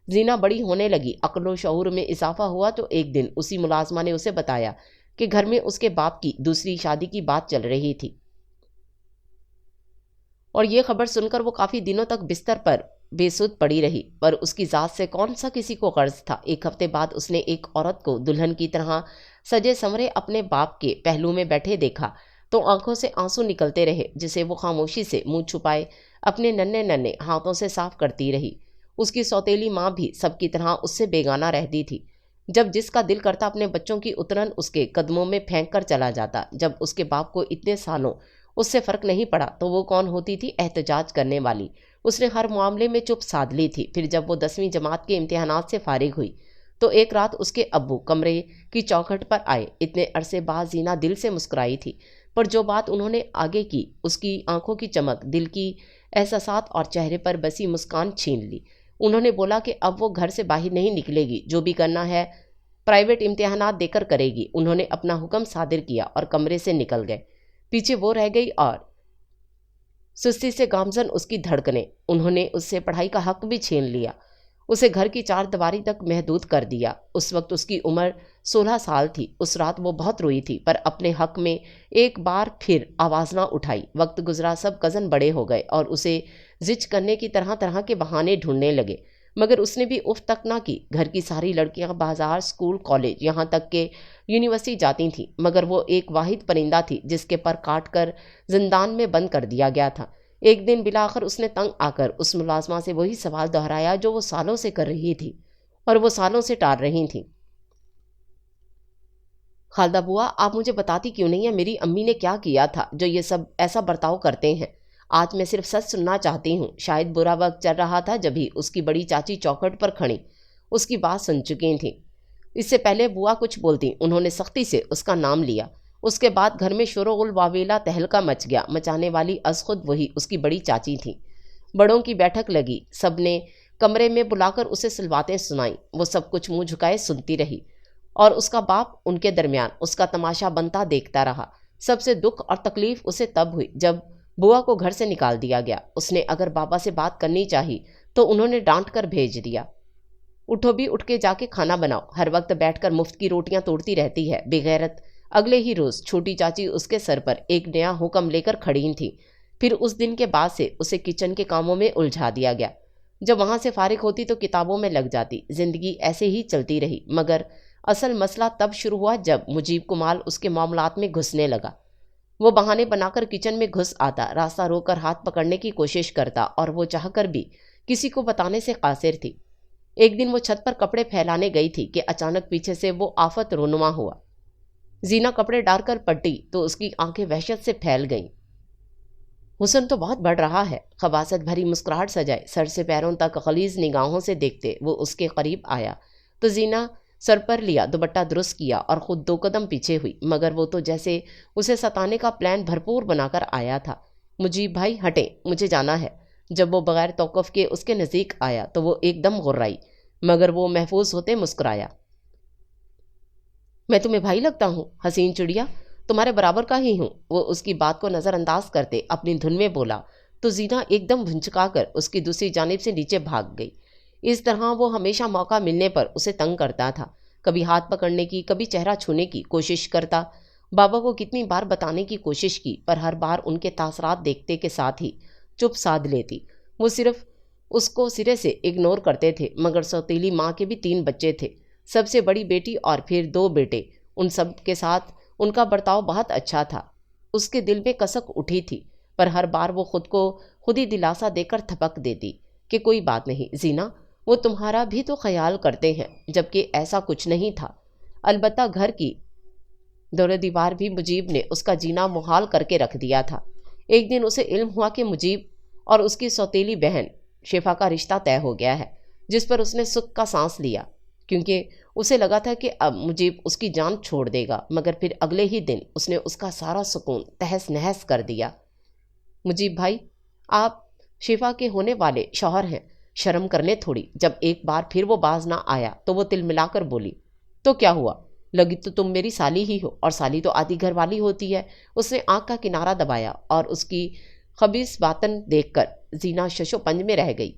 [SPEAKER 1] زینا بڑی ہونے لگی، عقل و شعور میں اضافہ ہوا تو ایک دن اسی ملازمہ نے اسے بتایا کہ گھر میں اس کے باپ کی دوسری شادی کی بات چل رہی تھی، اور یہ خبر سن کر وہ کافی دنوں تک بستر پر بے سود پڑی رہی، پر اس کی ذات سے کون سا کسی کو غرض تھا۔ 1 ہفتے بعد اس نے ایک عورت کو دلہن کی طرح سجے سنورے اپنے باپ کے پہلو میں بیٹھے دیکھا تو آنکھوں سے آنسو نکلتے رہے، جسے وہ خاموشی سے منہ چھپائے اپنے ننھے ننھے ہاتھوں سے صاف کرتی رہی۔ اس کی سوتیلی ماں بھی سب کی طرح اس سے بیگانہ رہتی تھی۔ جب جس کا دل کرتا اپنے بچوں کی اترن اس کے قدموں میں پھینک کر چلا جاتا۔ جب اس کے باپ کو اتنے سالوں اس سے فرق نہیں پڑا تو وہ کون ہوتی تھی احتجاج کرنے والی؟ اس نے ہر معاملے میں چپ سادھ لی تھی۔ پھر جب وہ 10ویں جماعت کے امتحانات سے فارغ ہوئی تو ایک رات اس کے ابو کمرے کی چوکھٹ پر آئے۔ اتنے عرصے بعد زینہ دل سے مسکرائی تھی، پر جو بات انہوں نے آگے کی اس کی آنکھوں کی چمک، دل کی احساسات اور چہرے پر بسی مسکان چھین لی۔ انہوں نے بولا کہ اب وہ گھر سے باہر نہیں نکلے گی، جو بھی کرنا ہے پرائیویٹ امتحانات دے کر کرے گی۔ انہوں نے اپنا حکم صادر کیا اور کمرے سے نکل گئے۔ پیچھے وہ رہ گئی اور سستی سے گامزن اس کی دھڑکنیں۔ انہوں نے اس سے پڑھائی کا حق بھی چھین لیا، اسے گھر کی چار دیواری تک محدود کر دیا۔ اس وقت اس کی عمر 16 سال تھی۔ اس رات وہ بہت روئی تھی، پر اپنے حق میں ایک بار پھر آواز نہ اٹھائی۔ وقت گزرا، سب کزن بڑے ہو گئے اور اسے زچ کرنے کی طرح طرح کے بہانے ڈھونڈنے لگے، مگر اس نے بھی اف تک نہ کی۔ گھر کی ساری لڑکیاں بازار، اسکول، کالج، یہاں تک کہ یونیورسٹی جاتی تھیں، مگر وہ ایک واحد پرندہ تھی جس کے پر کاٹ کر زندان میں بند کر دیا گیا تھا۔ ایک دن بلاخر اس نے تنگ آ کر اس ملازمہ سے وہی سوال دہرایا جو وہ سالوں سے کر رہی تھی اور وہ سالوں سے ٹال رہی تھی۔ خالدہ بوا، آپ مجھے بتاتی کیوں نہیں ہیں میری امی نے کیا کیا تھا جو یہ سب ایسا برتاؤ کرتے ہیں؟ آج میں صرف سچ سننا چاہتی ہوں۔ شاید برا وقت چل رہا تھا جبھی اس کی بڑی چاچی چوکھٹ پر کھڑی اس کی بات سن چکی تھیں۔ اس سے پہلے بوا کچھ بولتی، انہوں نے سختی سے اس کا نام لیا۔ اس کے بعد گھر میں شور و غل، واویلا، تہلکہ مچ گیا۔ مچانے والی از خود وہی اس کی بڑی چاچی تھی۔ بڑوں کی بیٹھک لگی، سب نے کمرے میں بلا کر اسے سلواتیں سنائیں۔ وہ سب کچھ منہ جھکائے سنتی رہی اور اس کا باپ ان کے درمیان اس کا تماشا بنتا دیکھتا رہا۔ سب سے دکھ اور تکلیف اسے تب ہوئی جب بوا کو گھر سے نکال دیا گیا۔ اس نے اگر بابا سے بات کرنی چاہی تو انہوں نے ڈانٹ کر بھیج دیا، اٹھو بھی اٹھ کے جا کے کھانا بناؤ، ہر وقت بیٹھ کر مفت کی روٹیاں توڑتی رہتی ہے، بے غیرت۔ اگلے ہی روز چھوٹی چاچی اس کے سر پر ایک نیا حکم لے کر کھڑی تھی۔ پھر اس دن کے بعد سے اسے کچن کے کاموں میں الجھا دیا گیا۔ جب وہاں سے فارغ ہوتی تو کتابوں میں لگ جاتی۔ زندگی ایسے ہی چلتی رہی، مگر اصل مسئلہ تب شروع ہوا جب مجیب کمال اس کے معاملات میں گھسنے لگا۔ وہ بہانے بنا کر کچن میں گھس آتا، راستہ روک کر ہاتھ پکڑنے کی کوشش کرتا، اور وہ چاہ کر بھی کسی کو بتانے سے قاصر تھی۔ ایک دن وہ چھت پر کپڑے پھیلانے گئی تھی کہ اچانک پیچھے سے وہ آفت رونما ہوا۔ زینہ کپڑے ڈال کر پٹی تو اس کی آنکھیں وحشت سے پھیل گئیں۔ حسن تو بہت بڑھ رہا ہے۔ خباثت بھری مسکراہٹ سجائے سر سے پیروں تک غلیظ نگاہوں سے دیکھتے وہ اس کے قریب آیا تو زینہ سر پر لیا، دوپٹہ درست کیا اور خود 2 قدم پیچھے ہوئی، مگر وہ تو جیسے اسے ستانے کا پلان بھرپور بنا کر آیا تھا۔ مجیب بھائی ہٹیں، مجھے جانا ہے۔ جب وہ بغیر توقف کے اس کے نزدیک آیا تو وہ ایک دم غرائی، مگر وہ محفوظ ہوتے مسکرایا۔ میں تمہیں بھائی لگتا ہوں؟ حسین چڑیا، تمہارے برابر کا ہی ہوں۔ وہ اس کی بات کو نظر انداز کرتے اپنی دھن میں بولا تو زینہ ایک دم بھنچکا کر اس کی دوسری جانب سے نیچے بھاگ گئی۔ اس طرح وہ ہمیشہ موقع ملنے پر اسے تنگ کرتا تھا، کبھی ہاتھ پکڑنے کی، کبھی چہرہ چھونے کی کوشش کرتا۔ بابا کو کتنی بار بتانے کی کوشش کی، پر ہر بار ان کے تاثرات دیکھتے کے ساتھ ہی چپ سادھ لیتی۔ وہ صرف اس کو سرے سے اگنور کرتے تھے، مگر سوتیلی ماں کے بھی 3 بچے تھے، سب سے بڑی بیٹی اور پھر 2 بیٹے۔ ان سب کے ساتھ ان کا برتاؤ بہت اچھا تھا۔ اس کے دل میں کسک اٹھی تھی، پر ہر بار وہ خود ہی دلاسا دے کر تھپک دیتی کہ کوئی بات نہیں زینہ، وہ تمہارا بھی تو خیال کرتے ہیں، جبکہ ایسا کچھ نہیں تھا۔ البتہ گھر کی دور دیوار بھی مجیب نے اس کا جینا محال کر کے رکھ دیا تھا۔ ایک دن اسے علم ہوا کہ مجیب اور اس کی سوتیلی بہن شفا کا رشتہ طے ہو گیا ہے، جس پر اس نے سکھ کا سانس لیا، کیونکہ اسے لگا تھا کہ اب مجیب اس کی جان چھوڑ دے گا، مگر پھر اگلے ہی دن اس نے اس کا سارا سکون تہس نہس کر دیا۔ مجیب بھائی، آپ شفا کے ہونے والے شوہر ہیں، شرم کرنے تھوڑی۔ جب ایک بار پھر وہ باز نہ آیا تو وہ تل ملا کر بولی، تو کیا ہوا؟ لگی تو تم میری سالی ہی ہو، اور سالی تو آدھی گھر والی ہوتی ہے۔ اس نے آنکھ کا کنارہ دبایا اور اس کی خبیث باطن دیکھ کر زینہ شش و پنج میں رہ گئی۔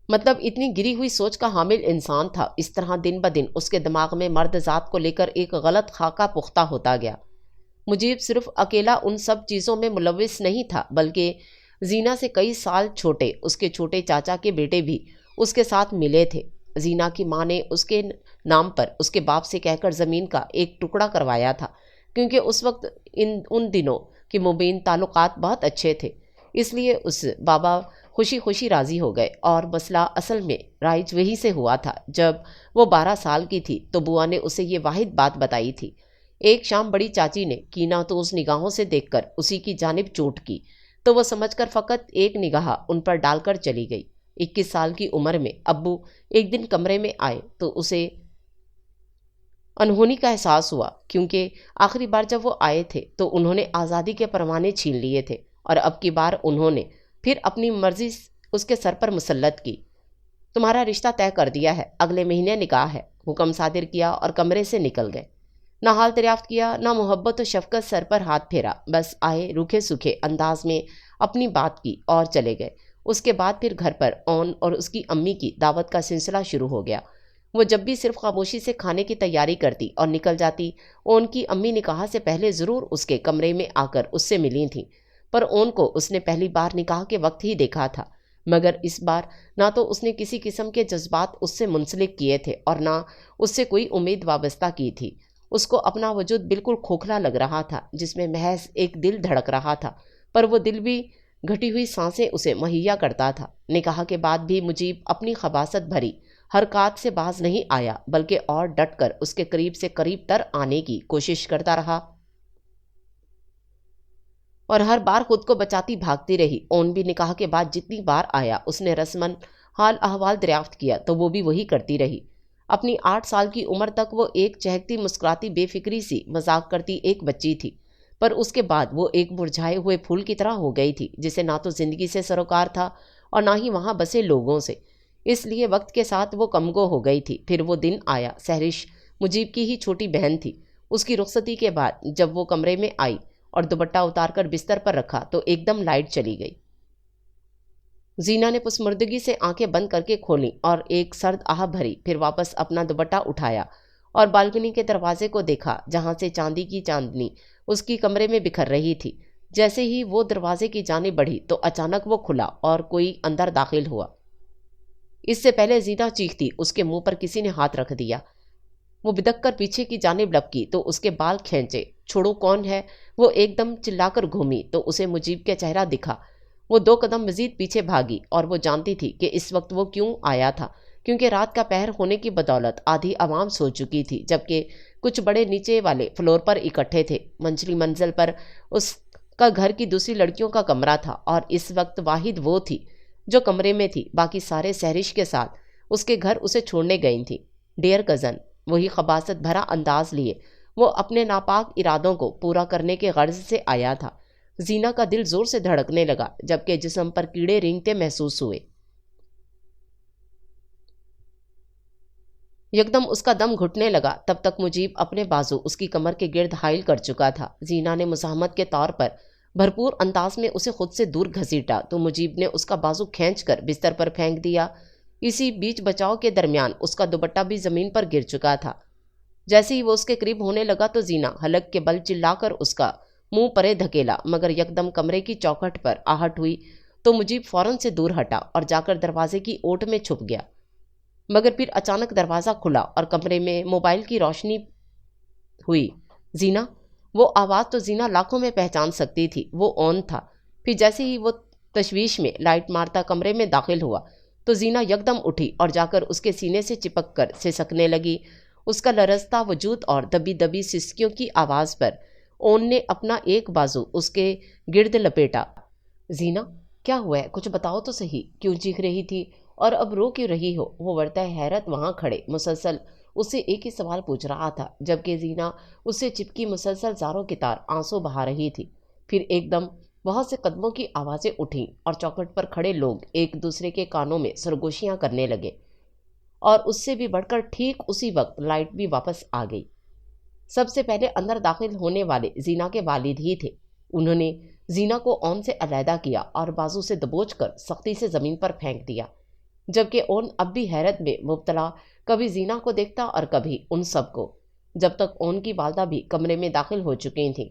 [SPEAKER 1] مطلب اتنی گری ہوئی سوچ کا حامل انسان تھا۔ اس طرح دن بدن اس کے دماغ میں مرد ذات کو لے کر ایک غلط خاکہ پختہ ہوتا گیا۔ مجیب صرف اکیلا ان سب چیزوں میں ملوث نہیں تھا، بلکہ زینہ سے کئی سال چھوٹے اس کے چھوٹے چاچا کے بیٹے بھی اس کے ساتھ ملے تھے۔ زینہ کی ماں نے اس کے نام پر اس کے باپ سے کہہ کر زمین کا ایک ٹکڑا کروایا تھا، کیونکہ اس وقت ان دنوں کے مبین تعلقات بہت اچھے تھے۔ اس لیے اس بابا خوشی خوشی راضی ہو گئے، اور مسئلہ اصل میں رائج وہی سے ہوا تھا۔ جب وہ 12 سال کی تھی تو بوا نے اسے یہ واحد بات بتائی تھی۔ ایک شام بڑی چاچی نے کینہ تو اس نگاہوں سے دیکھ کر اسی کی جانب چوٹ کی تو وہ سمجھ کر فقط ایک نگاہ ان پر ڈال کر چلی گئی۔ 21 سال کی عمر میں ابو ایک دن کمرے میں آئے تو اسے انہونی کا احساس ہوا، کیونکہ آخری بار جب وہ آئے تھے تو انہوں نے آزادی کے پروانے چھین لیے تھے، اور اب کی بار انہوں نے پھر اپنی مرضی اس کے سر پر مسلط کی۔ تمہارا رشتہ طے کر دیا ہے، اگلے مہینے نکاح ہے، حکم صادر کیا اور کمرے سے نکل گئے۔ نہ حال دریافت کیا، نہ محبت و شفقت، سر پر ہاتھ پھیرا، بس آئے، روکھے سوکھے انداز میں اپنی بات کی اور چلے گئے۔ اس کے بعد پھر گھر پر اون اور اس کی امی کی دعوت کا سلسلہ شروع ہو گیا۔ وہ جب بھی صرف خاموشی سے کھانے کی تیاری کرتی اور نکل جاتی، اون کی امی نکاح سے پہلے ضرور اس کے کمرے میں آ کر اس سے ملی تھیں، پر اون کو اس نے پہلی بار نکاح کے وقت ہی دیکھا تھا، مگر اس بار نہ تو اس نے کسی قسم کے جذبات اس سے منسلک کیے تھے اور نہ اس سے کوئی امید وابستہ کی تھی۔ اس کو اپنا وجود بالکل کھوکھلا لگ رہا تھا، جس میں محض ایک دل دھڑک رہا تھا، پر وہ دل بھی گھٹی ہوئی سانسیں اسے مہیا کرتا تھا۔ نکاح کے بعد بھی مجیب اپنی خباثت بھری حرکات سے باز نہیں آیا، بلکہ اور ڈٹ کر اس کے قریب سے قریب تر آنے کی کوشش کرتا رہا اور ہر بار خود کو بچاتی بھاگتی رہی۔ اون بھی نکاح کے بعد جتنی بار آیا اس نے رسماً حال احوال دریافت کیا تو وہ بھی وہی کرتی رہی۔ اپنی 8 سال کی عمر تک وہ ایک چہکتی مسکراتی بے فکری سی مذاق کرتی ایک بچی تھی، پر اس کے بعد وہ ایک مرجھائے ہوئے پھول کی طرح ہو گئی تھی، جسے نہ تو زندگی سے سروکار تھا اور نہ ہی وہاں بسے لوگوں سے۔ اس لیے وقت کے ساتھ وہ کمگو ہو گئی تھی۔ پھر وہ دن آیا، سہرش مجیب کی ہی چھوٹی بہن تھی۔ اس کی رخصتی کے بعد جب وہ کمرے میں آئی اور دوپٹہ اتار کر بستر پر رکھا تو ایک دم لائٹ چلی گئی۔ زینا نے پسمردگی سے آنکھیں بند کر کے کھولیں اور ایک سرد آہ بھری، پھر واپس اپنا دوپٹہ اٹھایا اور بالکنی کے دروازے کو دیکھا، جہاں سے چاندی کی چاندنی اس کی کمرے میں بکھر رہی تھی۔ جیسے ہی وہ دروازے کی جانب بڑھی تو اچانک وہ کھلا اور کوئی اندر داخل ہوا۔ اس سے پہلے زینا چیختی، اس کے منہ پر کسی نے ہاتھ رکھ دیا۔ وہ بدک کر پیچھے کی جانب لپکی تو اس کے بال کھینچے۔ چھوڑو، کون ہے؟ وہ ایک دم چلا کر گھومی تو اسے مجیب کا چہرہ دکھا۔ وہ 2 قدم مزید پیچھے بھاگی اور وہ جانتی تھی کہ اس وقت وہ کیوں آیا تھا، کیونکہ رات کا پہر ہونے کی بدولت آدھی عوام سو چکی تھی، جبکہ کچھ بڑے نیچے والے فلور پر اکٹھے تھے۔ منچلی منزل پر اس کا گھر کی دوسری لڑکیوں کا کمرہ تھا اور اس وقت واحد وہ تھی جو کمرے میں تھی، باقی سارے سہرش کے ساتھ اس کے گھر اسے چھوڑنے گئی تھیں۔ ڈیئر کزن، وہی خباثت بھرا انداز لیے وہ اپنے ناپاک ارادوں کو پورا کرنے کے غرض سے آیا تھا۔ زینا کا دل زور سے دھڑکنے لگا، جبکہ جسم پر کیڑے رینگتے محسوس ہوئے۔ یکدم اس کا دم گھٹنے لگا۔ تب تک مجیب اپنے بازو اس کی کمر کے گرد حائل کر چکا تھا۔ زینا نے مزاحمت کے طور پر بھرپور انداز میں اسے خود سے دور گھسیٹا تو مجیب نے اس کا بازو کھینچ کر بستر پر پھینک دیا۔ اسی بیچ بچاؤ کے درمیان اس کا دوپٹہ بھی زمین پر گر چکا تھا۔ جیسے ہی وہ اس کے قریب ہونے لگا تو زینا حلق کے بل چلا کر اس کا منہ پرے دھکیلا، مگر یکدم کمرے کی چوکھٹ پر آہٹ ہوئی تو مجیب فوراً سے دور ہٹا اور جا کر دروازے کی اوٹ میں چھپ گیا۔ مگر پھر اچانک دروازہ کھلا اور کمرے میں موبائل کی روشنی ہوئی۔ زینا! وہ آواز تو زینا لاکھوں میں پہچان سکتی تھی، وہ اون تھا۔ پھر جیسے ہی وہ تشویش میں لائٹ مارتا کمرے میں داخل ہوا تو زینا یکدم اٹھی اور جا کر اس کے سینے سے چپک کر سسکنے لگی۔ اس کا لرزتا وجود اور دبی دبی سسکیوں کی آواز پر اون نے اپنا ایک بازو اس کے گرد لپیٹا۔ زینا، کیا ہوا ہے؟ کچھ بتاؤ تو صحیح، کیوں چیخ رہی تھی اور اب رو کیوں رہی ہو؟ وہ ورطہ حیرت وہاں کھڑے مسلسل اس سے ایک ہی سوال پوچھ رہا تھا، جبکہ زینا اس سے چپکی مسلسل زاروں کی طرح آنسو بہا رہی تھی۔ پھر ایک دم بہت سے قدموں کی آوازیں اٹھیں اور چوکھٹ پر کھڑے لوگ ایک دوسرے کے کانوں میں سرگوشیاں کرنے لگے، اور اس سے بھی بڑھ کر ٹھیک اسی وقت لائٹ بھی واپس آ گئی۔ سب سے پہلے اندر داخل ہونے والے زینا کے والد ہی تھے۔ انہوں نے زینا کو اون سے علیحدہ کیا اور بازو سے دبوچ کر سختی سے زمین پر پھینک دیا، جبکہ اون اب بھی حیرت میں مبتلا کبھی زینا کو دیکھتا اور کبھی ان سب کو، جب تک اون کی والدہ بھی کمرے میں داخل ہو چکی تھیں۔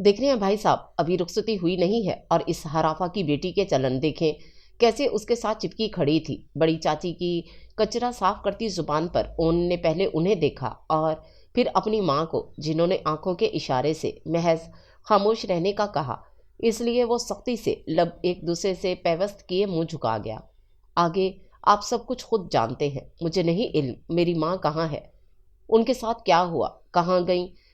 [SPEAKER 1] دیکھ رہے ہیں بھائی صاحب، ابھی رخصتی ہوئی نہیں ہے اور اس ہرافا کی بیٹی کے چلن دیکھیں کیسے اس کے ساتھ چپکی کھڑی تھی۔ بڑی چاچی کی کچرا صاف کرتی زبان پر اون نے پہلے انہیں دیکھا اور پھر اپنی ماں کو، جنہوں نے آنکھوں کے اشارے سے محض خاموش رہنے کا کہا، اس لیے وہ سختی سے لب ایک دوسرے سے پیوست کیے منہ جھکا گیا۔ آگے آپ سب کچھ خود جانتے ہیں، مجھے نہیں علم میری ماں کہاں ہے، ان کے ساتھ کیا ہوا، کہاں گئیں،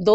[SPEAKER 1] 2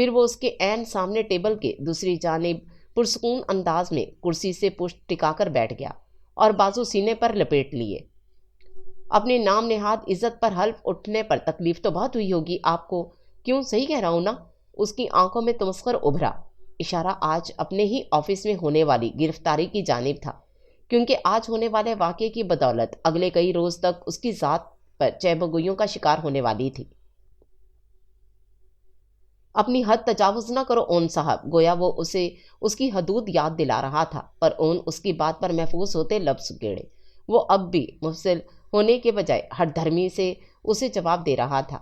[SPEAKER 1] پھر وہ اس کے عین سامنے ٹیبل کے دوسری جانب پرسکون انداز میں کرسی سے پشت ٹکا کر بیٹھ گیا اور بازو سینے پر لپیٹ لیے۔ اپنے نام نہاد عزت پر حلف اٹھنے پر تکلیف تو بہت ہوئی ہوگی آپ کو، کیوں صحیح کہہ رہا ہوں نا؟ اس کی آنکھوں میں تمسخر ابھرا، اشارہ آج اپنے ہی آفس میں ہونے والی گرفتاری کی جانب تھا، کیونکہ آج ہونے والے واقعے کی بدولت اگلے کئی روز تک اس کی ذات پر چیب و گوئیوں کا شکار ہونے والی تھی۔ اپنی حد تجاوز نہ کرو اون صاحب، گویا وہ اسے اس کی حدود یاد دلا رہا تھا، پر اون اس کی بات پر محفوظ ہوتے لب سکیڑے۔ وہ اب بھی مفصل ہونے کے بجائے ہٹ دھرمی سے اسے جواب دے رہا تھا۔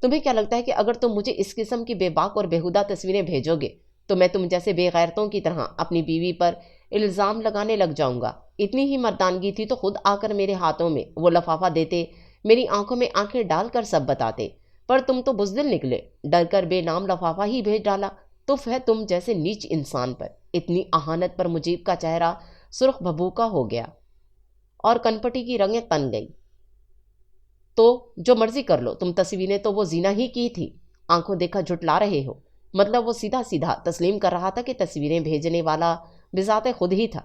[SPEAKER 1] تمہیں کیا لگتا ہے کہ اگر تم مجھے اس قسم کی بے باک اور بےہودہ تصویریں بھیجو گے تو میں تم جیسے بے غیرتوں کی طرح اپنی بیوی پر الزام لگانے لگ جاؤں گا؟ اتنی ہی مردانگی تھی تو خود آ کر میرے ہاتھوں میں وہ لفافہ دیتے، میری آنکھوں میں آنکھیں ڈال کر سب بتاتے، پر تم تو بزدل نکلے، ڈر کر بے نام لفافہ ہی بھیج ڈالا۔ تف ہے تم جیسے نیچ انسان پر۔ اتنی اہانت پر مجیب کا چہرہ سرخ بھبوکا ہو گیا اور کنپٹی کی رنگیں تن گئی۔ تو جو مرضی کر لو، تم تصویریں تو وہ زینا ہی کی تھی، آنکھوں دیکھا جھٹلا رہے ہو۔ مطلب وہ سیدھا سیدھا تسلیم کر رہا تھا کہ تصویریں بھیجنے والا بذات خود ہی تھا،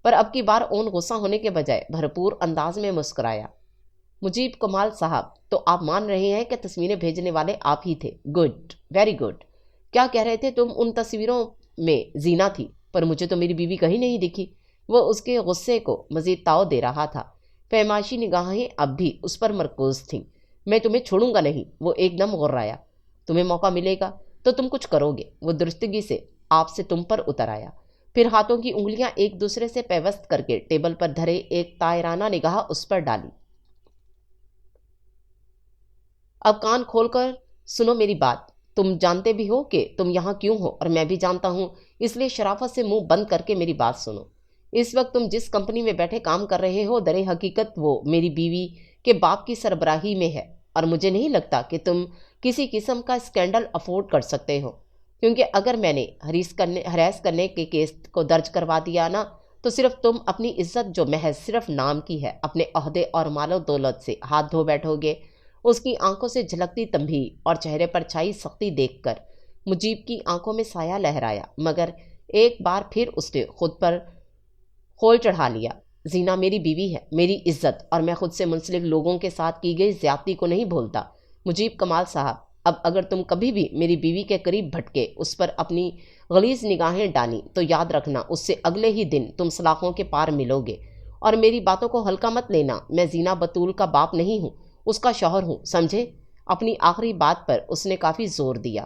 [SPEAKER 1] پر اب کی بار اون غصہ ہونے کے بجائے بھرپور انداز میں مسکرایا۔ مجیب کمال صاحب، تو آپ مان رہے ہیں کہ تصویریں بھیجنے والے آپ ہی تھے؟ Good, very good. کیا کہہ رہے تھے تم؟ ان تصویروں میں زینا تھی، پر مجھے تو میری بیوی کہیں نہیں دکھی۔ وہ اس کے غصے کو مزید تاؤ دے رہا تھا، پیمائشی نگاہیں اب بھی اس پر مرکوز تھیں۔ میں تمہیں چھوڑوں گا نہیں، وہ ایک دم غرایا۔ تمہیں موقع ملے گا تو تم کچھ کرو گے، وہ درستگی سے آپ سے تم پر اتر آیا، پھر ہاتھوں کی انگلیاں ایک دوسرے سے پیوست کر کے ٹیبل پر دھرے ایک طائرانہ نگاہ اس پر ڈالی۔ اب کان کھول کر سنو میری بات، تم جانتے بھی ہو کہ تم یہاں کیوں ہو اور میں بھی جانتا ہوں، اس لیے شرافت سے منہ بند کر کے میری بات سنو۔ اس وقت تم جس کمپنی میں بیٹھے کام کر رہے ہو، در حقیقت وہ میری بیوی کے باپ کی سربراہی میں ہے، اور مجھے نہیں لگتا کہ تم کسی قسم کا اسکینڈل افورڈ کر سکتے ہو، کیونکہ اگر میں نے ہراس کرنے کے کیس کو درج کروا دیا نا، تو صرف تم اپنی عزت جو محض صرف نام کی ہے، اپنے عہدے اور مال و دولت سے ہاتھ دھو بیٹھو گے۔ اس کی آنکھوں سے جھلکتی تنبیہ اور چہرے پر چھائی سختی دیکھ کر مجیب کی آنکھوں میں سایہ لہرایا، مگر ایک بار پھر اس نے خود پر خول چڑھا لیا۔ زینا میری بیوی ہے، میری عزت، اور میں خود سے منسلک لوگوں کے ساتھ کی گئی زیادتی کو نہیں بھولتا۔ مجیب کمال صاحب، اب اگر تم کبھی بھی میری بیوی کے قریب بھٹکے، اس پر اپنی غلیظ نگاہیں ڈالیں، تو یاد رکھنا اس سے اگلے ہی دن تم سلاخوں کے پار ملو گے، اور میری باتوں کو ہلکا مت لینا۔ میں زینا بطول کا باپ نہیں ہوں، اس کا شوہر ہوں، سمجھے؟ اپنی آخری بات پر اس نے کافی زور دیا۔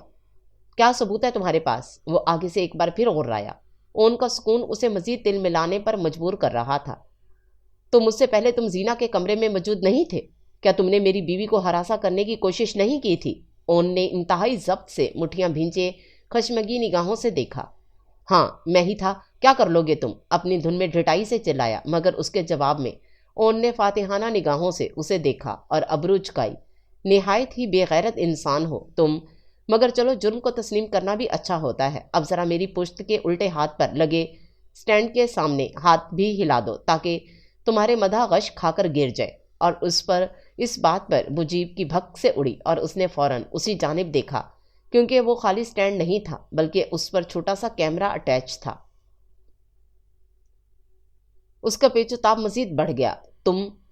[SPEAKER 1] کیا ثبوت ہے تمہارے پاس؟ وہ آگے سے ایک بار پھر غرایا۔ اون کا سکون اسے مزید دل ملانے پر مجبور کر رہا تھا۔ تو مجھ سے پہلے تم زینا کے کمرے میں موجود نہیں تھے؟ کیا تم نے میری بیوی کو ہراساں کرنے کی کوشش نہیں کی تھی؟ اون نے انتہائی ضبط سے مٹھیاں بھینچے خشمگی نگاہوں سے دیکھا۔ ہاں، میں ہی تھا، کیا کر لو گے تم؟ اپنی دھن میں ڈھٹائی سے چلایا، مگر اس کے جواب میں اون نے فاتحانہ نگاہوں سے اسے دیکھا اور ابرو جھکائی۔ نہایت ہی بے غیرت انسان ہو تم، مگر چلو جرم کو تسلیم کرنا بھی اچھا ہوتا ہے۔ اب ذرا میری پشت کے الٹے ہاتھ پر لگے سٹینڈ کے سامنے ہاتھ بھی ہلا دو تاکہ تمہارے مدح غش کھا کر گر جائے۔ اور اس بات پر مجیب کی بھک سے اڑی اور اس نے فوراً اسی جانب دیکھا، کیونکہ وہ خالی سٹینڈ نہیں تھا بلکہ اس پر چھوٹا سا کیمرہ اٹیچ تھا۔ اس کا پیچ و تاب مزید بڑھ گیا۔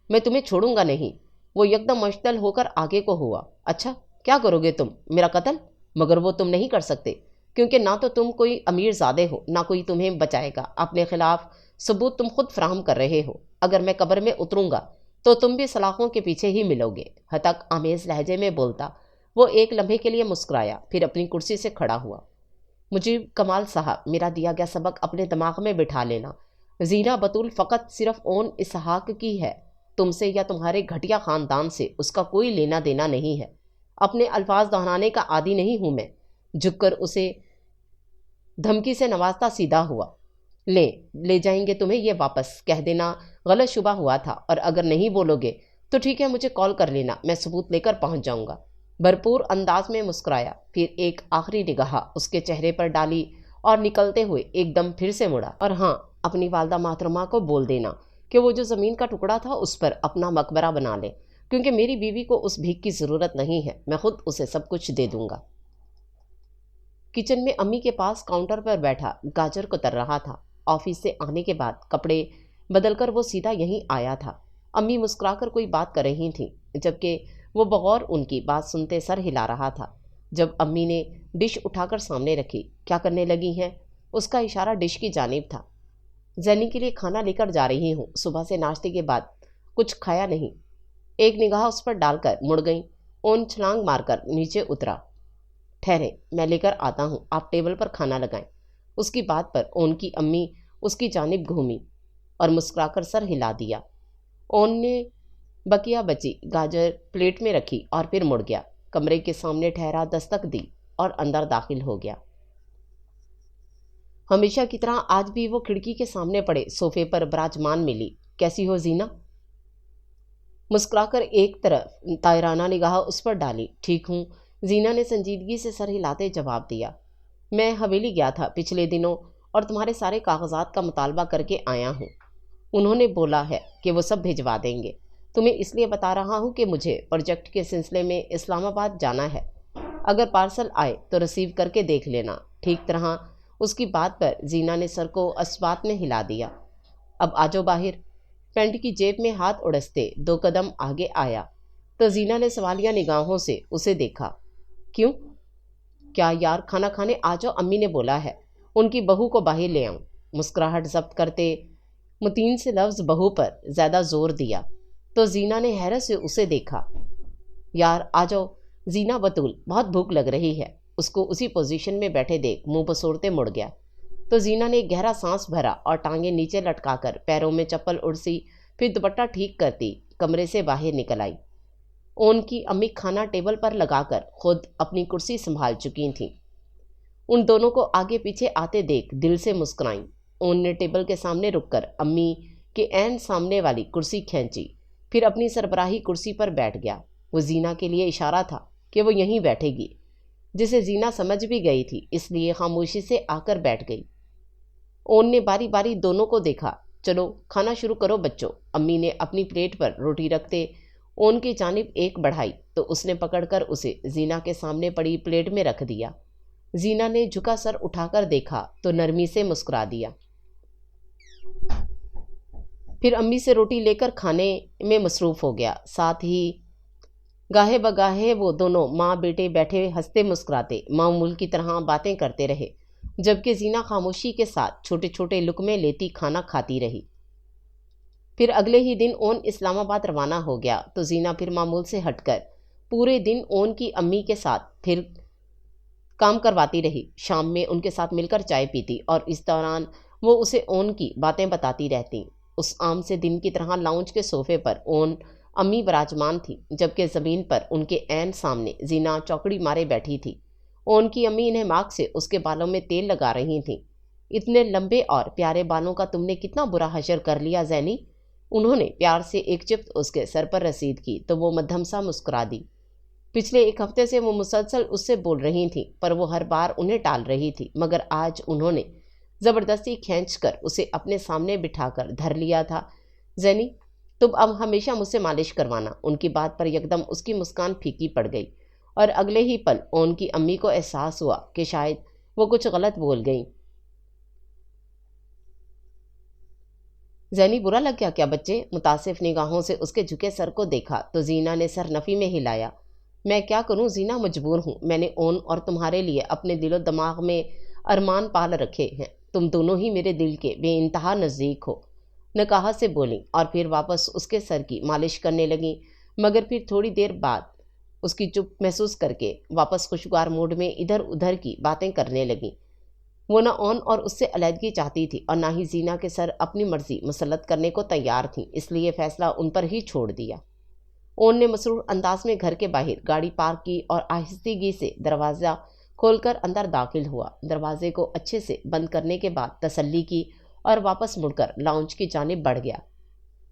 [SPEAKER 1] میں تمہیں چھوڑوں گا نہیں۔ وہ یکدم مشتعل ہو کر آگے کو ہوا۔ اچھا، کیا کرو گے تم؟ میرا قتل؟ مگر وہ تم نہیں کر سکتے، کیونکہ نہ تو تم کوئی امیر زادے ہو، نہ کوئی تمہیں بچائے گا۔ اپنے خلاف ثبوت تم خود فراہم کر رہے ہو۔ اگر میں قبر میں اتروں گا تو تم بھی سلاخوں کے پیچھے ہی ملو گے۔ ہتک آمیز لہجے میں بولتا وہ ایک لمحے کے لیے مسکرایا، پھر اپنی کرسی سے کھڑا ہوا۔ مجیب کمال صاحب، میرا دیا گیا سبق اپنے دماغ میں بٹھا لینا۔ زینا بطول فقط صرف اون اسحاق کی ہے، تم سے یا تمہارے گھٹیا خاندان سے اس کا کوئی لینا دینا نہیں ہے۔ اپنے الفاظ دہرانے کا عادی نہیں ہوں میں۔ جھک کر اسے دھمکی سے نوازتا سیدھا ہوا۔ لے جائیں گے تمہیں یہ واپس، کہہ دینا غلط شبہ ہوا تھا، اور اگر نہیں بولو گے تو ٹھیک ہے، مجھے کال کر لینا، میں ثبوت لے کر پہنچ جاؤں گا۔ بھرپور انداز میں مسکرایا، پھر ایک آخری نگاہ اس کے چہرے پر ڈالی اور نکلتے ہوئے ایک دم پھر سے مڑا۔ اور ہاں، اپنی والدہ محترمہ کو بول دینا کہ وہ جو زمین کا ٹکڑا تھا اس پر اپنا مقبرہ بنا لے، کیونکہ میری بیوی کو اس بھیک کی ضرورت نہیں ہے، میں خود اسے سب کچھ دے دوں گا۔ کچن میں امی کے پاس کاؤنٹر پر بیٹھا گاجر کو تر رہا تھا۔ آفس سے آنے کے بعد کپڑے بدل کر وہ سیدھا یہیں آیا تھا۔ امی مسکرا کر کوئی بات کر رہی تھیں، جبکہ وہ بغور ان کی بات سنتے سر ہلا رہا تھا۔ جب امی نے ڈش اٹھا کر سامنے رکھی، کیا کرنے لگی ہیں؟ اس کا اشارہ ڈش کی جانب تھا۔ زینی کے لیے کھانا لے کر جا رہی ہوں، صبح سے ناشتے کے بعد کچھ کھایا نہیں۔ ایک نگاہ اس پر ڈال کر مڑ گئیں۔ اون چھلانگ مار کر نیچے اترا۔ ٹھہرے، میں لے کر آتا ہوں، آپ ٹیبل پر کھانا لگائیں۔ اس کی بات پر اون کی امی اس کی جانب گھومی اور مسکرا کر سر ہلا دیا۔ اون نے بقیہ بچی گاجر پلیٹ میں رکھی اور پھر مڑ گیا، کمرے کے سامنے ٹھہرا، دستک دی اور اندر داخل ہو گیا۔ ہمیشہ کی طرح آج بھی وہ کھڑکی کے سامنے پڑے صوفے پر براجمان ملی۔ کیسی ہو زینہ؟ مسکرا کر ایک طرف طائرانہ نگاہ اس پر ڈالی۔ ٹھیک ہوں، زینہ نے سنجیدگی سے سر ہلاتے جواب دیا۔ میں حویلی گیا تھا پچھلے دنوں اور تمہارے سارے کاغذات کا مطالبہ کر کے آیا ہوں۔ انہوں نے بولا ہے کہ وہ سب بھجوا دیں گے۔ تمہیں اس لیے بتا رہا ہوں کہ مجھے پروجیکٹ کے سلسلے میں اسلام آباد جانا ہے۔ اگر پارسل آئے تو ریسیو کر کے دیکھ لینا۔ ٹھیک طرح اس کی بات پر زینہ نے سر کو اسبات میں ہلا دیا۔ اب آجو باہر۔ پینٹ کی جیب میں ہاتھ اڑستے 2 قدم آگے آیا تو زینہ نے سوالیہ نگاہوں سے اسے دیکھا۔ کیوں؟ کیا یار، کھانا کھانے آجو، امی نے بولا ہے۔ ان کی بہو کو باہر لے آؤں۔ مسکراہٹ ضبط کرتے متین سے لفظ بہو پر زیادہ زور دیا تو زینہ نے حیرت سے اسے دیکھا۔ یار آجو، زینہ بطول، بہت بھوک لگ رہی ہے۔ اس کو اسی پوزیشن میں بیٹھے دیکھ منہ بسوڑتے مڑ گیا تو زینہ نے گہرا سانس بھرا اور ٹانگیں نیچے لٹکا کر پیروں میں چپل اڑسی، پھر دوپٹہ ٹھیک کرتی کمرے سے باہر نکل آئی۔ اون کی امی کھانا ٹیبل پر لگا کر خود اپنی کرسی سنبھال چکی تھیں۔ ان دونوں کو آگے پیچھے آتے دیکھ دل سے مسکرائیں۔ اون نے ٹیبل کے سامنے رک کر امی کے عین سامنے والی کرسی کھینچی، پھر اپنی سربراہی کرسی پر بیٹھ گیا۔ وہ زینہ کے لیے اشارہ تھا کہ وہ یہیں بیٹھے گی، جسے زینہ سمجھ بھی گئی تھی، اس لیے خاموشی سے آ کر بیٹھ گئی۔ اون نے باری باری دونوں کو دیکھا۔ چلو کھانا شروع کرو بچوں۔ امی نے اپنی پلیٹ پر روٹی رکھتے اون کی جانب ایک بڑھائی تو اس نے پکڑ کر اسے زینہ کے سامنے پڑی پلیٹ میں رکھ دیا۔ زینہ نے جھکا سر اٹھا کر دیکھا تو نرمی سے مسکرا دیا۔ پھر امی سے روٹی لے کر کھانے میں مصروف ہو گیا۔ ساتھ ہی گاہے بگاہے وہ دونوں ماں بیٹے بیٹھے ہنستے مسکراتے معمول کی طرح باتیں کرتے رہے، جبکہ زینہ خاموشی کے ساتھ چھوٹے چھوٹے لقمے لیتی کھانا کھاتی رہی۔ پھر اگلے ہی دن اون اسلام آباد روانہ ہو گیا تو زینہ پھر معمول سے ہٹ کر پورے دن اون کی امی کے ساتھ پھر کام کرواتی رہی۔ شام میں ان کے ساتھ مل کر چائے پیتی اور اس دوران وہ اسے اون کی باتیں بتاتی رہتی۔ اس عام سے دن کی طرح لاؤنج کے صوفے پر اون امی براجمان تھی، جبکہ زمین پر ان کے عین سامنے زینہ چوکڑی مارے بیٹھی تھی۔ اون کی امی انہیں ماک سے اس کے بالوں میں تیل لگا رہی تھیں۔ اتنے لمبے اور پیارے بالوں کا تم نے کتنا برا حشر کر لیا زینی۔ انہوں نے پیار سے ایک چپت اس کے سر پر رسید کی تو وہ مدھم سا مسکرا دی۔ پچھلے 1 ہفتے سے وہ مسلسل اس سے بول رہی تھیں، پر وہ ہر بار انہیں ٹال رہی تھی، مگر آج انہوں نے زبردستی کھینچ کر اسے اپنے سامنے بٹھا کر دھر لیا تھا۔ زینی، تم اب ہمیشہ مجھ سے مالش کروانا۔ ان کی بات پر یکدم اس کی مسکان پھیکی پڑ گئی اور اگلے ہی پل اون کی امی کو احساس ہوا کہ شاید وہ کچھ غلط بول گئیں۔ زینی، برا لگ گیا کیا بچے؟ متاسف نگاہوں سے اس کے جھکے سر کو دیکھا تو زینہ نے سر نفی میں ہلایا۔ میں کیا کروں زینہ، مجبور ہوں۔ میں نے اون اور تمہارے لیے اپنے دل و دماغ میں ارمان پال رکھے ہیں۔ تم دونوں ہی میرے دل کے بے انتہا نزدیک ہو، نکاہت سے بولیں اور پھر واپس اس کے سر کی مالش کرنے لگیں، مگر پھر تھوڑی دیر بعد اس کی چپ محسوس کر کے واپس خوشگوار موڈ میں ادھر ادھر کی باتیں کرنے لگیں۔ وہ نہ اون اور اس سے علیحدگی چاہتی تھی اور نہ ہی زینہ کے سر اپنی مرضی مسلط کرنے کو تیار تھیں، اس لیے فیصلہ ان پر ہی چھوڑ دیا۔ اون نے مسرور انداز میں گھر کے باہر گاڑی پارک کی اور آہستگی سے دروازہ کھول کر اندر داخل ہوا۔ دروازے کو اچھے سے بند کرنے کے بعد تسلی کی اور واپس مڑ کر لاؤنج کی جانب بڑھ گیا۔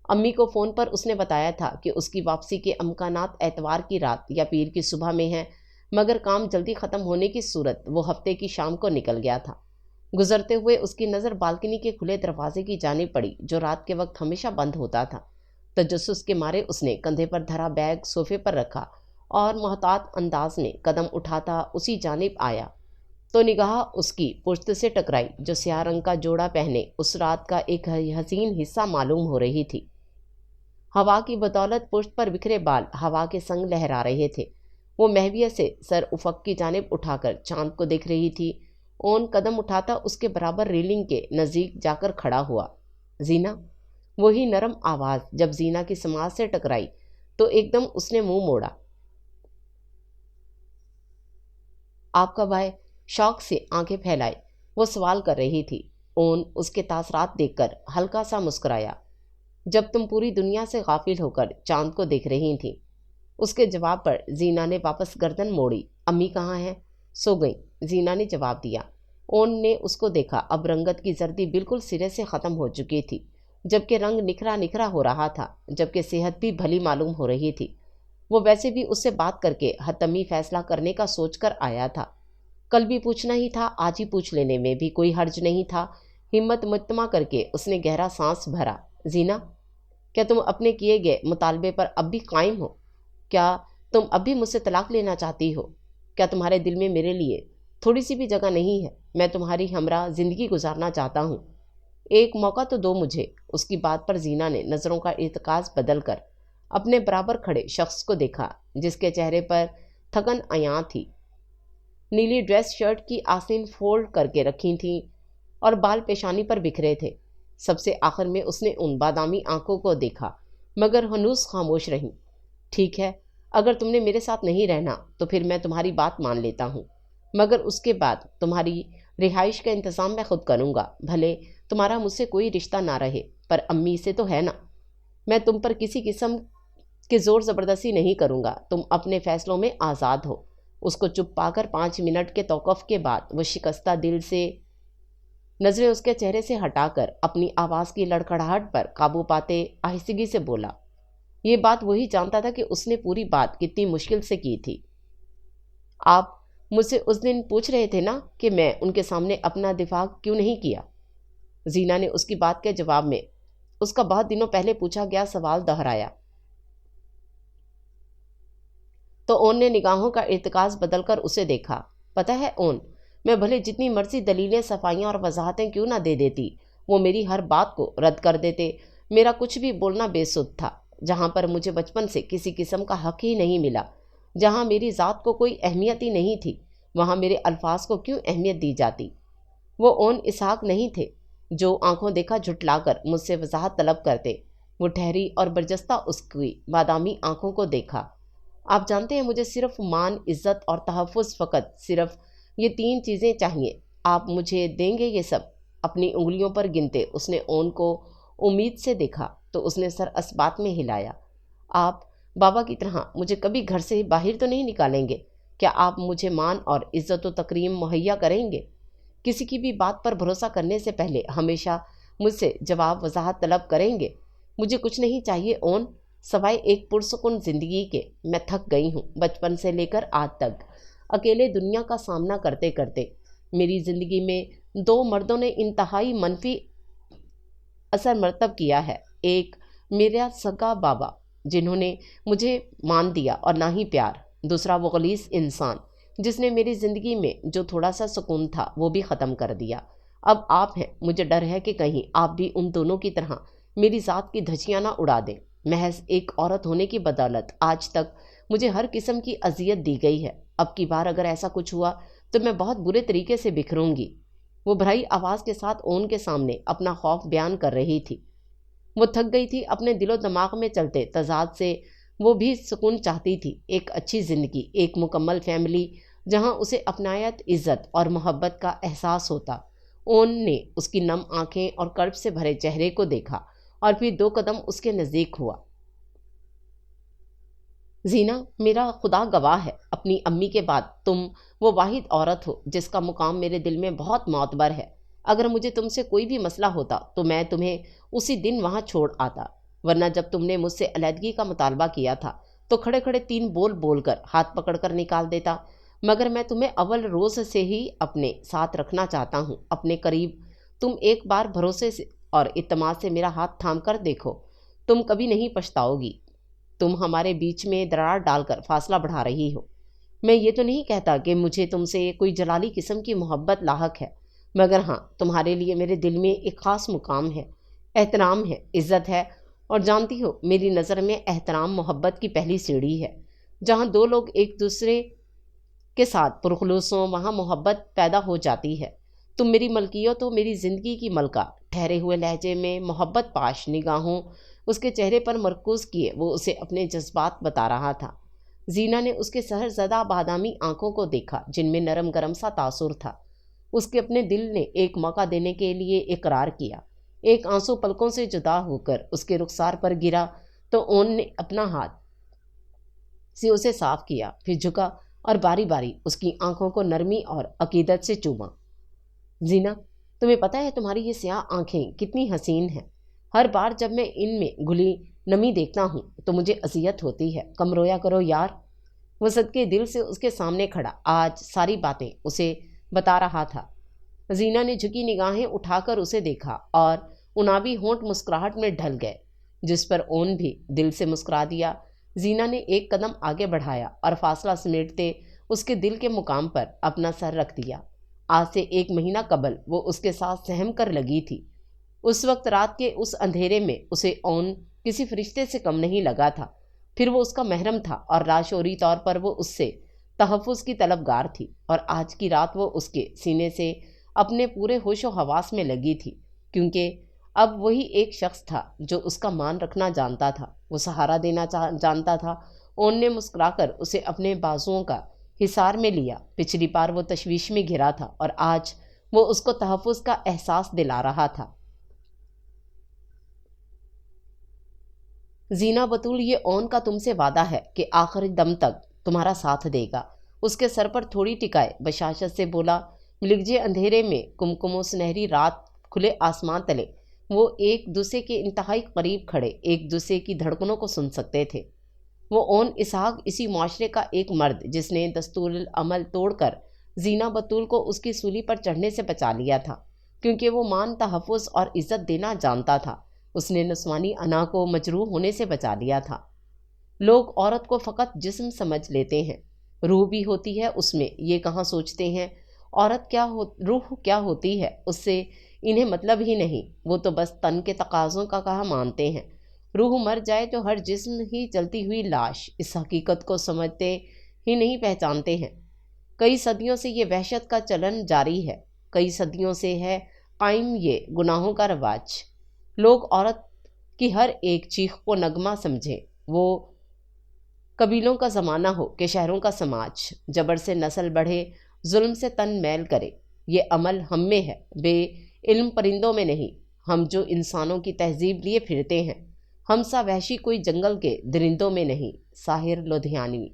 [SPEAKER 1] امی کو فون پر اس نے بتایا تھا کہ اس کی واپسی کے امکانات اتوار کی رات یا پیر کی صبح میں ہیں، مگر کام جلدی ختم ہونے کی صورت وہ ہفتے کی شام کو نکل گیا تھا۔ گزرتے ہوئے اس کی نظر بالکنی کے کھلے دروازے کی جانب پڑی جو رات کے وقت ہمیشہ بند ہوتا تھا۔ تجسس کے مارے اس نے کندھے پر دھرا بیگ صوفے پر رکھا اور محتاط انداز میں قدم اٹھاتا اسی جانب آیا۔ تو نگاہ اس کی پشت سے ٹکرائی جو سیاہ رنگ کا جوڑا پہنے اس رات کا ایک حسین حصہ معلوم ہو رہی تھی۔ ہوا کی بدولت پشت پر بکھرے بال ہوا کے سنگ لہرا رہے تھے۔ وہ مہویہ سے سر افق کی جانب اٹھا کر چاند کو دیکھ رہی تھی۔ اون قدم اٹھاتا اس کے برابر ریلنگ کے نزدیک جا کر کھڑا ہوا۔ زینا، وہی نرم آواز جب زینا کی سماعت سے ٹکرائی تو ایک دم اس نے منہ موڑا۔ آپ کب آئے؟ شوق سے آنکھیں پھیلائے وہ سوال کر رہی تھی۔ اون اس کے تاثرات دیکھ کر ہلکا سا مسکرایا۔ جب تم پوری دنیا سے غافل ہو کر چاند کو دیکھ رہی تھیں۔ اس کے جواب پر زینا نے واپس گردن موڑی۔ امی کہاں ہیں؟ سو گئیں، زینا نے جواب دیا۔ اون نے اس کو دیکھا۔ اب رنگت کی زردی بالکل سرے سے ختم ہو چکی تھی، جبکہ رنگ نکھرا نکھرا ہو رہا تھا، جبکہ صحت بھی بھلی معلوم ہو رہی تھی۔ وہ ویسے بھی اس سے بات کر کے حتمی فیصلہ کرنے کا سوچ کر آیا تھا۔ کل بھی پوچھنا ہی تھا، آج ہی پوچھ لینے میں بھی کوئی حرج نہیں تھا۔ ہمت مجتمع کر کے اس نے گہرا سانس بھرا۔ زینا، کیا تم اپنے کیے گئے مطالبے پر اب بھی قائم ہو؟ کیا تم اب بھی مجھ سے طلاق لینا چاہتی ہو؟ کیا تمہارے دل میں میرے لیے تھوڑی سی بھی جگہ نہیں ہے؟ میں تمہاری ہمراہ زندگی گزارنا چاہتا ہوں۔ ایک موقع تو دو مجھے۔ اس کی بات پر زینا نے نظروں کا ارتکاز بدل کر اپنے برابر کھڑے شخص کو دیکھا، جس کے چہرے پر تھکن عیاں تھی۔ نیلی ڈریس شرٹ کی آستین فولڈ کر کے رکھی تھیں اور بال پیشانی پر بکھرے تھے۔ سب سے آخر میں اس نے ان بادامی آنکھوں کو دیکھا، مگر ہنوز خاموش رہیں۔ ٹھیک ہے، اگر تم نے میرے ساتھ نہیں رہنا تو پھر میں تمہاری بات مان لیتا ہوں، مگر اس کے بعد تمہاری رہائش کا انتظام میں خود کروں گا۔ بھلے تمہارا مجھ سے کوئی رشتہ نہ رہے، پر امی سے تو ہے نا۔ میں تم پر کسی قسم کی زور زبردستی نہیں کروں گا، تم اپنے فیصلوں میں آزاد ہو۔ اس کو چپ پا کر 5 منٹ کے توقف کے بعد وہ شکستہ دل سے نظریں اس کے چہرے سے ہٹا کر اپنی آواز کی لڑکھڑاہٹ پر قابو پاتے آہستگی سے بولا۔ یہ بات وہی جانتا تھا کہ اس نے پوری بات کتنی مشکل سے کی تھی۔ آپ مجھ سے اس دن پوچھ رہے تھے نا کہ میں ان کے سامنے اپنا دفاع کیوں نہیں کیا؟ زینا نے اس کی بات کے جواب میں اس کا بہت دنوں پہلے پوچھا گیا سوال دہرایا۔ تو اون نے نگاہوں کا ارتکاز بدل کر اسے دیکھا۔ پتہ ہے اون، میں بھلے جتنی مرضی دلیلیں، صفائیاں اور وضاحتیں کیوں نہ دے دیتی، وہ میری ہر بات کو رد کر دیتے۔ میرا کچھ بھی بولنا بے سود تھا۔ جہاں پر مجھے بچپن سے کسی قسم کا حق ہی نہیں ملا، جہاں میری ذات کو کوئی اہمیت ہی نہیں تھی، وہاں میرے الفاظ کو کیوں اہمیت دی جاتی؟ وہ اون اسحاق نہیں تھے جو آنکھوں دیکھا جھٹلا کر مجھ سے وضاحت طلب کرتے۔ وہ ٹھہری اور برجستہ اس کی بادامی آنکھوں کو دیکھا۔ آپ جانتے ہیں مجھے صرف مان، عزت اور تحفظ، فقط صرف یہ 3 چیزیں چاہیے۔ آپ مجھے دیں گے یہ سب؟ اپنی انگلیوں پر گنتے اس نے اون کو امید سے دیکھا تو اس نے سر اسبات میں ہلایا۔ آپ بابا کی طرح مجھے کبھی گھر سے باہر تو نہیں نکالیں گے؟ کیا آپ مجھے مان اور عزت و تکریم مہیا کریں گے؟ کسی کی بھی بات پر بھروسہ کرنے سے پہلے ہمیشہ مجھ سے جواب وضاحت طلب کریں گے؟ مجھے کچھ نہیں چاہیے اون، سوائے ایک پرسکون زندگی کے۔ میں تھک گئی ہوں، بچپن سے لے کر آج تک اکیلے دنیا کا سامنا کرتے کرتے۔ میری زندگی میں 2 مردوں نے انتہائی منفی اثر مرتب کیا ہے۔ ایک میرا سگا بابا جنہوں نے مجھے مان دیا اور نہ ہی پیار، دوسرا وہ غلیظ انسان جس نے میری زندگی میں جو تھوڑا سا سکون تھا وہ بھی ختم کر دیا۔ اب آپ ہیں، مجھے ڈر ہے کہ کہیں آپ بھی ان دونوں کی طرح میری ذات کی دھجیاں نہ اڑا دیں۔ محض ایک عورت ہونے کی بدولت آج تک مجھے ہر قسم کی اذیت دی گئی ہے۔ اب کی بار اگر ایسا کچھ ہوا تو میں بہت برے طریقے سے بکھروں گی۔ وہ بھرائی آواز کے ساتھ اون کے سامنے اپنا خوف بیان کر رہی تھی۔ وہ تھک گئی تھی، اپنے دل و دماغ میں چلتے تضاد سے وہ بھی سکون چاہتی تھی، ایک اچھی زندگی، ایک مکمل فیملی جہاں اسے اپنائیت، عزت اور محبت کا احساس ہوتا۔ اون نے اس کی نم آنکھیں اور کرب سے بھرے چہرے کو دیکھا اور پھر 2 قدم اس کے نزدیک ہوا۔ زینا، میرا خدا گواہ ہے، اپنی امی کے بعد تم وہ واحد عورت ہو جس کا مقام میرے دل میں بہت معتبر ہے۔ اگر مجھے تم سے کوئی بھی مسئلہ ہوتا تو میں تمہیں اسی دن وہاں چھوڑ آتا، ورنہ جب تم نے مجھ سے علیحدگی کا مطالبہ کیا تھا تو کھڑے کھڑے 3 بول بول کر ہاتھ پکڑ کر نکال دیتا، مگر میں تمہیں اول روز سے ہی اپنے ساتھ رکھنا چاہتا ہوں، اپنے قریب۔ تم ایک بار بھروسے سے اور اعتماد سے میرا ہاتھ تھام کر دیکھو، تم کبھی نہیں پچھتاؤ گی۔ تم ہمارے بیچ میں درار ڈال کر فاصلہ بڑھا رہی ہو۔ میں یہ تو نہیں کہتا کہ مجھے تم سے کوئی جلالی قسم کی محبت لاحق ہے، مگر ہاں، تمہارے لیے میرے دل میں ایک خاص مقام ہے، احترام ہے، عزت ہے، اور جانتی ہو میری نظر میں احترام محبت کی پہلی سیڑھی ہے۔ جہاں دو لوگ ایک دوسرے کے ساتھ پرخلوص ہوں وہاں محبت پیدا ہو جاتی ہے۔ تم میری ملکیت ہو، میری زندگی کی ملکہ۔ ٹھہرے ہوئے لہجے میں محبت پاش نگاہوں اس کے چہرے پر مرکوز کیے وہ اسے اپنے جذبات بتا رہا تھا۔ زینا نے اس کے سحر زدہ بادامی آنکھوں کو دیکھا جن میں نرم گرم سا تاثر تھا۔ اس کے اپنے دل نے ایک موقع دینے کے لیے اقرار کیا۔ ایک آنسو پلکوں سے جدا ہو کر اس کے رخسار پر گرا تو اون نے اپنا ہاتھ سے اسے صاف کیا، پھر جھکا اور باری باری اس کی آنکھوں کو نرمی اور عقیدت سے چوما۔ زینا، تمہیں پتہ ہے تمہاری یہ سیاہ آنکھیں کتنی حسین ہیں؟ ہر بار جب میں ان میں گلی نمی دیکھتا ہوں تو مجھے اذیت ہوتی ہے۔ کم رویا کرو یار۔ وہ صدقے دل سے اس کے سامنے کھڑا آج ساری باتیں اسے بتا رہا تھا۔ زینا نے جھکی نگاہیں اٹھا کر اسے دیکھا اور انابی ہونٹ مسکراہٹ میں ڈھل گئے، جس پر اون بھی دل سے مسکرا دیا۔ زینا نے ایک قدم آگے بڑھایا اور فاصلہ سمیٹتے اس کے دل کے مقام پر اپنا سر رکھ دیا۔ آج سے 1 مہینہ قبل وہ اس کے ساتھ سہم کر لگی تھی۔ اس وقت رات کے اس اندھیرے میں اسے اون کسی فرشتے سے کم نہیں لگا تھا۔ پھر وہ اس کا محرم تھا اور لاشعوری طور پر وہ اس سے تحفظ کی طلبگار تھی، اور آج کی رات وہ اس کے سینے سے اپنے پورے ہوش و حواس میں لگی تھی، کیونکہ اب وہی ایک شخص تھا جو اس کا مان رکھنا جانتا تھا، وہ سہارا دینا جانتا تھا۔ اون نے مسکرا کر اسے اپنے بازوؤں کا حصار میں لیا۔ پچھلی بار وہ تشویش میں گھرا تھا اور آج وہ اس کو تحفظ کا احساس دلا رہا تھا۔ زینا بطول، یہ اون کا تم سے وعدہ ہے کہ آخری دم تک تمہارا ساتھ دے گا۔ اس کے سر پر تھوڑی ٹکائے بشاشت سے بولا۔ لگجے اندھیرے میں کمکم و سنہری رات، کھلے آسمان تلے وہ ایک دوسرے کے انتہائی قریب کھڑے ایک دوسرے کی دھڑکنوں کو سن سکتے تھے۔ وہ اون اسحاق اسی معاشرے کا ایک مرد جس نے دستور العمل توڑ کر زینا بطول کو اس کی سولی پر چڑھنے سے بچا لیا تھا، کیونکہ وہ مان، تحفظ اور عزت دینا جانتا تھا۔ اس نے نسوانی انا کو مجروح ہونے سے بچا لیا تھا۔ لوگ عورت کو فقط جسم سمجھ لیتے ہیں، روح بھی ہوتی ہے اس میں، یہ کہاں سوچتے ہیں۔ عورت کیا روح کیا ہوتی ہے اس سے انہیں مطلب ہی نہیں، وہ تو بس تن کے تقاضوں کا کہا مانتے ہیں۔ روح مر جائے تو ہر جسم ہی جلتی ہوئی لاش، اس حقیقت کو سمجھتے ہی نہیں، پہچانتے ہیں۔ کئی صدیوں سے یہ وحشت کا چلن جاری ہے، کئی صدیوں سے ہے قائم یہ گناہوں کا رواج۔ لوگ عورت کی ہر ایک چیخ کو نغمہ سمجھیں، وہ قبیلوں کا زمانہ ہو کہ شہروں کا سماج، جبر سے نسل بڑھے، ظلم سے تن میل کرے، یہ عمل ہم میں ہے، بے علم پرندوں میں نہیں۔ ہم جو انسانوں کی تہذیب لیے پھرتے ہیں، ہم سا وحشی کوئی جنگل کے درندوں میں نہیں۔ ساحر لدھیانوی۔